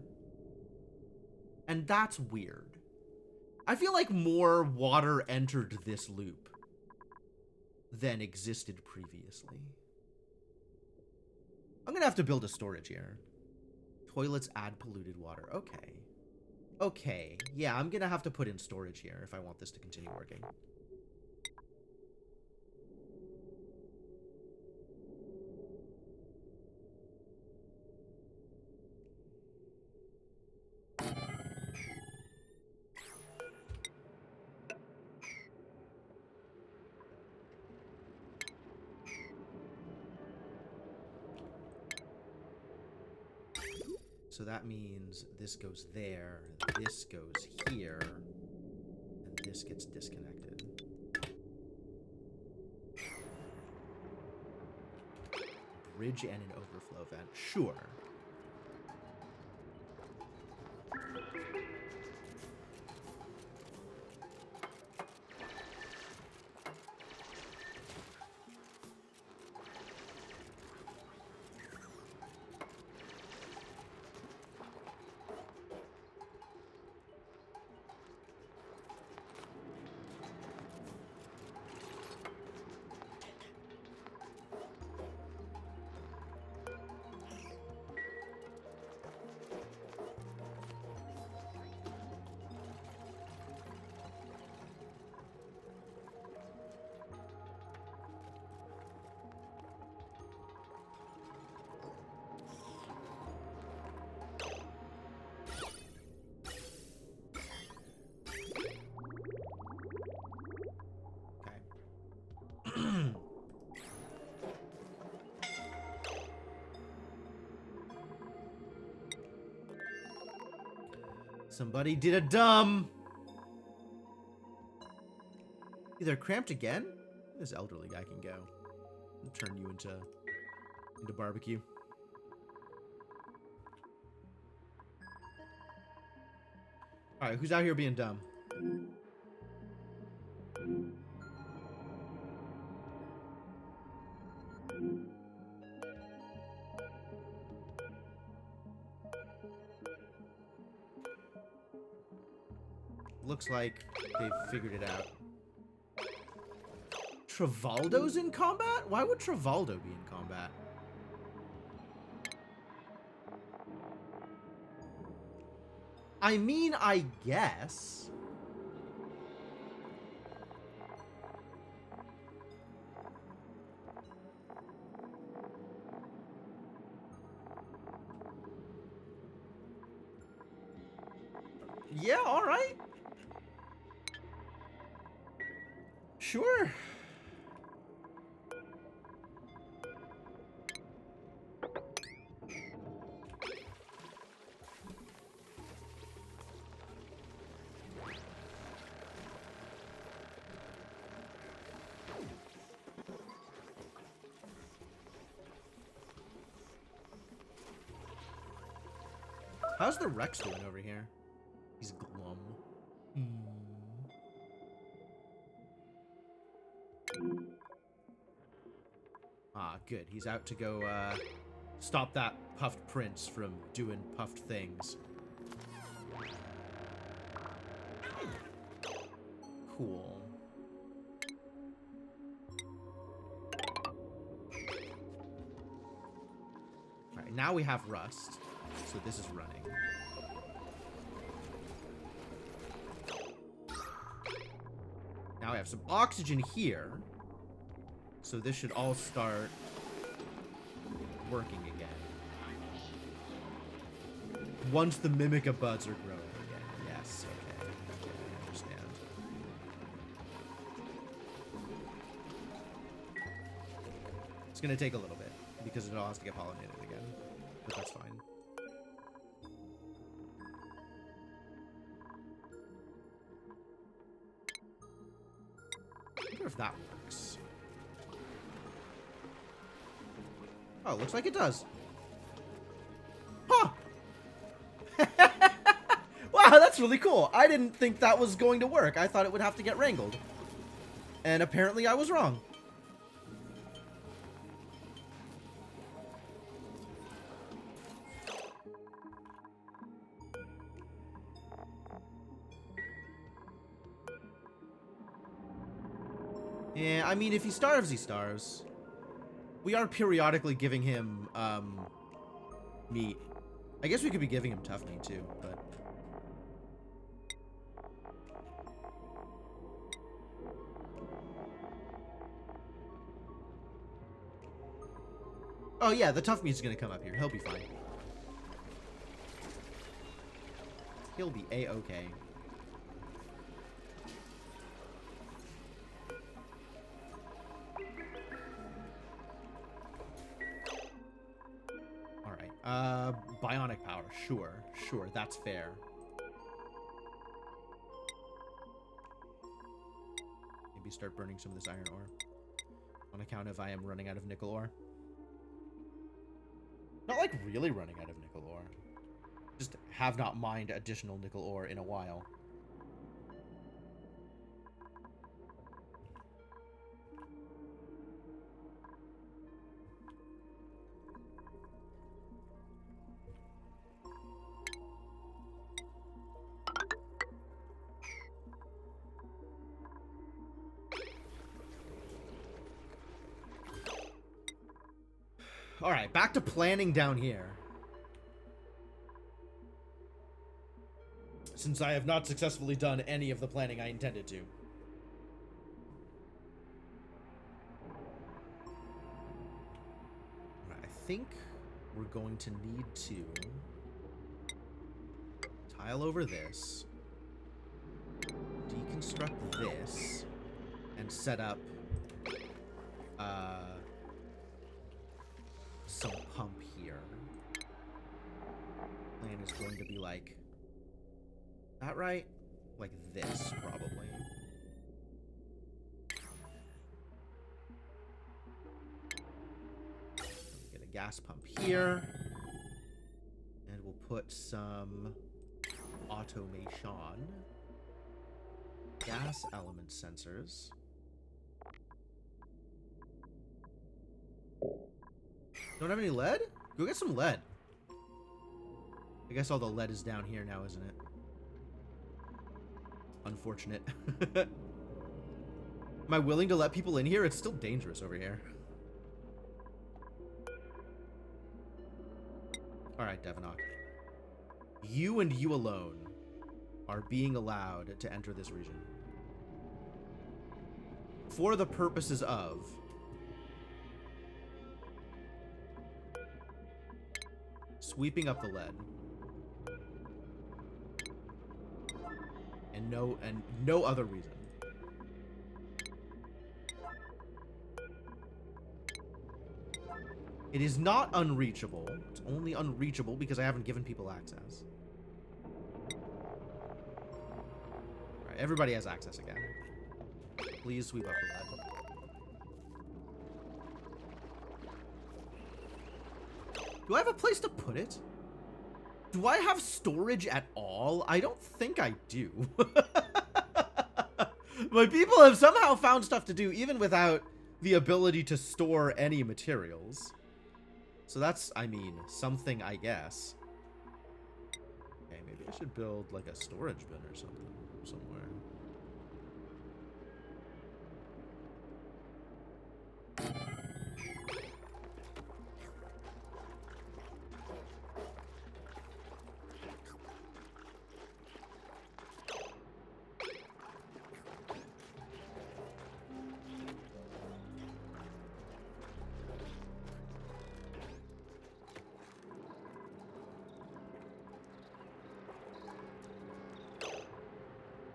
And that's weird. I feel like more water entered this loop than existed previously. I'm gonna have to build a storage here. Toilets add polluted water. Okay. Okay. Yeah, I'm gonna have to put in storage here if I want this to continue working. So that means this goes there, this goes here, and this gets disconnected. Bridge and an overflow vent. Sure. Somebody did a dumb. They're cramped again? This elderly guy can go. I'll turn you into barbecue. Alright, who's out here being dumb? Looks like they've figured it out. Travaldo's in combat? Why would Travaldo be in combat? I mean, I guess. Yeah, all right. Sure. How's the Rex doing over here? He's glum. Ah, good. He's out to go, stop that puffed prince from doing puffed things. Cool. Alright, now we have rust. So this is running. Now I have some oxygen here. So this should all start working again. Once the Mimica buds are growing again. Yes, okay. I understand. It's gonna take a little bit because it all has to get pollinated again. But that's fine. I wonder if that works. Oh, looks like it does. Huh! Wow, that's really cool. I didn't think that was going to work. I thought it would have to get wrangled. And apparently I was wrong. Yeah, I mean, if he starves, he starves. We are periodically giving him, meat. I guess we could be giving him tough meat, too, but... Oh, yeah, the tough meat's gonna come up here. He'll be fine. He'll be A-okay. Bionic power. Sure, that's fair. Maybe start burning some of this iron ore. On account of I am running out of nickel ore. Not like really running out of nickel ore. Just have not mined additional nickel ore in a while. Alright, back to planning down here. Since I have not successfully done any of the planning I intended to. Alright, I think we're going to need to tile over this, deconstruct this, and set up some pump here. Plan is going to be like that, right? Like this, probably. Get a gas pump here. And we'll put some automation. Gas element sensors. Don't have any lead? Go get some lead. I guess all the lead is down here now, isn't it? Unfortunate. Am I willing to let people in here? It's still dangerous over here. Alright, Devanok. You and you alone are being allowed to enter this region. For the purposes of... sweeping up the lead. And no other reason. It is not unreachable. It's only unreachable because I haven't given people access. Alright, everybody has access again. Please sweep up the lead. Do I have a place to put it? Do I have storage at all? I don't think I do. My people have somehow found stuff to do even without the ability to store any materials. So that's, I mean, something, I guess. Okay, maybe I should build, like, a storage bin or something somewhere.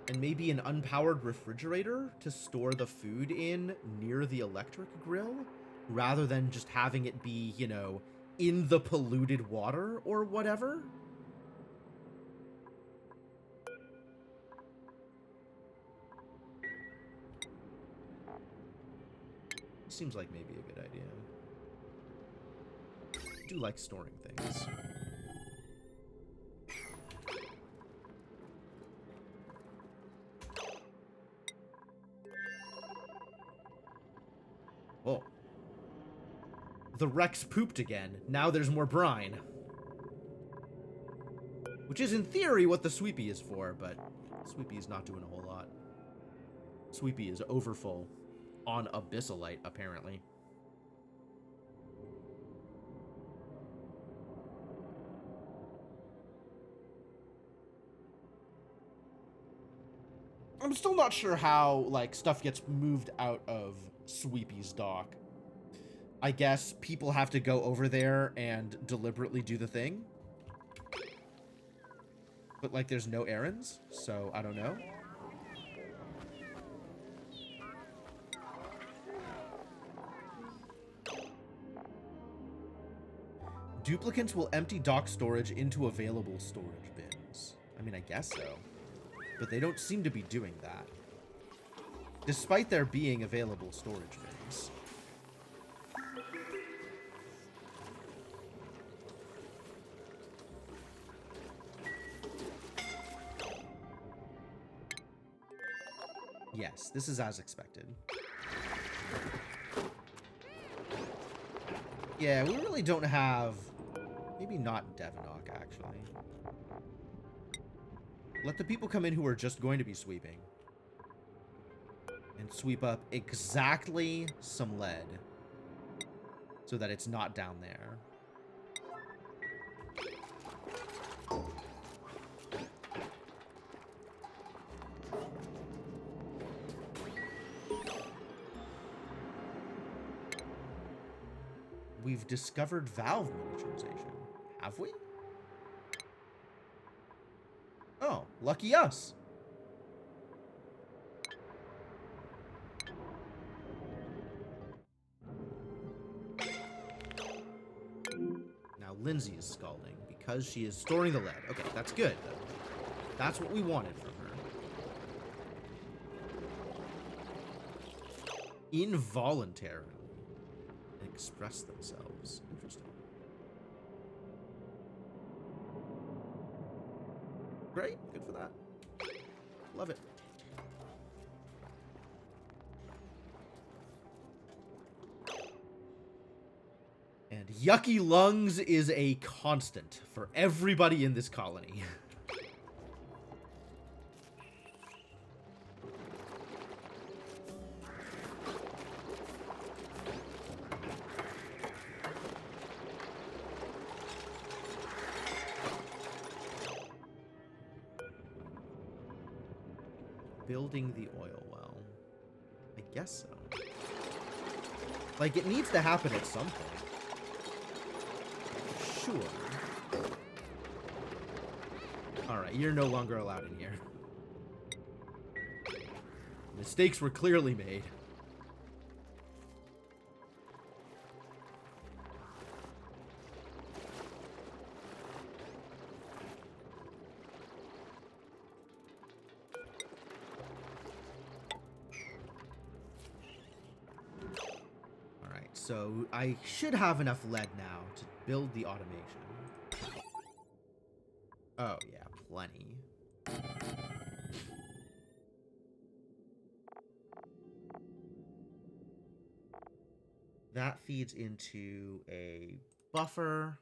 And maybe an unpowered refrigerator to store the food in near the electric grill, rather than just having it be, you know, in the polluted water or whatever. Seems like maybe a good idea. I do like storing things. Oh. The Rex pooped again. Now there's more brine. Which is, in theory, what the Sweepy is for, but Sweepy is not doing a whole lot. Sweepy is overfull on Abyssalite, apparently. I'm still not sure how, like, stuff gets moved out of Sweepy's dock. I guess people have to go over there and deliberately do the thing. But, like, there's no errands, so I don't know. Duplicants will empty dock storage into available storage bins. I mean, I guess so. But they don't seem to be doing that. Despite there being available storage bins. Yes, this is as expected. Yeah, we really don't have... Maybe not Devonok, actually. Let the people come in who are just going to be sweeping. And sweep up exactly some lead. So that it's not down there. We've discovered valve miniaturization. Have we? Oh, lucky us. Now Lindsay is scalding because she is storing the lead. Okay, that's good. That's what we wanted from her. Involuntarily express themselves. Interesting. Great. Good for that. Love it. And yucky lungs is a constant for everybody in this colony. Building the oil well. I guess so. Like, it needs to happen at some point. Sure. Alright, you're no longer allowed in here. Mistakes were clearly made. Alright, so I should have enough lead now to build the automation. Oh, yeah, plenty. That feeds into a buffer.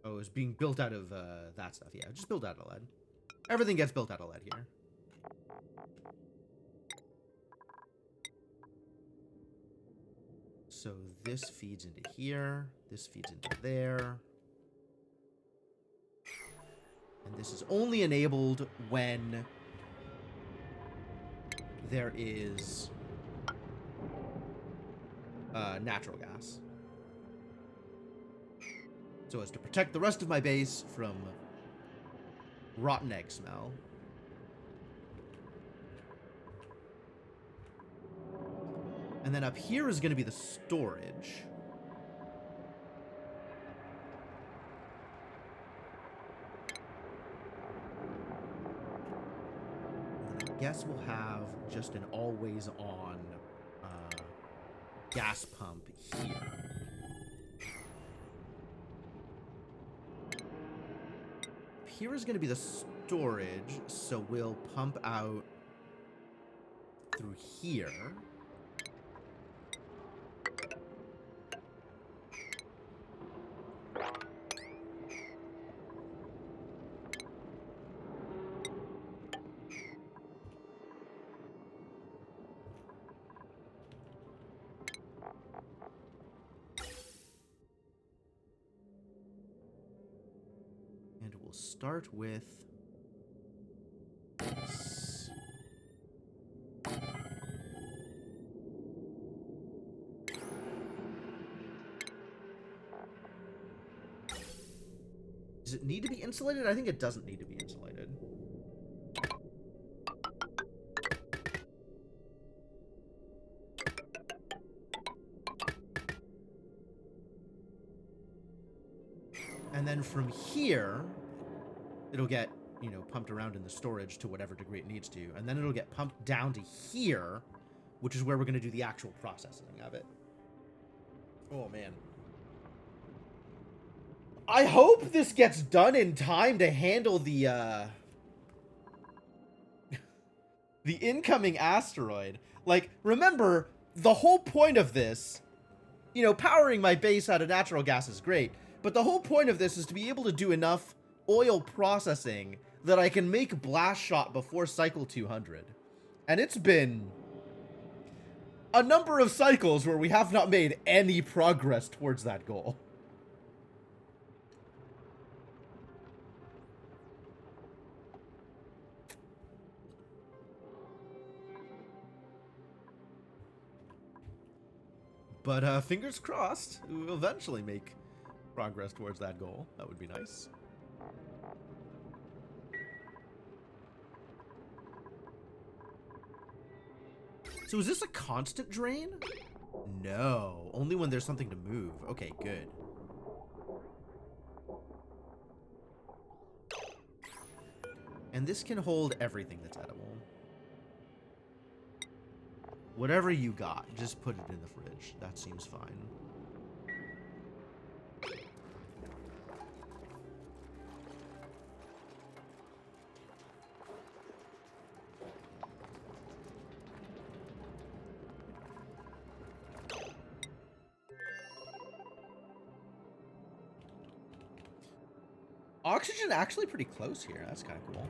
Oh, it's being built out of that stuff. Yeah, just build out of lead. Everything gets built out of lead here. So this feeds into here. This feeds into there. And this is only enabled when there is natural gas. So as to protect the rest of my base from rotten egg smell. And then up here is going to be the storage. And then I guess we'll have just an always-on gas pump here. Here is going to be the storage, so we'll pump out through here. Start with this. Does it need to be insulated? I think it doesn't need to be insulated. And then from here, it'll get, you know, pumped around in the storage to whatever degree it needs to. And then it'll get pumped down to here, which is where we're going to do the actual processing of it. Oh, man. I hope this gets done in time to handle the, the incoming asteroid. Like, remember, the whole point of this, you know, powering my base out of natural gas is great, but the whole point of this is to be able to do enough oil processing that I can make blast shot before cycle 200. And it's been a number of cycles where we have not made any progress towards that goal. But fingers crossed, we'll eventually make progress towards that goal. That would be nice. So is this a constant drain? No, only when there's something to move. Okay, good. And this can hold everything that's edible. Whatever you got, just put it in the fridge. That seems fine. Oxygen actually pretty close here. That's kind of cool.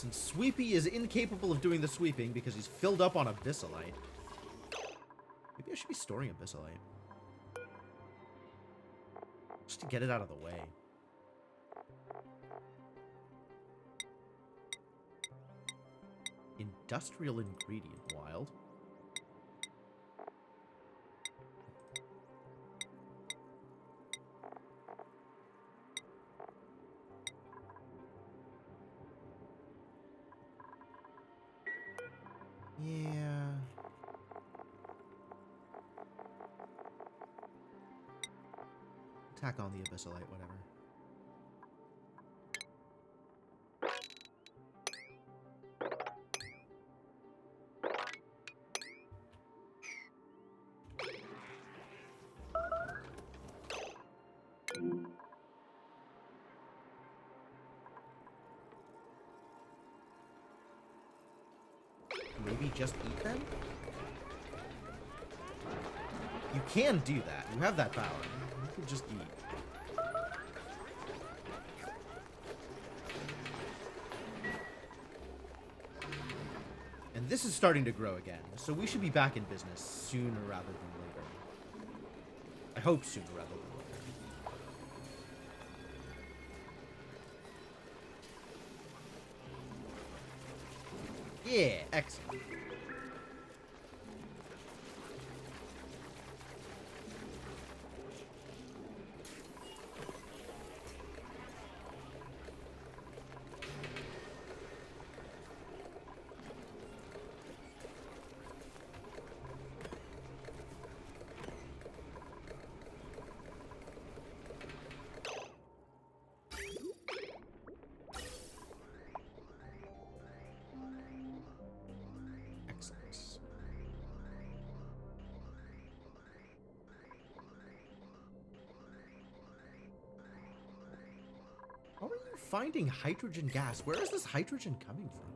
Since Sweepy is incapable of doing the sweeping because he's filled up on Abyssalite. Maybe I should be storing Abyssalite. Just to get it out of the way. Industrial ingredient, wild. Yeah. Tack on the Abyssalite, whatever. Maybe just eat them? You can do that. You have that power. You can just eat. And this is starting to grow again, so we should be back in business sooner rather than later. I hope sooner rather than later. Yeah, excellent. How are you finding hydrogen gas? Where is this hydrogen coming from?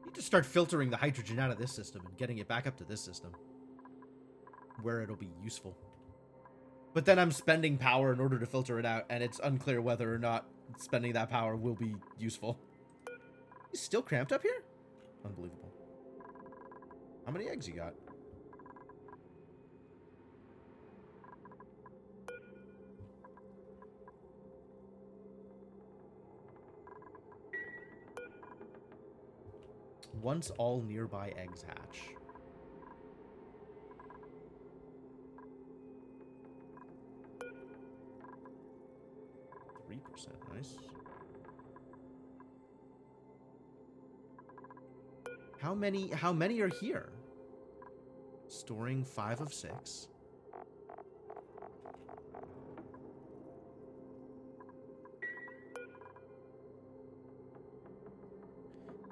Need to start filtering the hydrogen out of this system and getting it back up to this system, where it'll be useful. But then I'm spending power in order to filter it out, and it's unclear whether or not spending that power will be useful. He's still cramped up here? Unbelievable. How many eggs you got? Once all nearby eggs hatch. Nice. How many are here? Storing 5 of 6.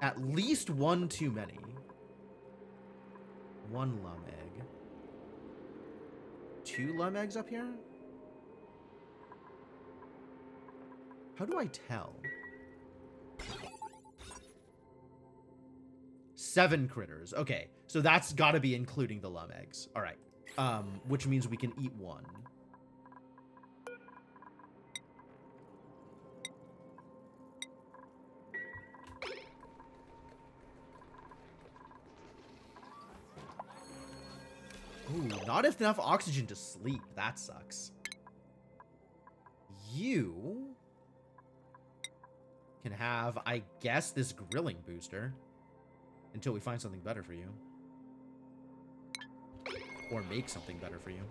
At least one too many. 1 lum egg. 2 lum eggs up here? How do I tell? 7 critters. Okay, so that's got to be including the lum eggs. All right. Which means we can eat 1. Ooh, not enough oxygen to sleep. That sucks. You can have, I guess, this grilling booster until we find something better for you. Or make something better for you.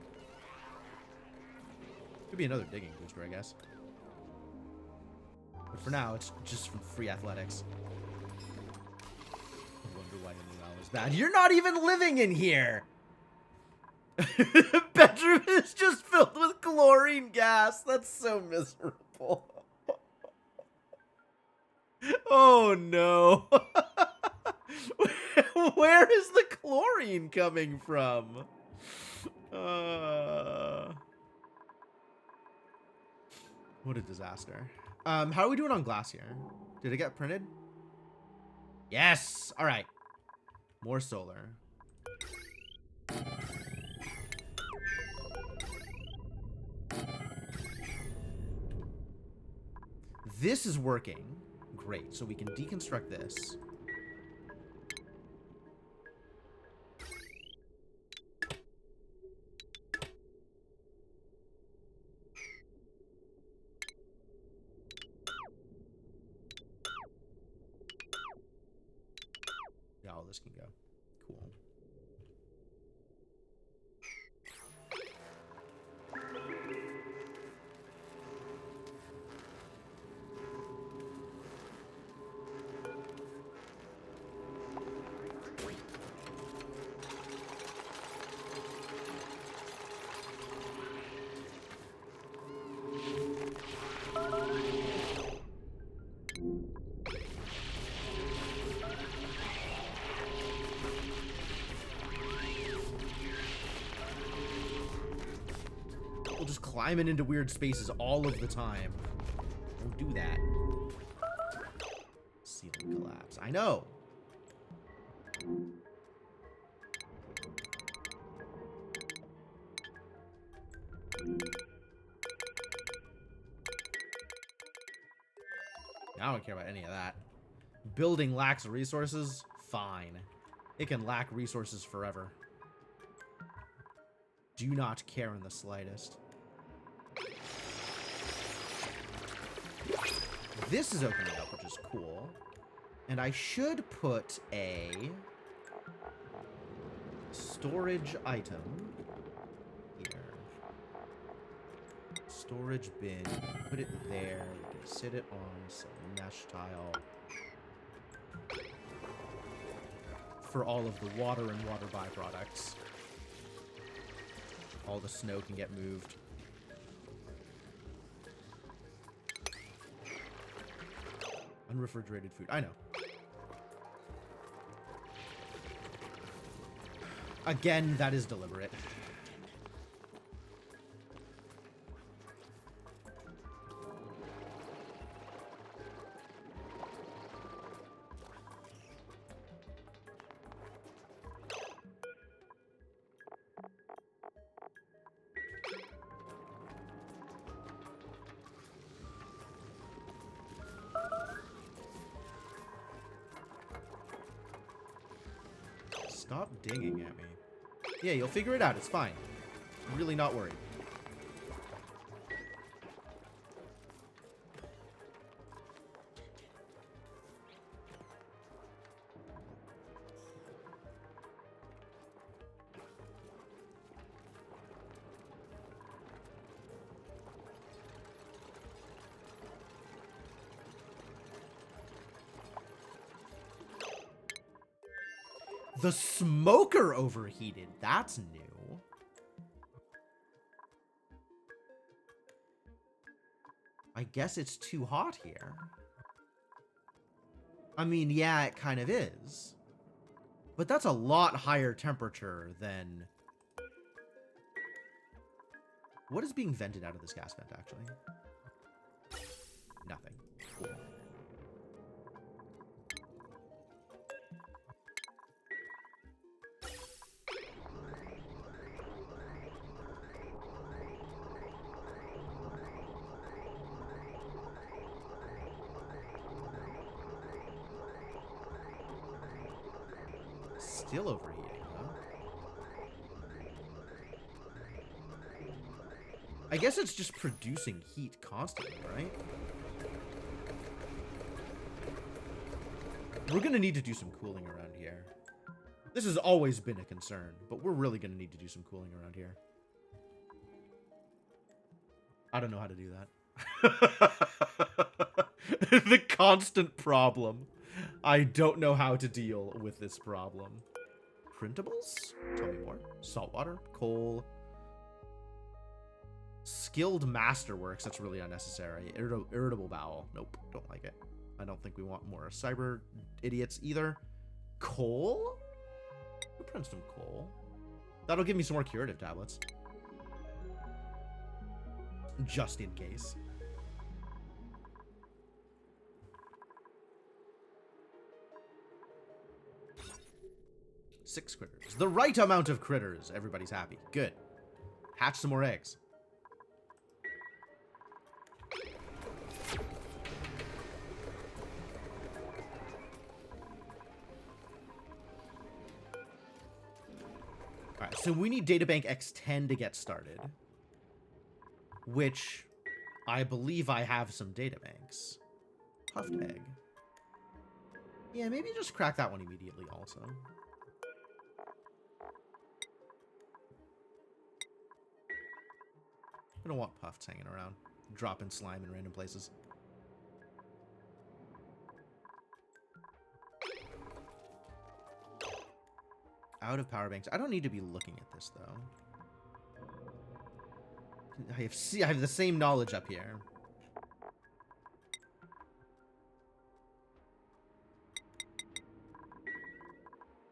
Could be another digging booster, I guess. But for now, it's just from free athletics. I wonder why the morale is bad. You're not even living in here! Bedroom is just filled with chlorine gas. That's so miserable. Oh no. Where is the chlorine coming from? What a disaster. How are we doing on glass here? Did it get printed? Yes. All right. More solar. This is working. Great. So we can deconstruct this. Yeah, all this can go. Cool. We'll just climb it into weird spaces all of the time. Don't do that. Ceiling collapse. I know. I don't care about any of that. Building lacks resources? Fine. It can lack resources forever. Do not care in the slightest. This is opening up, which is cool. And I should put a storage item here. Storage bin. Put it there. We can sit it on some mesh tile. For all of the water and water byproducts. All the snow can get moved. Unrefrigerated food. I know. Again, that is deliberate. Stop dinging at me. Yeah, you'll figure it out. It's fine. I'm really not worried. The smoker overheated. That's new. I guess it's too hot here. I mean, yeah, it kind of is. But that's a lot higher temperature than... What is being vented out of this gas vent, actually? Nothing. Cool. Still overheating, huh? I guess it's just producing heat constantly, right? We're gonna need to do some cooling around here. This has always been a concern, but we're really gonna need to do some cooling around here. I don't know how to do that. The constant problem. I don't know how to deal with this problem. Printables? Tell me more. Saltwater, coal, skilled masterworks. That's really unnecessary. Irritable bowel. Nope, don't like it. I don't think we want more cyber idiots either. Coal? Who prints some coal? That'll give me some more curative tablets. Just in case. Six critters. The right amount of critters. Everybody's happy. Good. Hatch some more eggs. So we need databank X10 to get started. Which I believe I have some databanks. Puffed egg. Yeah, maybe just crack that one immediately also. I don't want puffs hanging around, dropping slime in random places. Out of power banks. I don't need to be looking at this, though. I have the same knowledge up here.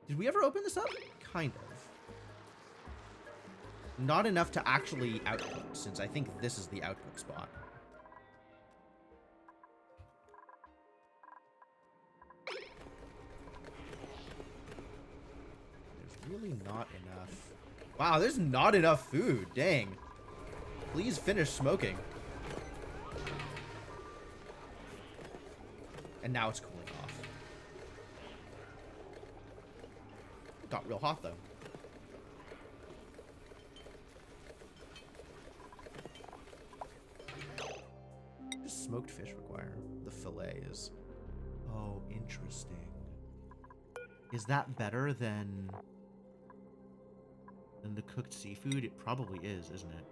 Did we ever open this up? Kind of. Not enough to actually output, since I think this is the output spot. There's really not enough. Wow, there's not enough food. Dang. Please finish smoking. And now it's cooling off. It got real hot, though. What does smoked fish require? The fillet is... Oh, interesting. Is that better than the cooked seafood? It probably is, isn't it?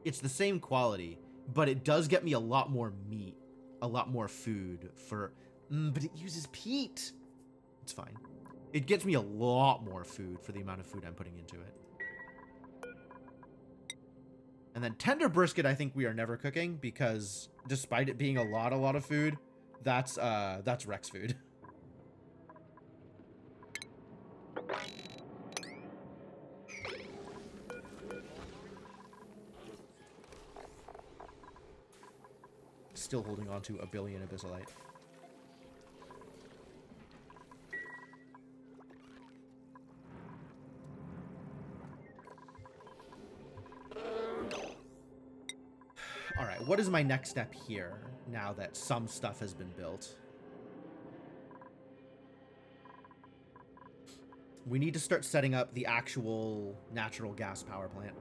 It's the same quality, but it does get me a lot more meat, a lot more food for... but it uses peat. It's fine. It gets me a lot more food for the amount of food I'm putting into it. And then tender brisket, I think we are never cooking because despite it being a lot of food, that's Rex food. Still holding on to a billion abyssalite. All right, what is my next step here now that some stuff has been built? We need to start setting up the actual natural gas power plant.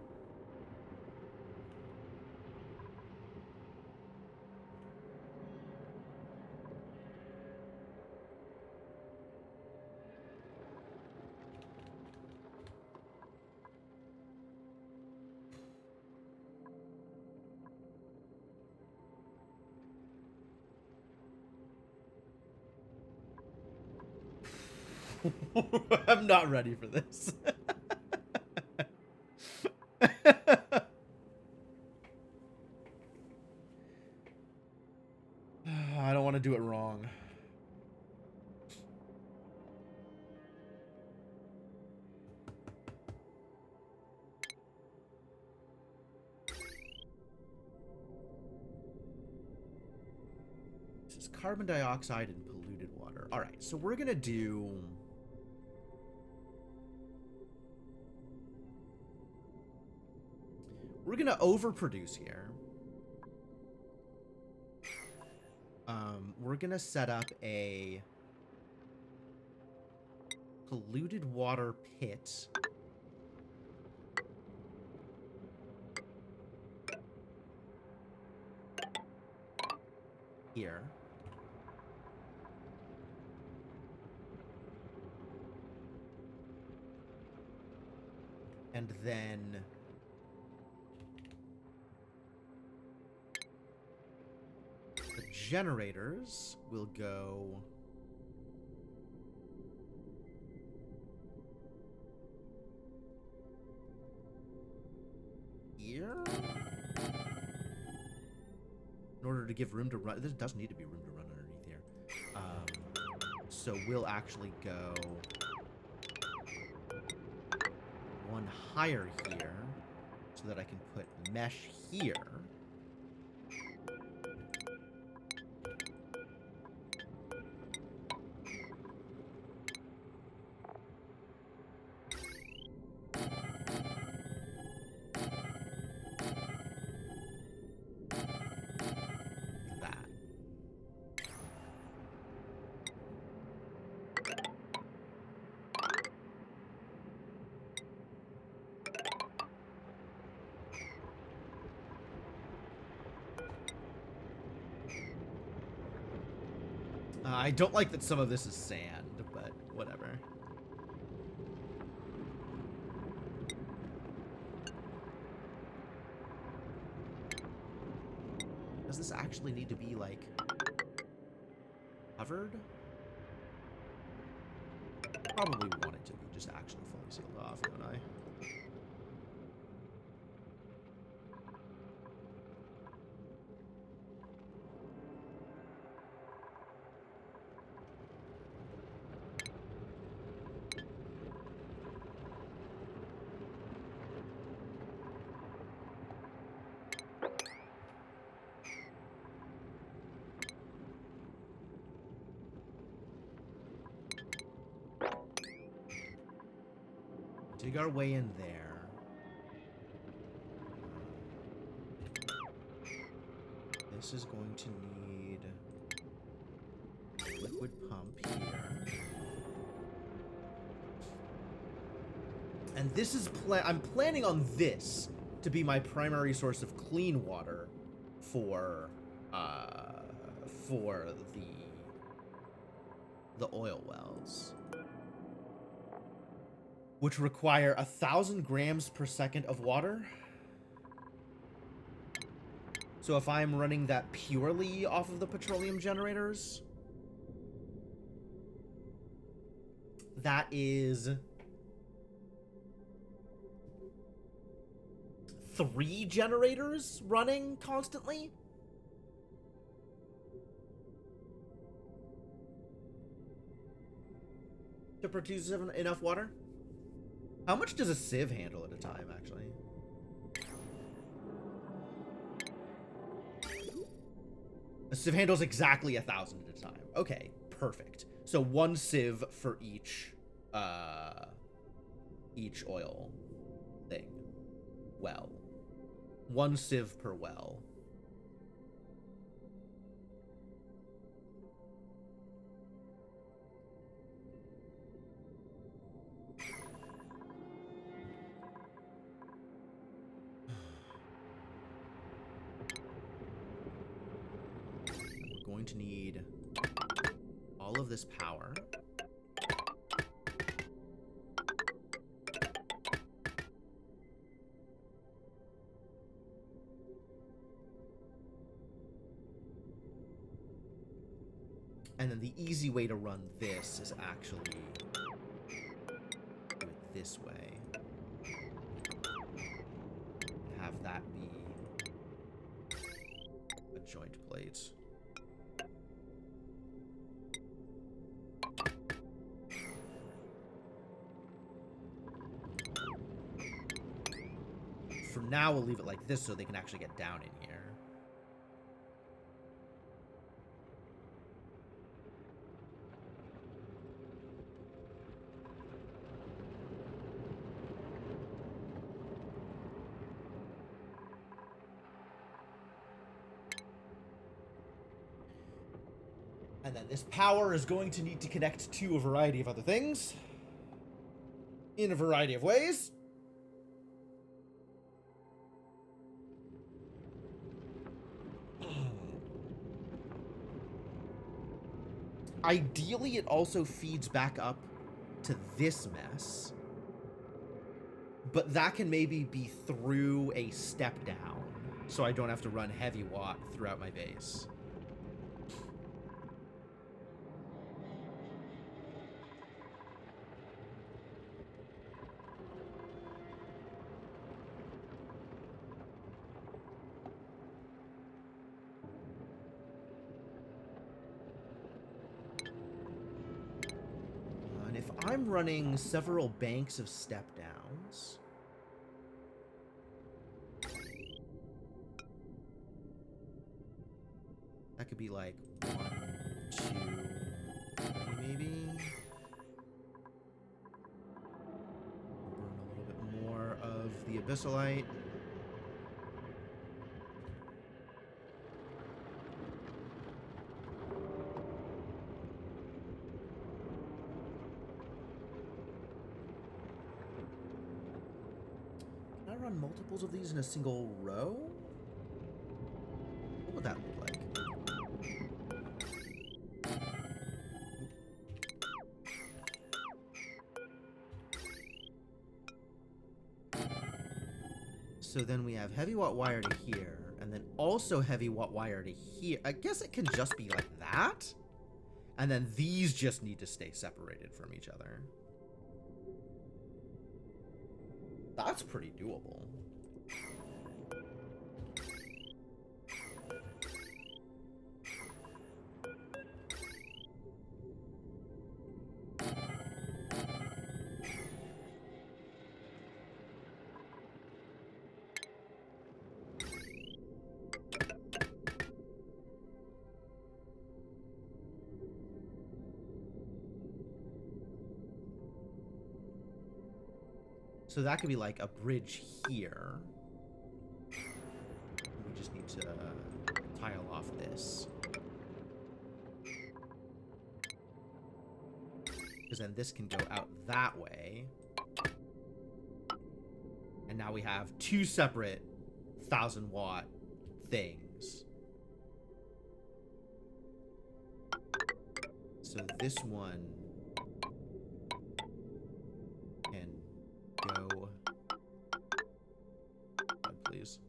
I'm not ready for this. I don't want to do it wrong. This is carbon dioxide and polluted water. All right, so we're going to do... We're going to overproduce here. We're going to set up a polluted water pit. Here. And then... the generators will go... here? In order to give room to run... There does need to be room to run underneath here. So we'll actually go... one higher here, so that I can put mesh here. I don't like that some of this is sand, but whatever. Does this actually need to be, like, covered? Probably want it to be just actually fully sealed off, don't I? Dig our way in there. This is going to need a liquid pump here. And this is I'm planning on this to be my primary source of clean water for the oil wells, which require 1,000 grams per second of water. So if I'm running that purely off of the petroleum generators, that is 3 generators running constantly. To produce enough water. How much does a sieve handle at a time, actually? A sieve handles exactly 1,000 at a time. Okay, perfect. So 1 sieve for each oil thing. Well. 1 sieve per well. Going to need all of this power. And then the easy way to run this is actually do it this way. Have that be a joint plate. For now, we'll leave it like this so they can actually get down in here. And then this power is going to need to connect to a variety of other things. In a variety of ways. Ideally, it also feeds back up to this mess. But that can maybe be through a step down, so I don't have to run heavy watt throughout my base. I'm running several banks of step downs. That could be like 1, 2, 3 maybe. Burn a little bit more of the abyssalite. Multiples of these in a single row? What would that look like? So then we have heavy watt wire to here, and then also heavy watt wire to here. I guess it can just be like that. And then these just need to stay separated from each other. That's pretty doable. So that could be like a bridge here. We just need to tile off this. Because then this can go out that way. And now we have two separate 1,000-watt things. So this one can go. God, please.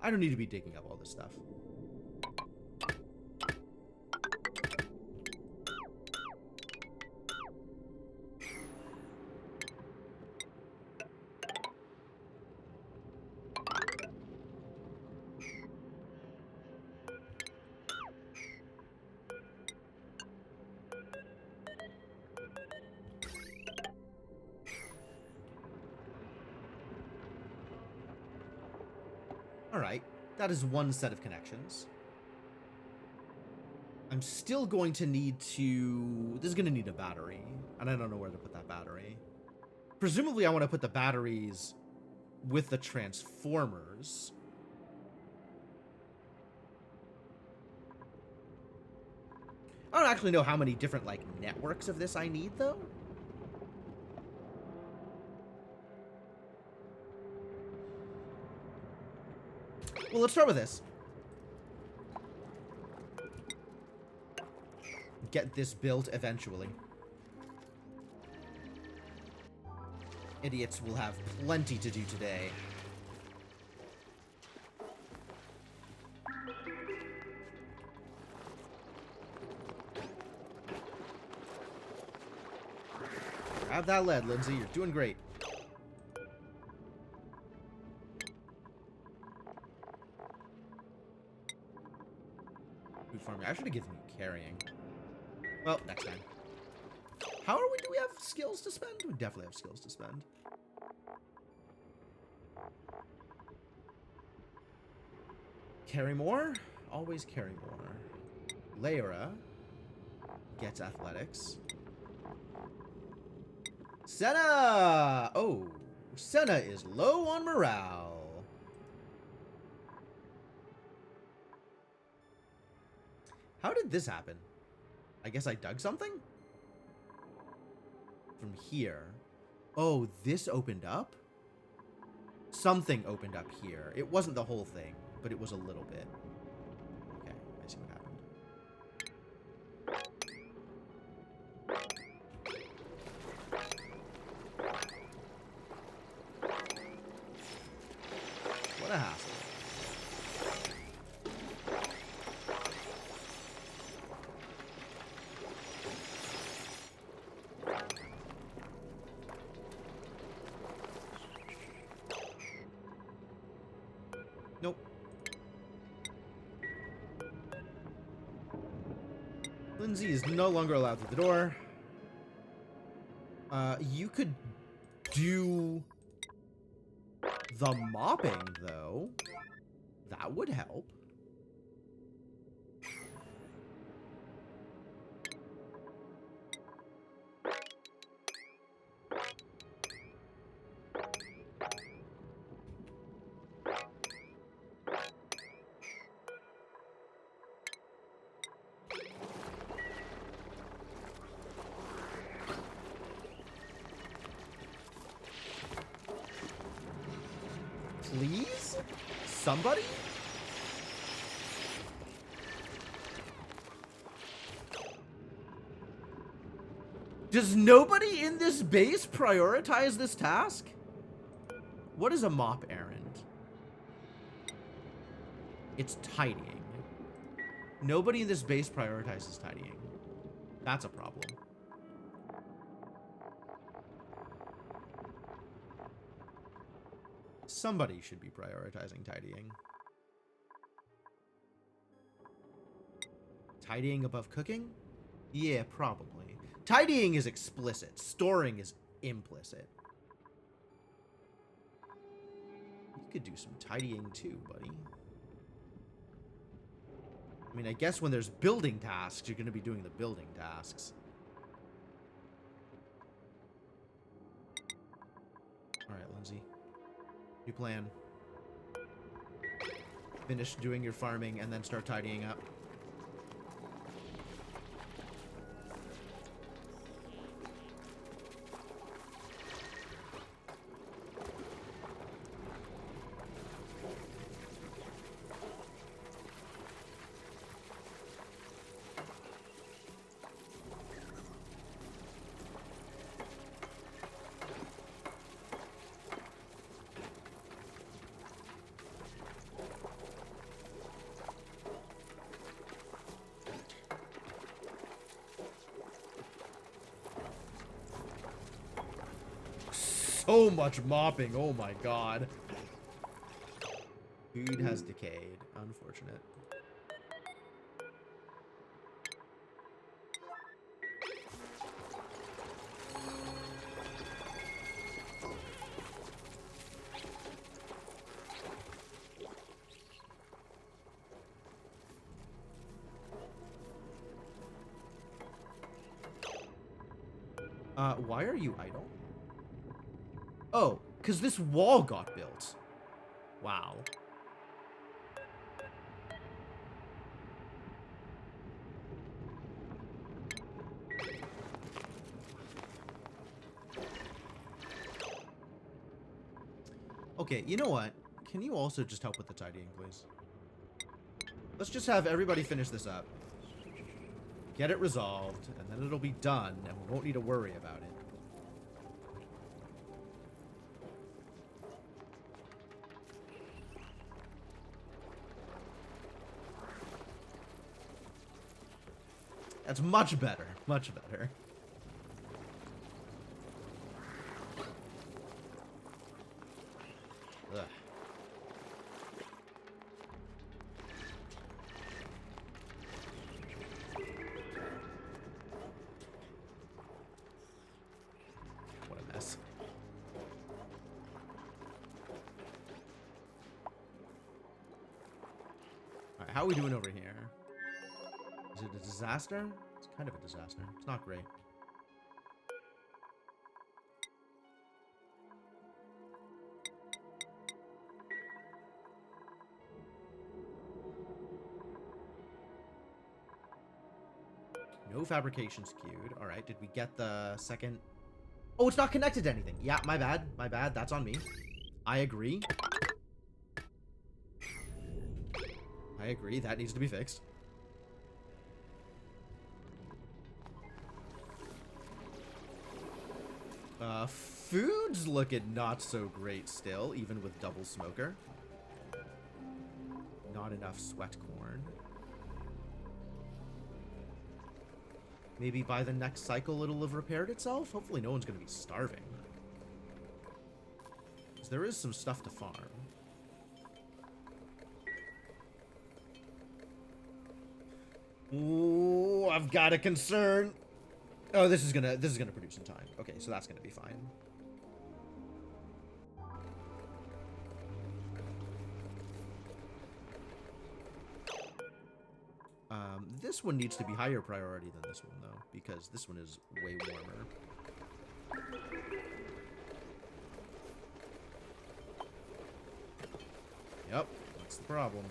I don't need to be digging up all this stuff. Alright, that is one set of connections. I'm still going to need to... This is going to need a battery, and I don't know where to put that battery. Presumably I want to put the batteries with the transformers. I don't actually know how many different, like, networks of this I need, though. Well, let's start with this. Get this built eventually. Idiots will have plenty to do today. Grab that lead, Lindsay. You're doing great. Food farming. I should have given you carrying. Well, next time. How are we? Do we have skills to spend? We definitely have skills to spend. Carry more? Always carry more. Lyra gets athletics. Senna! Oh, Senna is low on morale. How did this happen? I guess I dug something? From here. Oh, this opened up? Something opened up here. It wasn't the whole thing, but it was a little bit. Okay, I see what happened. What a hassle. Nope. Lindsay is no longer allowed through the door. You could do the mopping, though. That would help. Please? Somebody? Does nobody in this base prioritize this task? What is a mop errand? It's tidying. Nobody in this base prioritizes tidying. That's a problem. Somebody should be prioritizing tidying. Tidying above cooking? Yeah, probably. Tidying is explicit. Storing is implicit. You could do some tidying too, buddy. I mean, I guess when there's building tasks, you're going to be doing the building tasks. All right, Lindsay. New plan. Finish doing your farming and then start tidying up. So much mopping, oh my god. Food has decayed. Unfortunate. Why are you idle? Oh, because this wall got built. Wow. Okay, you know what? Can you also just help with the tidying, please? Let's just have everybody finish this up. Get it resolved, and then it'll be done, and we won't need to worry about it. That's much better. Much better. Ugh. What a mess. Alright, how are we doing over here? Is it a disaster? It's kind of a disaster. It's not great. No fabrications queued. Alright, did we get the second... Oh, it's not connected to anything. Yeah, my bad. My bad. That's on me. I agree. I agree. That needs to be fixed. Food's looking not so great still, even with double smoker. Not enough sweat corn. Maybe by the next cycle it'll have repaired itself? Hopefully no one's going to be starving. Because there is some stuff to farm. Ooh, I've got a concern. Oh, this is gonna produce in time. Okay, so that's gonna be fine. This one needs to be higher priority than this one, though, because this one is way warmer. Yep, that's the problem.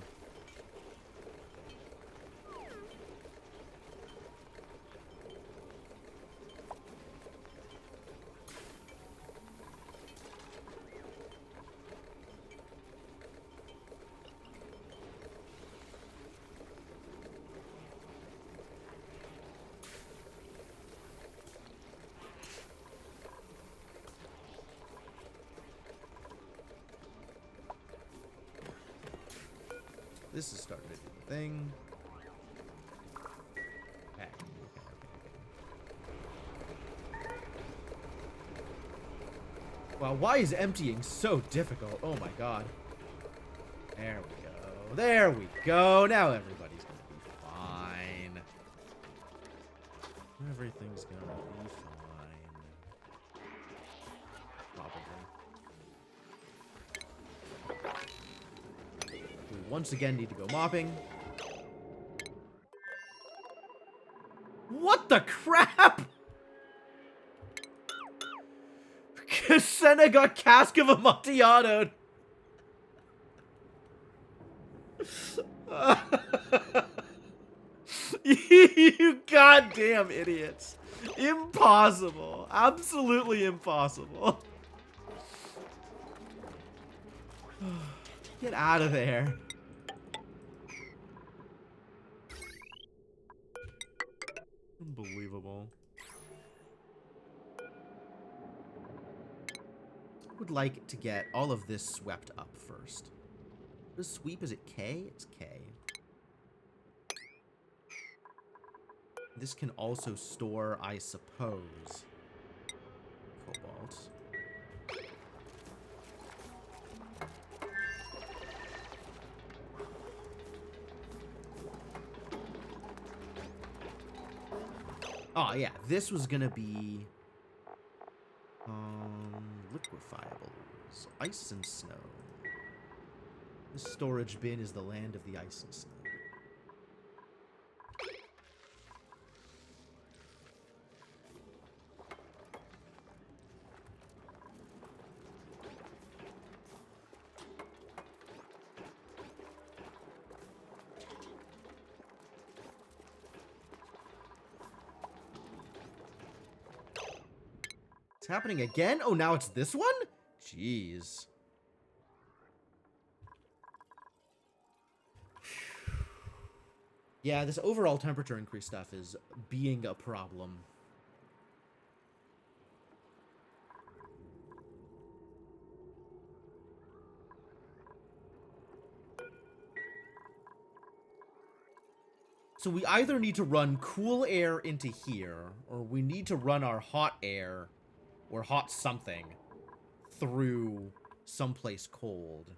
This is starting to do the thing. Okay, okay. Wow, why is emptying so difficult? Oh my god. There we go. There we go. Now everybody's gonna be fine. Everything's gonna be fine. Probably. We once again need to go mopping. What the crap? Senna got Cask of Amontillado. You goddamn idiots. Impossible. Absolutely impossible. Get out of there. Unbelievable. I would like to get all of this swept up first. What is sweep? Is it K? It's K. This can also store, I suppose, cobalt. Oh, yeah. This was gonna be... liquefiables. Ice and snow. This storage bin is the land of the ice and snow. It's happening again? Oh, now it's this one? Jeez. Yeah, this overall temperature increase stuff is being a problem. So we either need to run cool air into here, or we need to run our hot air, or hot something, through someplace cold.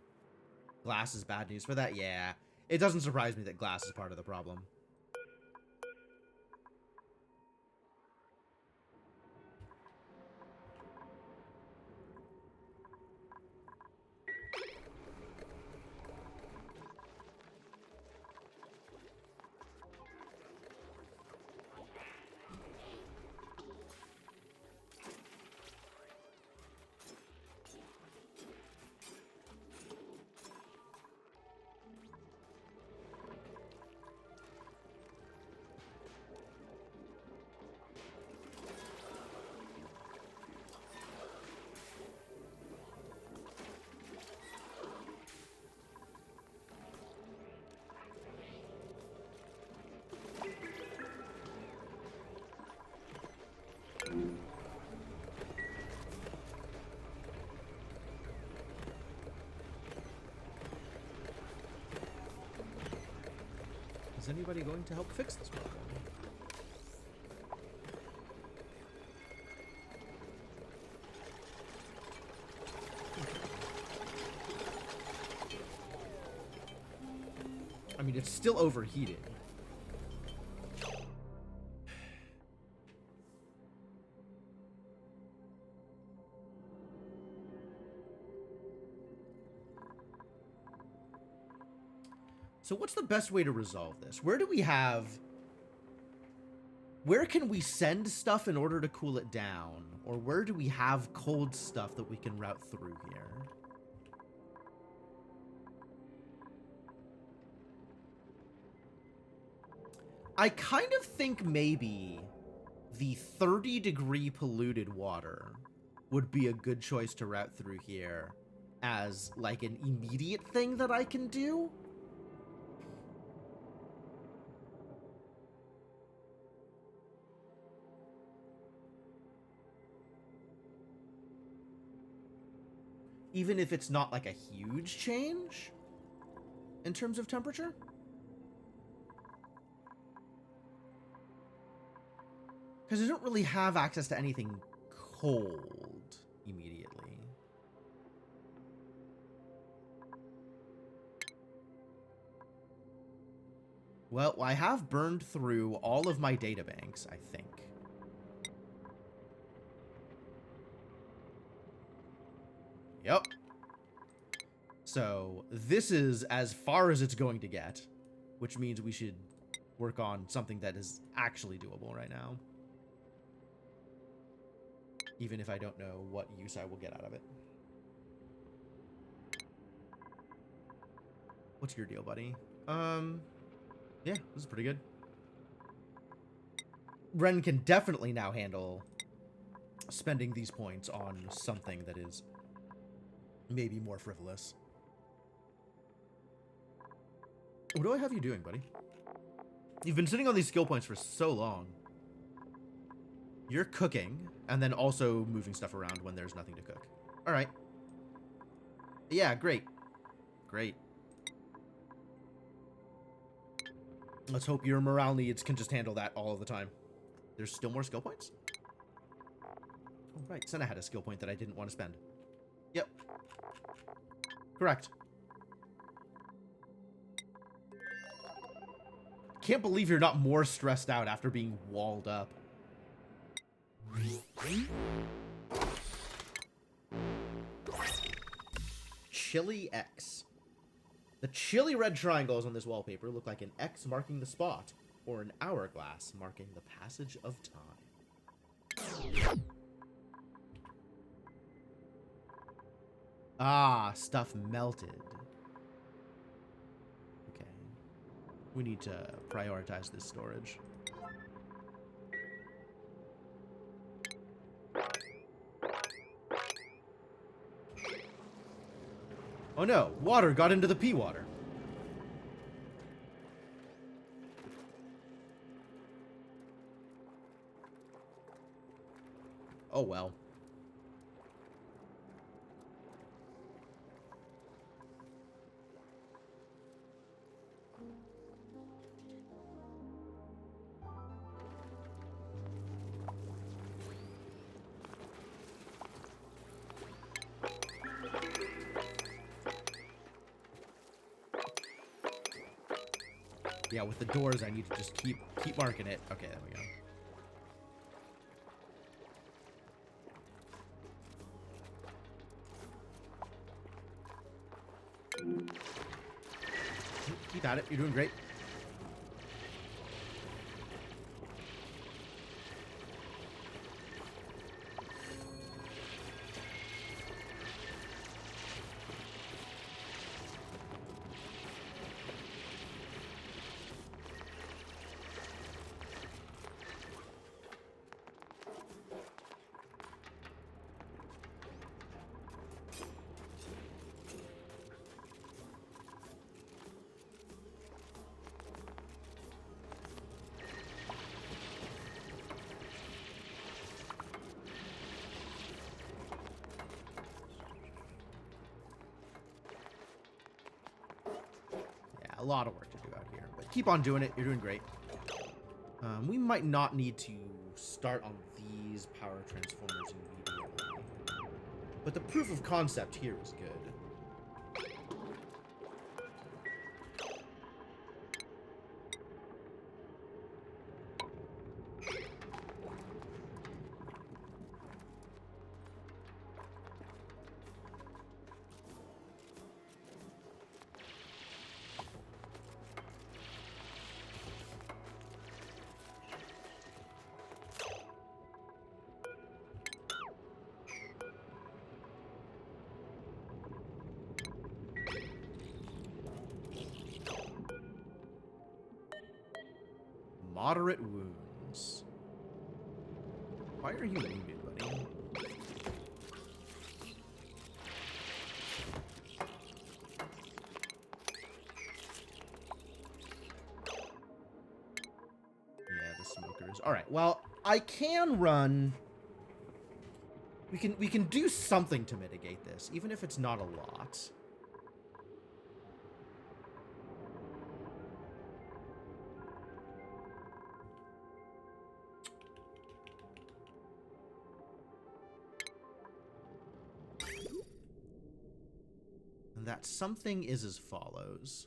Glass is bad news for that? Yeah. It doesn't surprise me that glass is part of the problem. Is anybody going to help fix this problem? I mean, it's still overheated. So what's the best way to resolve this? Where do we have... Where can we send stuff in order to cool it down? Or where do we have cold stuff that we can route through here? I kind of think maybe the 30-degree polluted water would be a good choice to route through here as, like, an immediate thing that I can do. Even if it's not, like, a huge change. in terms of temperature. Because I don't really have access to anything cold immediately. Well, I have burned through all of my data banks, I think. Yep. So, this is as far as it's going to get, which means we should work on something that is actually doable right now. Even if I don't know what use I will get out of it. What's your deal, buddy? Yeah, this is pretty good. Ren can definitely now handle spending these points on something that is maybe more frivolous. What do I have you doing, buddy? You've been sitting on these skill points for so long. You're cooking, and then also moving stuff around when there's nothing to cook. Alright. Yeah, great. Great. Let's hope your morale needs can just handle that all of the time. There's still more skill points? Oh, right. Senna had a skill point that I didn't want to spend. Yep. Correct. Can't believe you're not more stressed out after being walled up. Chili X. The chilly red triangles on this wallpaper look like an X marking the spot, or an hourglass marking the passage of time. Ah, stuff melted. Okay. We need to prioritize this storage. Oh no, water got into the pea water. Oh well. Yeah, with the doors, I need to just keep marking it. Okay, there we go. Keep at it. You're doing great. A lot of work to do out here, but keep on doing it. You're doing great. We might not need to start on these power transformers immediately, but the proof of concept here is good. Moderate wounds. Why are you wounded, buddy? Yeah, the smokers. All right. Well, I can run. We can do something to mitigate this, even if it's not a lot. that something is as follows.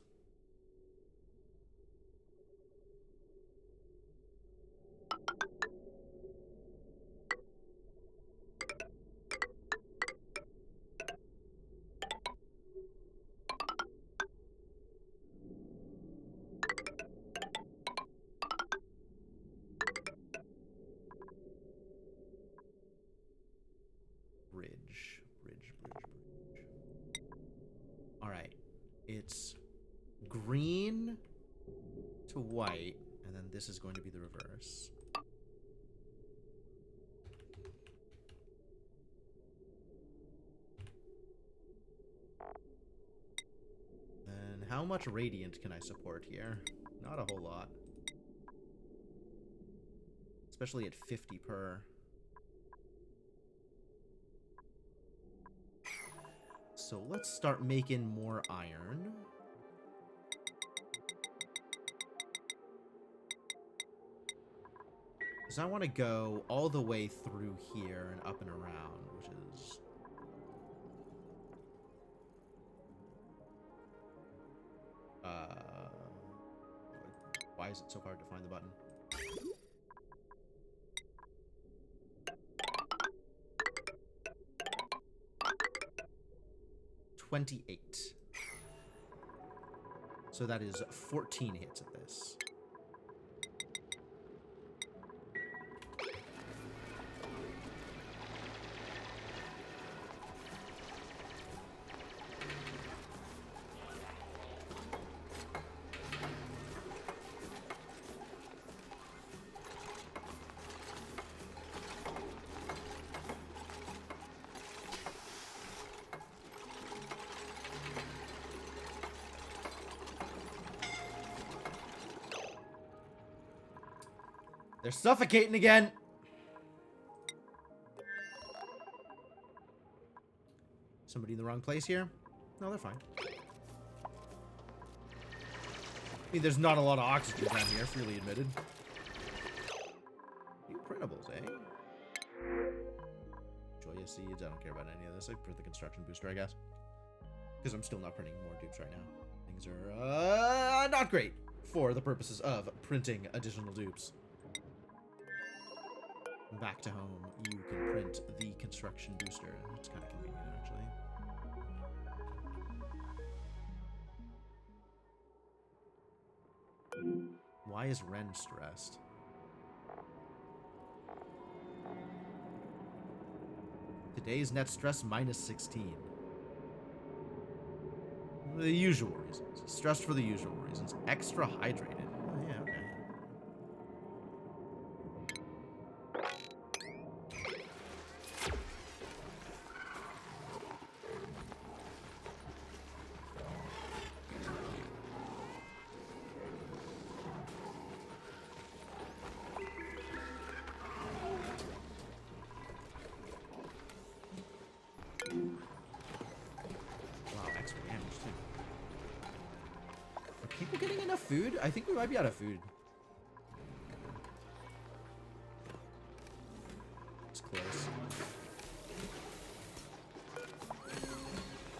Bridge. All right. It's green to white, and then this is going to be the reverse. And how much radiant can I support here? Not a whole lot. Especially at 50 per. So let's start making more iron. Because I want to go all the way through here and up and around, which is... why is it so hard to find the button? $28. So that is 14 hits of this. They're suffocating again. Somebody in the wrong place here? No, they're fine. I mean, there's not a lot of oxygen down here, freely admitted. New printables, eh? Joya seeds. I don't care about any of this. I print the construction booster, I guess. Because I'm still not printing more dupes right now. Things are not great for the purposes of printing additional dupes. Back to home, you can print the construction booster. It's kind of convenient, actually. Why is Ren stressed? Today's net stress minus 16. The usual reasons. Stressed for the usual reasons. Extra hydrated. Oh, yeah, okay. Food? I think we might be out of food. It's close.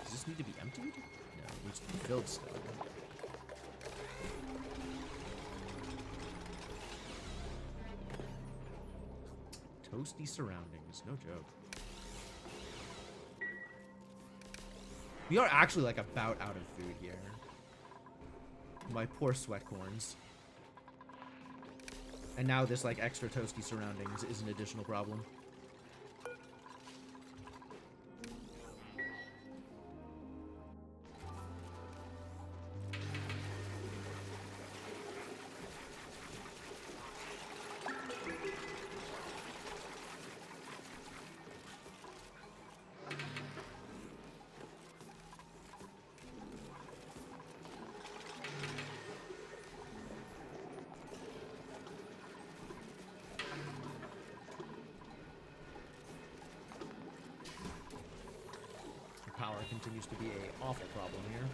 Does this need to be emptied? No, it needs to be filled still. Toasty surroundings, no joke. We are actually like about out of food here. My poor sweat corns. And now this like extra toasty surroundings is an additional problem. Power continues to be an awful problem here.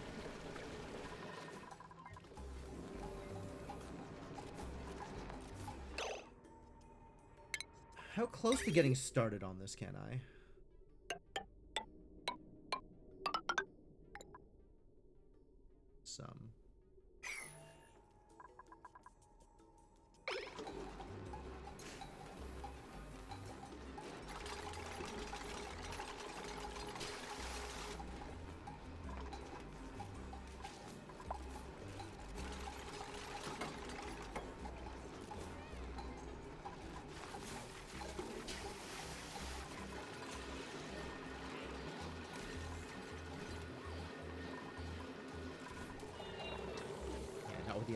How close to getting started on this can I?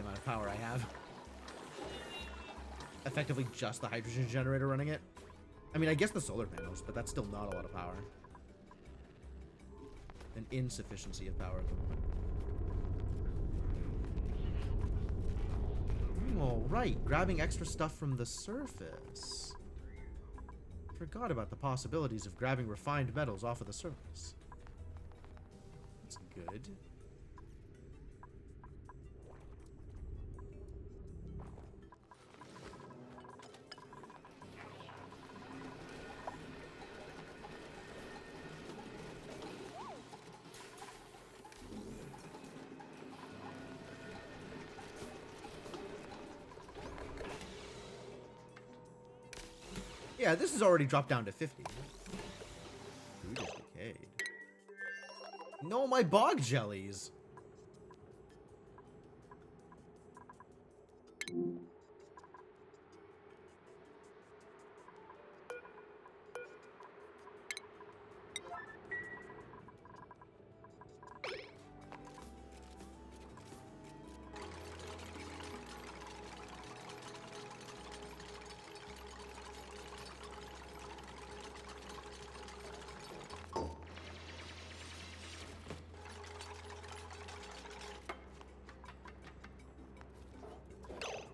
amount of power I have. Effectively just the hydrogen generator running it. I mean, I guess the solar panels, but that's still not a lot of power. An insufficiency of power. All right, grabbing extra stuff from the surface. Forgot about the possibilities of grabbing refined metals off of the surface. That's good. Yeah, this has already dropped down to 50. Food is decayed. No, my bog jellies.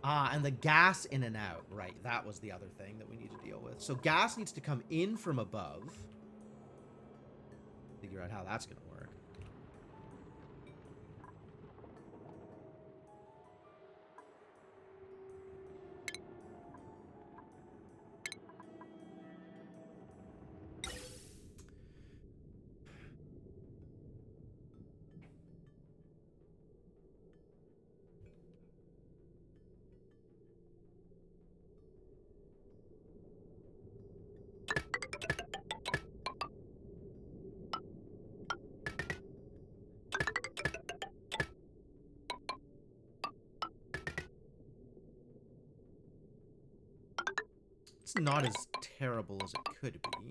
Ah, and the gas in and out. Right, that was the other thing that we need to deal with. So gas needs to come in from above. Figure out how that's going to work. It's not as terrible as it could be.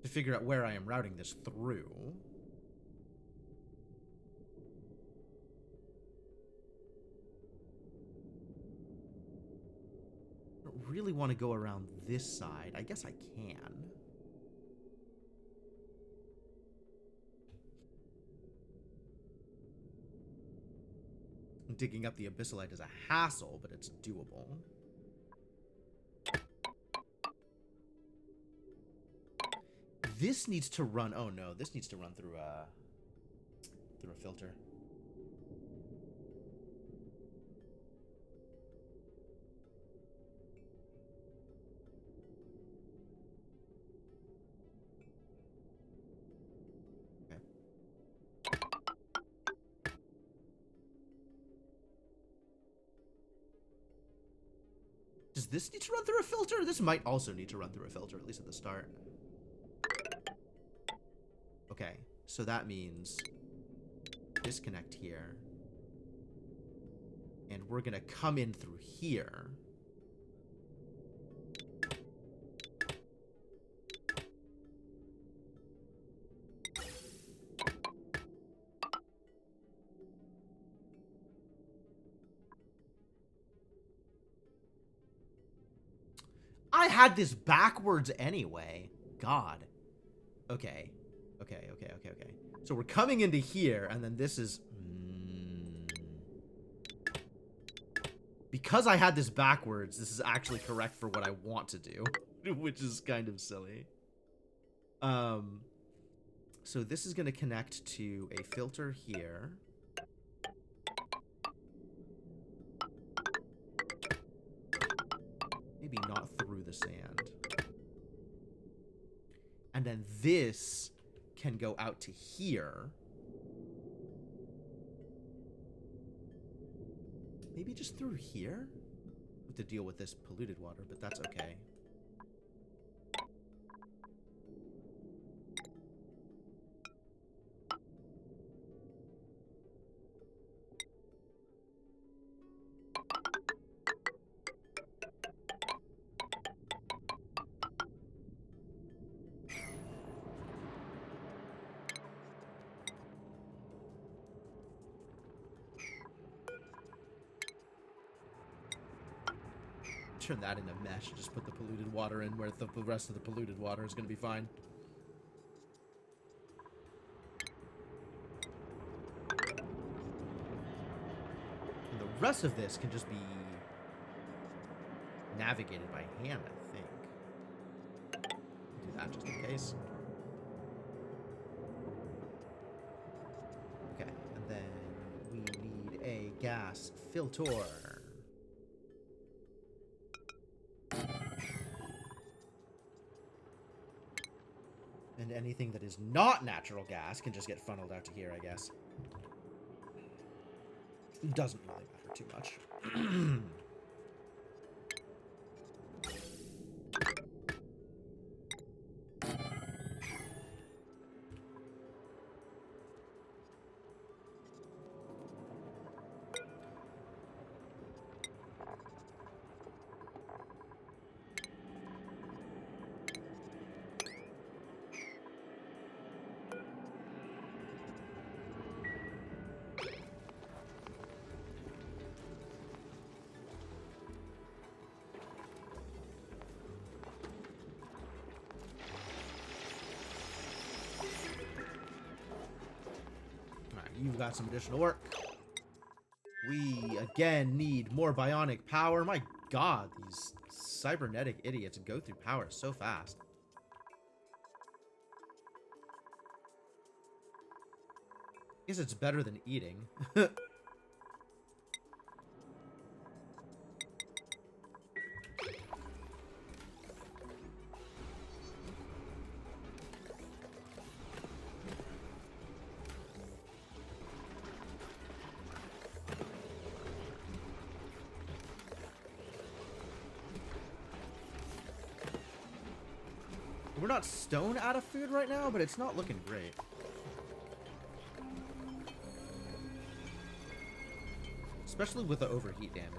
To figure out where I am routing this through. I don't really want to go around this side. I guess I can. Digging up the abyssalite is a hassle, but it's doable. This needs to run. Oh no, this needs to run through a filter. Does this need to run through a filter? This might also need to run through a filter, at least at the start. Okay, so that means disconnect here. And we're gonna come in through here. I had this backwards anyway. God. Okay. Okay. So we're coming into here, and then this is... Because I had this backwards, this is actually correct for what I want to do. Which is kind of silly. So this is going to connect to a filter here. Maybe not through the sand. And then this can go out to here. Maybe just through here? We have to deal with this polluted water, but that's okay. Turn that into mesh. Just put the polluted water in where the rest of the polluted water is going to be fine. And the rest of this can just be navigated by hand, I think. Do that just in case. Okay, and then we need a gas filter. And anything that is not natural gas can just get funneled out to here, I guess. Doesn't really matter too much. You've got some additional work. We, again, need more bionic power. My god, these cybernetic idiots go through power so fast. Guess it's better than eating. We're not stone out of food right now, but it's not looking great. Especially with the overheat damage.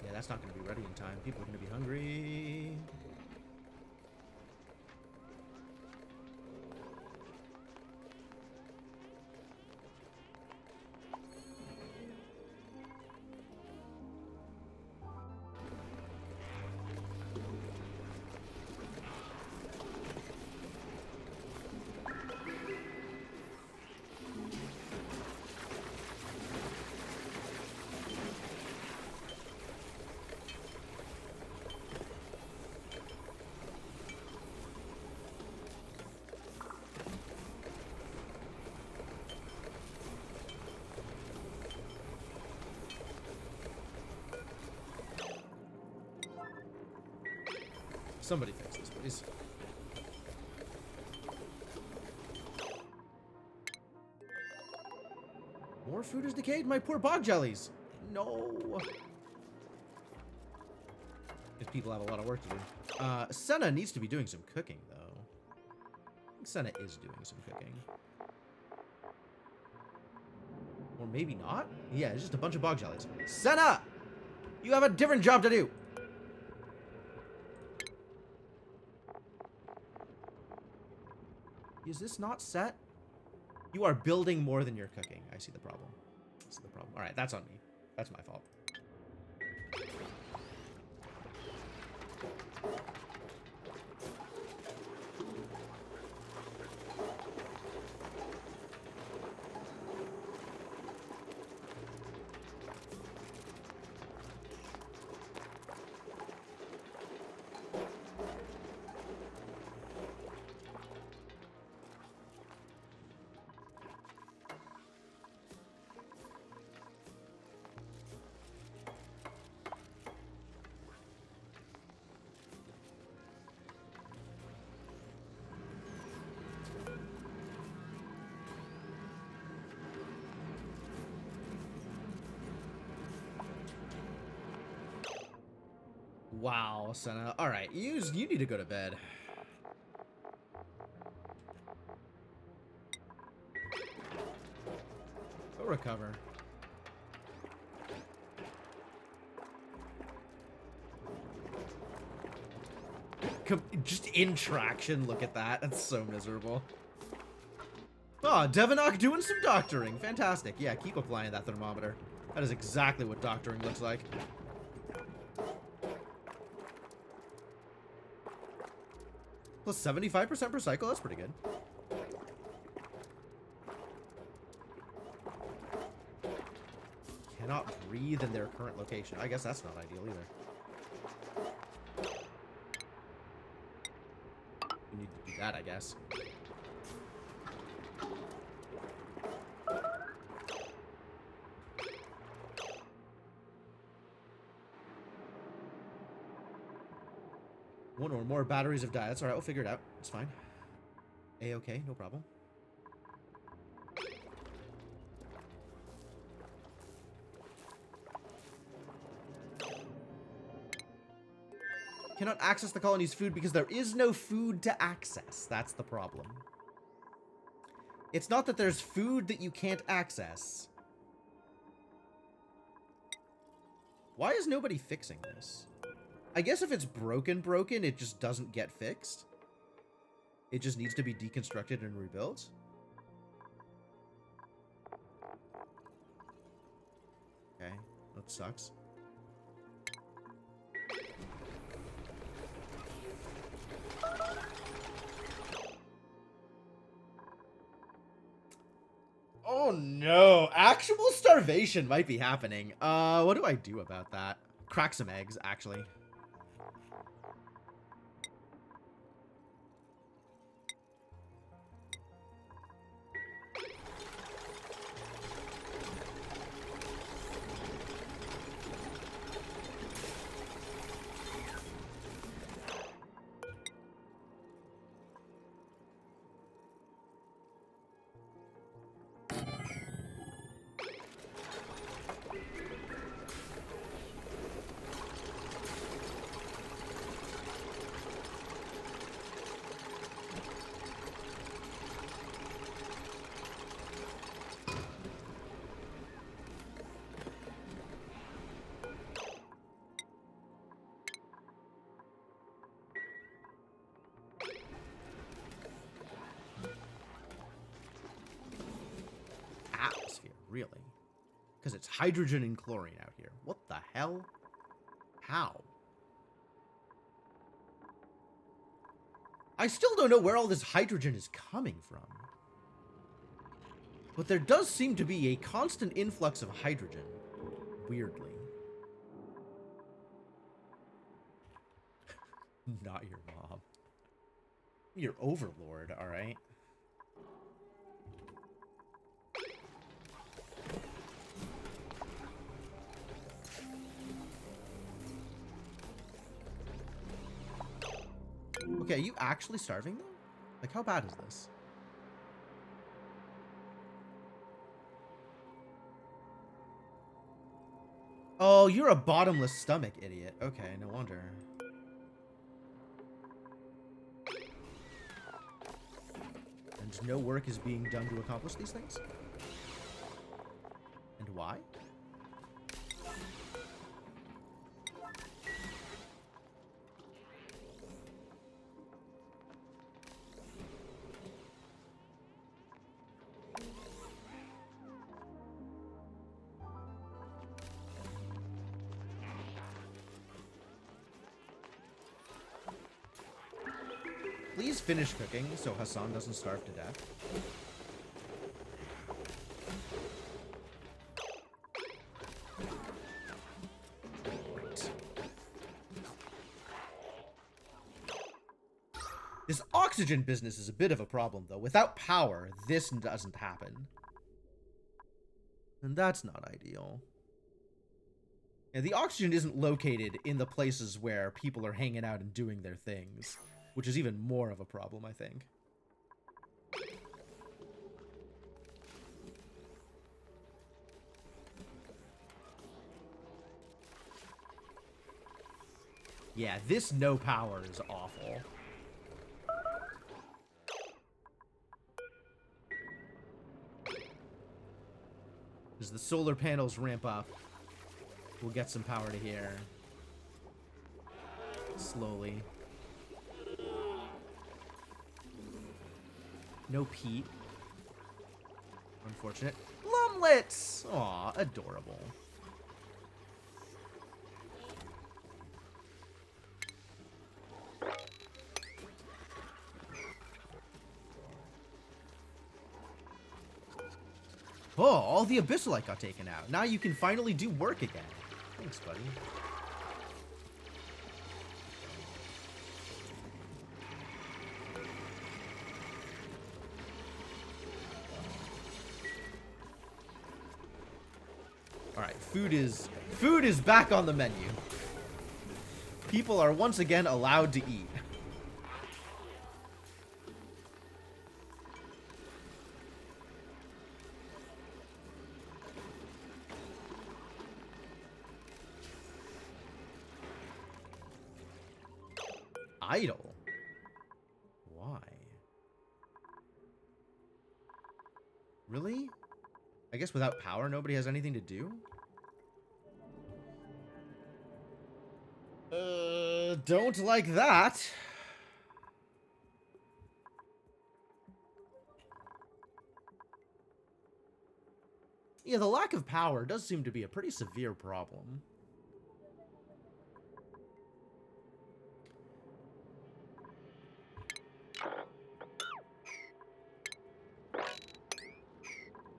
Yeah, that's not going to be ready in time. People are going to be hungry. Somebody fix this, please. More food is decayed? My poor bog jellies! No! If people have a lot of work to do. Senna needs to be doing some cooking, though. I think Senna is doing some cooking. Or maybe not? Yeah, it's just a bunch of bog jellies. Senna! You have a different job to do! Is this not set? You are building more than you're cooking. I see the problem. I see the problem. All right, that's on me. That's my fault. Wow, Senna. All right, you need to go to bed. Go recover. Just in traction, look at that. That's so miserable. Oh, Devonock doing some doctoring. Fantastic. Yeah, keep applying that thermometer. That is exactly what doctoring looks like. Plus 75% per cycle. That's pretty good. Cannot breathe in their current location. I guess that's not ideal either. We need to do that, I guess. One or more batteries have died. That's alright, we'll figure it out. It's fine. A-okay, no problem. Cannot access the colony's food because there is no food to access. That's the problem. It's not that there's food that you can't access. Why is nobody fixing this? I guess if it's broken, it just doesn't get fixed. It just needs to be deconstructed and rebuilt. Okay, that sucks. Oh no, actual starvation might be happening. What do I do about that? Crack some eggs, actually. Atmosphere, really? Because it's hydrogen and chlorine out here. What the hell? How? I still don't know where all this hydrogen is coming from. But there does seem to be a constant influx of hydrogen. Weirdly. Not your mom. Your overlord, alright? Okay, are you actually starving them? Like, how bad is this? Oh, you're a bottomless stomach, idiot. Okay, no wonder. And no work is being done to accomplish these things? And why? Please finish cooking so Hassan doesn't starve to death. Great. This oxygen business is a bit of a problem, though. Without power, this doesn't happen. And that's not ideal. Yeah, the oxygen isn't located in the places where people are hanging out and doing their things. Which is even more of a problem, I think. Yeah, this no power is awful. As the solar panels ramp up, we'll get some power to here. Slowly. No peat. unfortunate. Lumlets! Aw, adorable. Oh, all the Abyssalite got taken out. Now you can finally do work again. Thanks, buddy. Alright, food is back on the menu. People are once again allowed to eat. Idle? Why? Really? I guess without power, nobody has anything to do? Don't like that. Yeah, the lack of power does seem to be a pretty severe problem.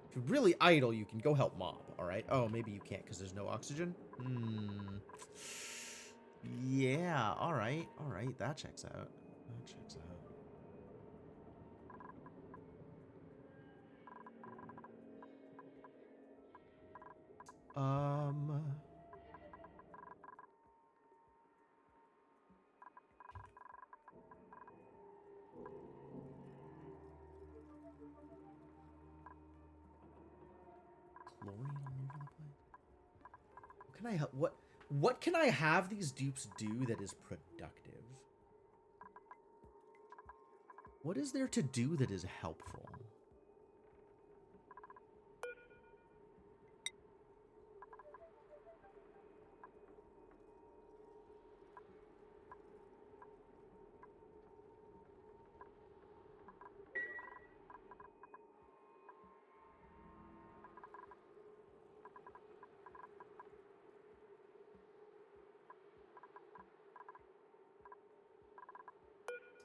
If you're really idle, you can go help Mom, alright? Oh, maybe you can't because there's no oxygen? Yeah, alright, alright, that checks out. That checks out. Chlorine all over the place. What can I help? What can I have these dupes do that is productive? What is there to do that is helpful?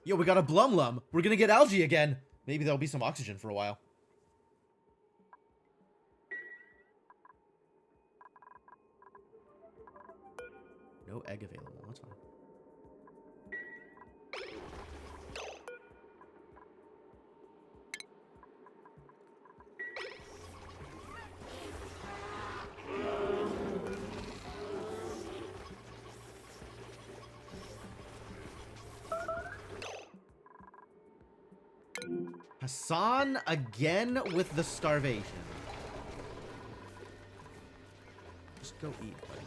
Yo, we got a Blumlum. We're gonna get algae again. Maybe there'll be some oxygen for a while. No egg available. That's fine. Hassan again with the starvation. Just go eat, buddy.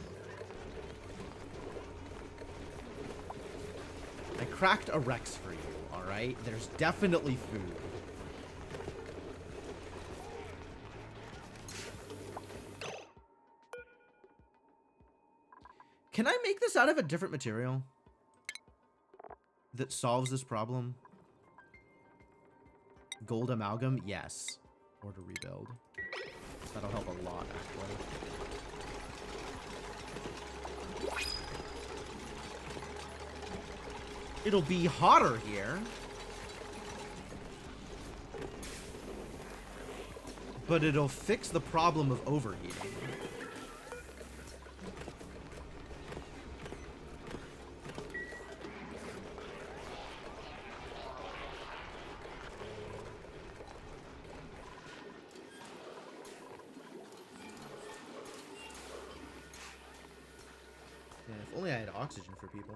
I cracked a Rex for you, alright? There's definitely food. Can I make this out of a different material that solves this problem? Gold amalgam? Yes. Or to rebuild. That'll help a lot, actually. It'll be hotter here. But it'll fix the problem of overheating. If only I had oxygen for people.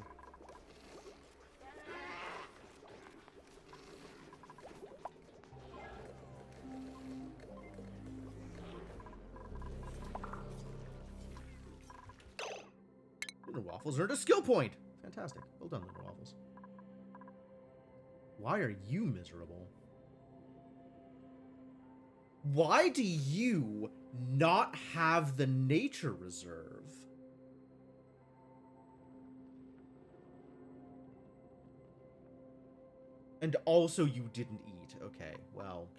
Lunar Waffles earned a skill point! Fantastic. Well done, Lunar Waffles. Why are you miserable? Why do you not have the nature reserve? And also you didn't eat. Okay, well.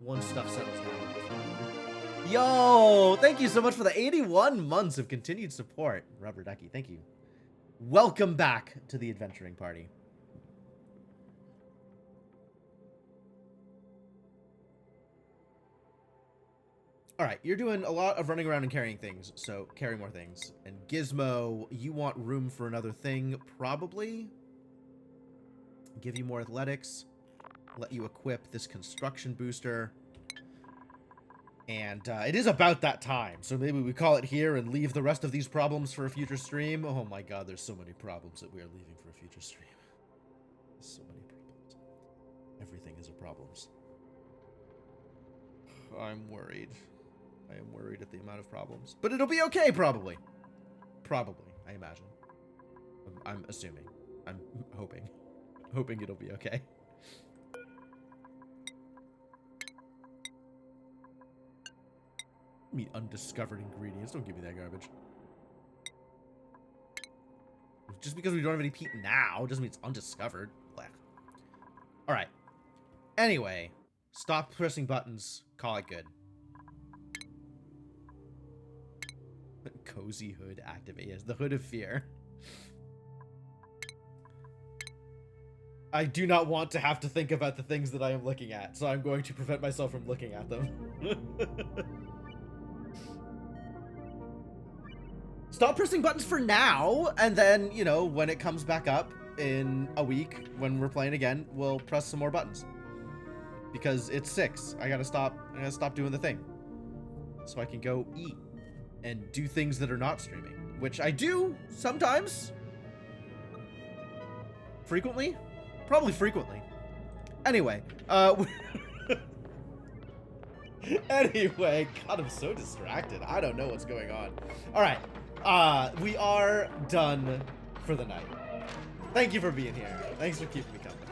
once stuff settles down. Yo, thank you so much for the 81 months of continued support, Rubber Ducky. Thank you. Welcome back to the adventuring party. All right, you're doing a lot of running around and carrying things, so carry more things. And Gizmo, you want room for another thing, probably. Give you more athletics. Let you equip this construction booster. And it is about that time, so maybe we call it here and leave the rest of these problems for a future stream. Oh my god, there's so many problems that we are leaving for a future stream. So many problems. Everything is a problems. I'm worried. I am worried at the amount of problems. But it'll be okay, probably. Probably, I imagine. I'm assuming. I'm hoping. Hoping it'll be okay. Me undiscovered ingredients. Don't give me that garbage. Just because we don't have any peat now doesn't mean it's undiscovered. Blech. Alright. Anyway. Stop pressing buttons. Call it good. Cozy hood activate. Yes, the hood of fear. I do not want to have to think about the things that I am looking at, so I'm going to prevent myself from looking at them. Stop pressing buttons for now, and then, you know, when it comes back up in a week, when we're playing again, we'll press some more buttons. Because it's 6. I gotta stop doing the thing. So I can go eat and do things that are not streaming, which I do sometimes. Frequently? Probably frequently. Anyway, anyway, God, I'm so distracted. I don't know what's going on. All right, we are done for the night. Thank you for being here. Thanks for keeping me company.